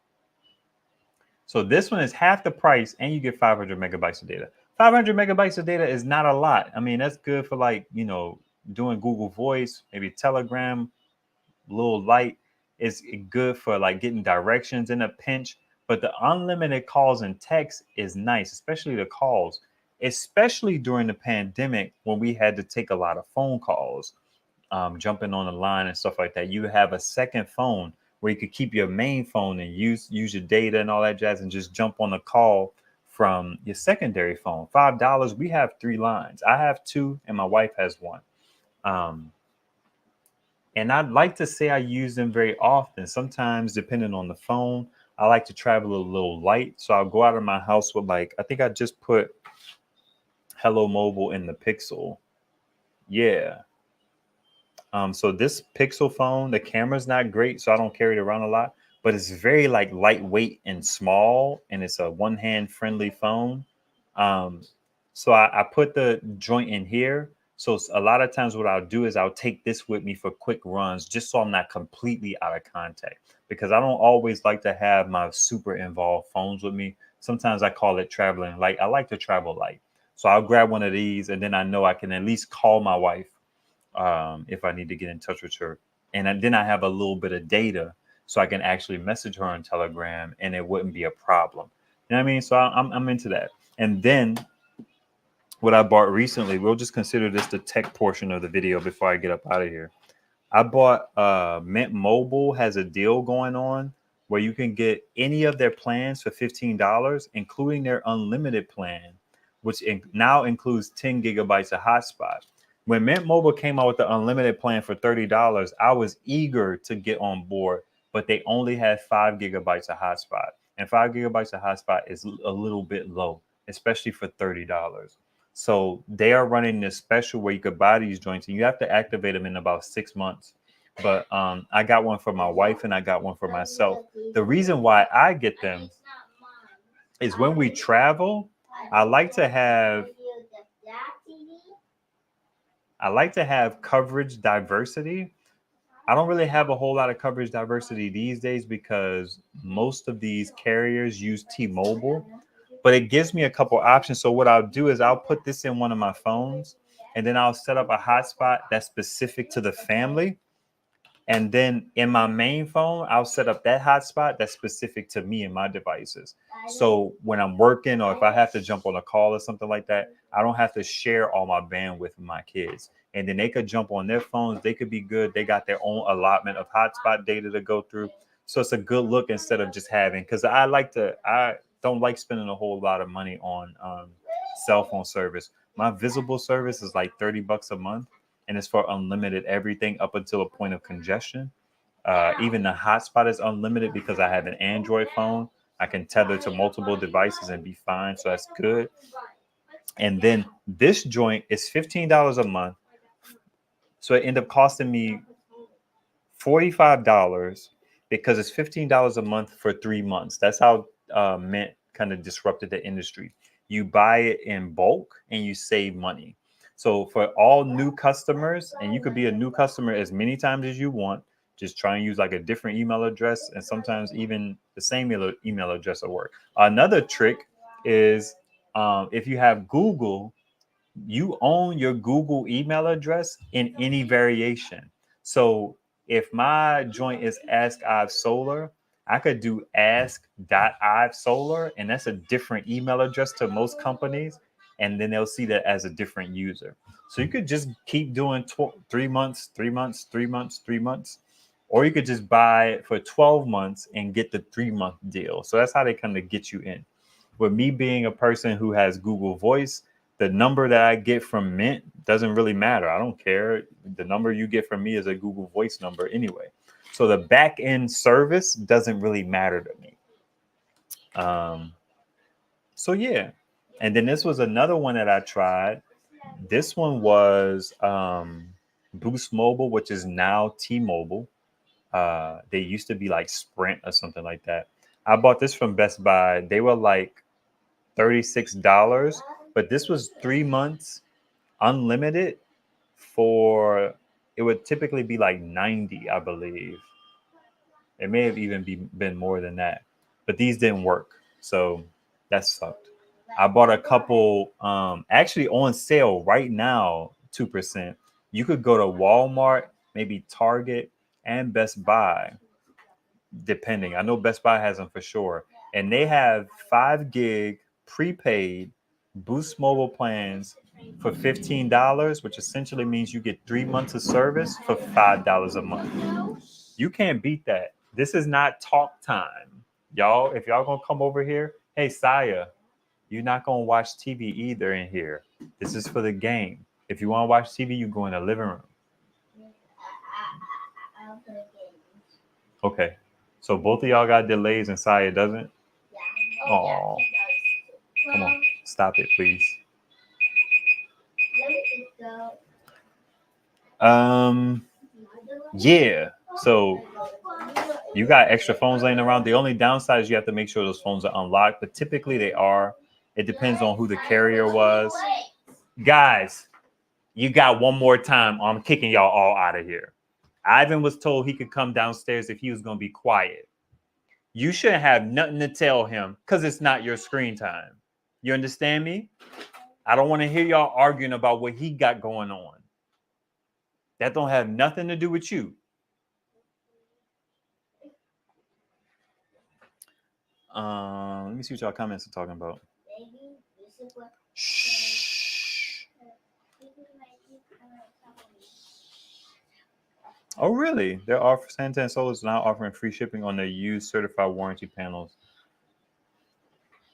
So this one is half the price and you get 500 megabytes of data. 500 megabytes of data is not a lot. I mean, that's good for like, doing Google Voice, maybe Telegram, a little light. It's good for like getting directions in a pinch. But the unlimited calls and texts is nice, especially the calls, especially during the pandemic when we had to take a lot of phone calls, jumping on the line and stuff like that. You have a second phone where you could keep your main phone and use your data and all that jazz and just jump on a call from your secondary phone. $5. We have 3 lines. I have 2 and my wife has 1. And I'd like to say I use them very often. Sometimes, depending on the phone, I like to travel a little light. So I'll go out of my house with, like, I think I just put Hello Mobile in the Pixel. Yeah. So this Pixel phone, the camera's not great, so I don't carry it around a lot, but it's very like lightweight and small, and it's a one-hand friendly phone. Um, so I put the joint in here. So a lot of times what I'll do is I'll take this with me for quick runs, just so I'm not completely out of contact, because I don't always like to have my super involved phones with me. Sometimes I call it traveling light. I like to travel light. So I'll grab one of these, and then I know I can at least call my wife if I need to get in touch with her. And then I have a little bit of data so I can actually message her on Telegram and it wouldn't be a problem. You know what I mean? So I'm into that. And then what I bought recently, we'll just consider this the tech portion of the video before I get up out of here. I bought Mint Mobile has a deal going on where you can get any of their plans for $15, including their unlimited plan, which now includes 10 gigabytes of hotspot. When Mint Mobile came out with the unlimited plan for $30, I was eager to get on board, but they only had 5 gigabytes of hotspot. And 5 gigabytes of hotspot is a little bit low, especially for $30. So they are running this special where you could buy these joints and you have to activate them in about 6 months. But I got one for my wife and I got one for myself. The reason why I get them is when we travel, I like to have coverage diversity. I don't really have a whole lot of coverage diversity these days because most of these carriers use T-Mobile, but it gives me a couple options. So what I'll do is I'll put this in one of my phones and then I'll set up a hotspot that's specific to the family. And then in my main phone, I'll set up that hotspot that's specific to me and my devices. So when I'm working or if I have to jump on a call or something like that, I don't have to share all my bandwidth with my kids. And then they could jump on their phones. They could be good. They got their own allotment of hotspot data to go through. So it's a good look instead of just having, because I don't like spending a whole lot of money on cell phone service. My Visible service is like $30 a month, and it's for unlimited everything up until a point of congestion. Even the hotspot is unlimited because I have an Android phone. I can tether to multiple devices and be fine. So that's good. And then this joint is $15 a month. So it ended up costing me $45 because it's $15 a month for 3 months. That's how Mint kind of disrupted the industry. You buy it in bulk and you save money. So for all new customers, and you could be a new customer as many times as you want, just try and use like a different email address, and sometimes even the same email address will work. Another trick is if you have Google, you own your Google email address in any variation. So if my joint is askivesolar, I could do ask.ivesolar, and that's a different email address to most companies. And then they'll see that as a different user. So you could just keep doing 3 months, 3 months, 3 months, 3 months. Or you could just buy it for 12 months and get the 3-month deal. So that's how they kind of get you in. With me being a person who has Google Voice, the number that I get from Mint doesn't really matter. I don't care. The number you get from me is a Google Voice number anyway. So the back end service doesn't really matter to me. So yeah. And then this was another one that I tried. This one was Boost Mobile, which is now T-Mobile. They used to be like Sprint or something like that. I bought this from Best Buy. They were like $36, but this was 3 months unlimited for, it would typically be like 90, I believe. It may have even been more than that, but these didn't work. So that sucked. I bought a couple actually on sale right now, 2%. You could go to Walmart, maybe Target, and Best Buy, depending. I know Best Buy has them for sure. and they have 5 gig prepaid Boost Mobile plans for $15, which essentially means you get 3 months of service for $5 a month. You can't beat that. This is not talk time. Y'all, if y'all gonna come over here, hey, Saya, you're not gonna watch TV either in here. This is for the game. If you wanna watch TV, you go in the living room. I'll play games. Okay. So both of y'all got delays and Saya doesn't? Yeah. Oh, Yeah, come on. Stop it, please. let me go. Yeah. So you got extra phones laying around. The only downside is you have to make sure those phones are unlocked, but typically they are. It depends on who the carrier was. Guys, you got one more time. I'm kicking y'all all out of here. Ivan was told he could come downstairs if he was going to be quiet. You shouldn't have nothing to tell him because it's not your screen time. You understand me? I don't want to hear y'all arguing about what he got going on. That don't have nothing to do with you. Let me see what y'all comments are talking about. Shh. Oh, really? They're offering Santan Solar is now offering free shipping on their used certified warranty panels.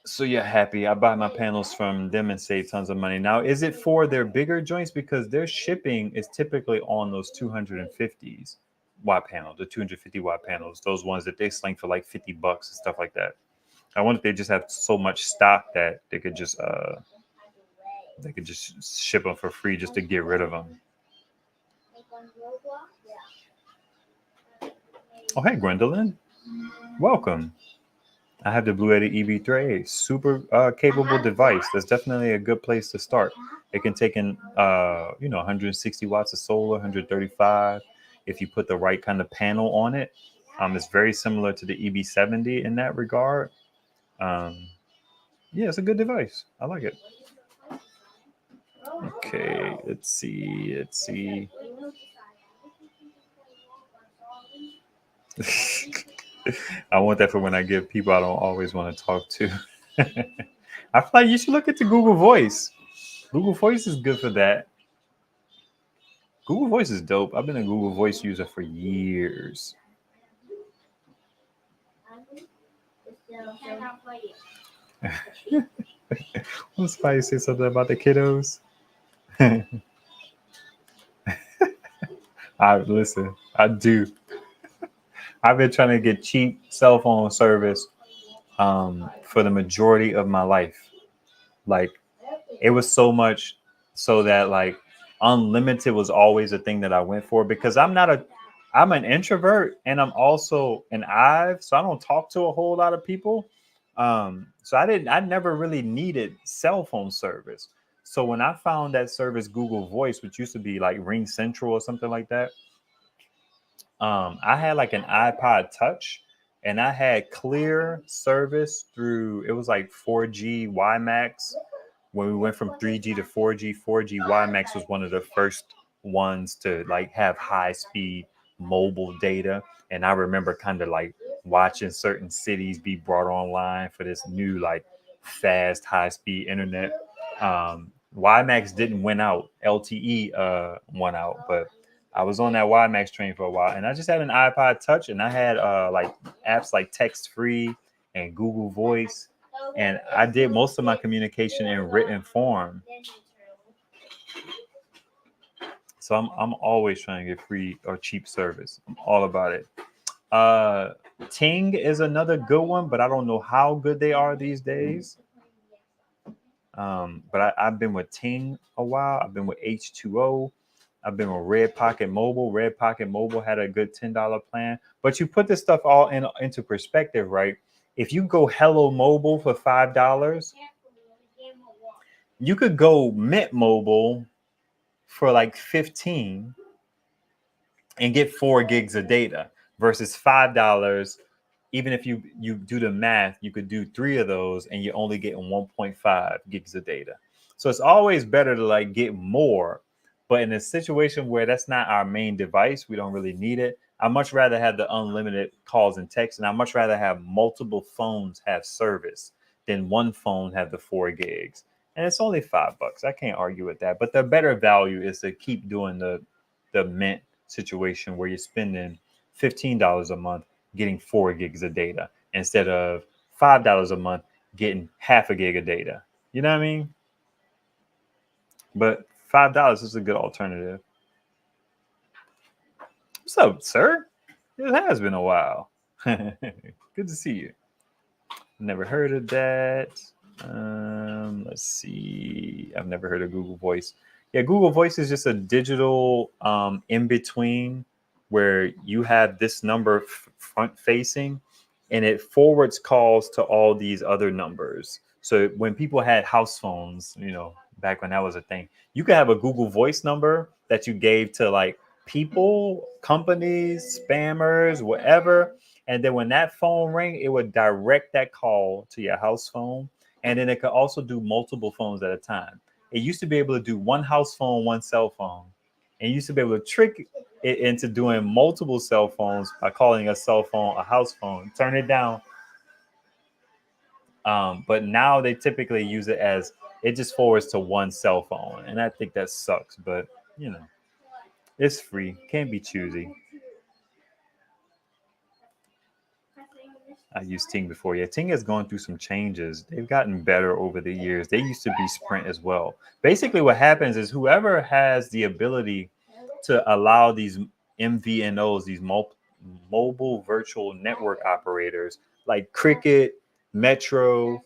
So you're happy. I buy my panels from them and save tons of money. Now, is it for their bigger joints? Because their shipping is typically on those 250s watt panels, the 250 watt panels, those ones that they sling for like $50 and stuff like that. I wonder if they just have so much stock that they could just ship them for free just to get rid of them. Oh, hey, Gwendolyn. Welcome. I have the Blue Yeti EV3, super capable device. That's definitely a good place to start. It can take in, 160 watts of solar, 135. If you put the right kind of panel on it, it's very similar to the EB70 in that regard. Yeah, it's a good device. I like it. Okay, let's see. I want that for when I get people I don't always want to talk to. I feel like you should look into Google Voice. Google Voice is good for that. Google Voice is dope. I've been a Google Voice user for years. Well, somebody say something about the kiddos. I do. I've been trying to get cheap cell phone service for the majority of my life. Like, it was so much so that like unlimited was always a thing that I went for because I'm an introvert and I'm also an IVE, so I don't talk to a whole lot of people. So I never really needed cell phone service. So when I found that service Google Voice, which used to be like Ring Central or something like that, I had like an iPod Touch and I had clear service through, it was like 4G WiMAX. When we went from 3G to 4G, 4G WiMAX was one of the first ones to like have high speed mobile data. And I remember kind of like watching certain cities be brought online for this new like fast high speed internet. WiMAX didn't win out. LTE won out, but I was on that WiMAX train for a while, and I just had an iPod Touch, and I had like apps like Text Free and Google Voice, and I did most of my communication in written form. So I'm always trying to get free or cheap service. I'm all about it. Ting is another good one, but I don't know how good they are these days. But I've been with Ting a while. I've been with H2O. I've been with Red Pocket Mobile. Red Pocket Mobile had a good $10 plan. But you put this stuff all into perspective, right? If you go Hello Mobile for $5, you could go Mint Mobile for like 15 and get 4 gigs of data versus $5. Even if you do the math, you could do 3 of those and you're only getting 1.5 gigs of data. So it's always better to like get more. But in a situation where that's not our main device, we don't really need it. I much rather have the unlimited calls and texts, and I much rather have multiple phones have service than one phone have the 4 gigs. And it's only $5. I can't argue with that. But the better value is to keep doing the Mint situation where you're spending $15 a month getting 4 gigs of data instead of $5 a month getting half a gig of data. You know what I mean? But $5 is a good alternative. What's up, sir? It has been a while. Good to see you. Never heard of that. Let's see. I've never heard of Google Voice. Yeah, Google Voice is just a digital in between where you have this number front facing and it forwards calls to all these other numbers. So when people had house phones, back when that was a thing, you could have a Google Voice number that you gave to like people, companies, spammers, whatever. And then when that phone rang, it would direct that call to your house phone. And then it could also do multiple phones at a time. It used to be able to do one house phone, one cell phone. And you used to be able to trick it into doing multiple cell phones by calling a cell phone a house phone. Turn it down. But now they typically use it as it just forwards to one cell phone. And I think that sucks. But, it's free. Can't be choosy. I used Ting before. Yeah, Ting has gone through some changes. They've gotten better over the years. They used to be Sprint as well. Basically, what happens is whoever has the ability to allow these MVNOs, these mobile virtual network operators like Cricket, Metro,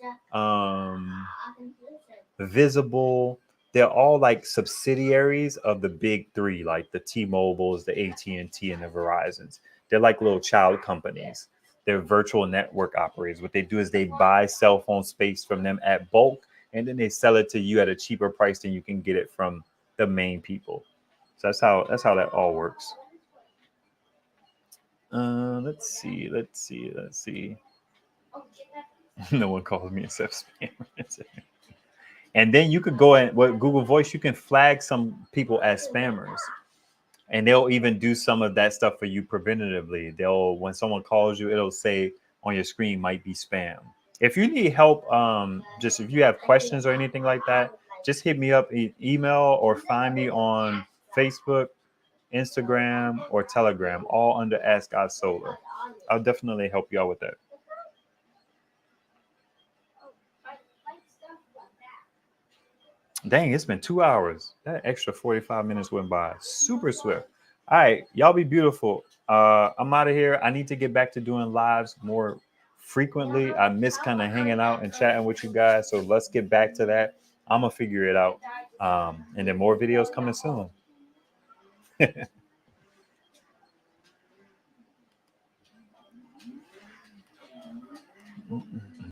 Visible, they're all like subsidiaries of the big three, like the T-Mobiles, the AT&T, and the Verizons. They're like little child companies. They're virtual network operators. What they do is they buy cell phone space from them at bulk, and then they sell it to you at a cheaper price than you can get it from the main people. So that's how that all works. Let's see. No one calls me except spam. And then you could go in with Google Voice, you can flag some people as spammers. And they'll even do some of that stuff for you preventatively. When someone calls you, it'll say on your screen might be spam. If you need help, just if you have questions or anything like that, just hit me up, email or find me on Facebook, Instagram, or Telegram, all under Ask God Solar. I'll definitely help you out with that. Dang, it's been 2 hours. That extra 45 minutes went by super swift. All right, y'all be beautiful. I'm out of here. I need to get back to doing lives more frequently. I miss kind of hanging out and chatting with you guys. So let's get back to that. I'm going to figure it out. And then more videos coming soon.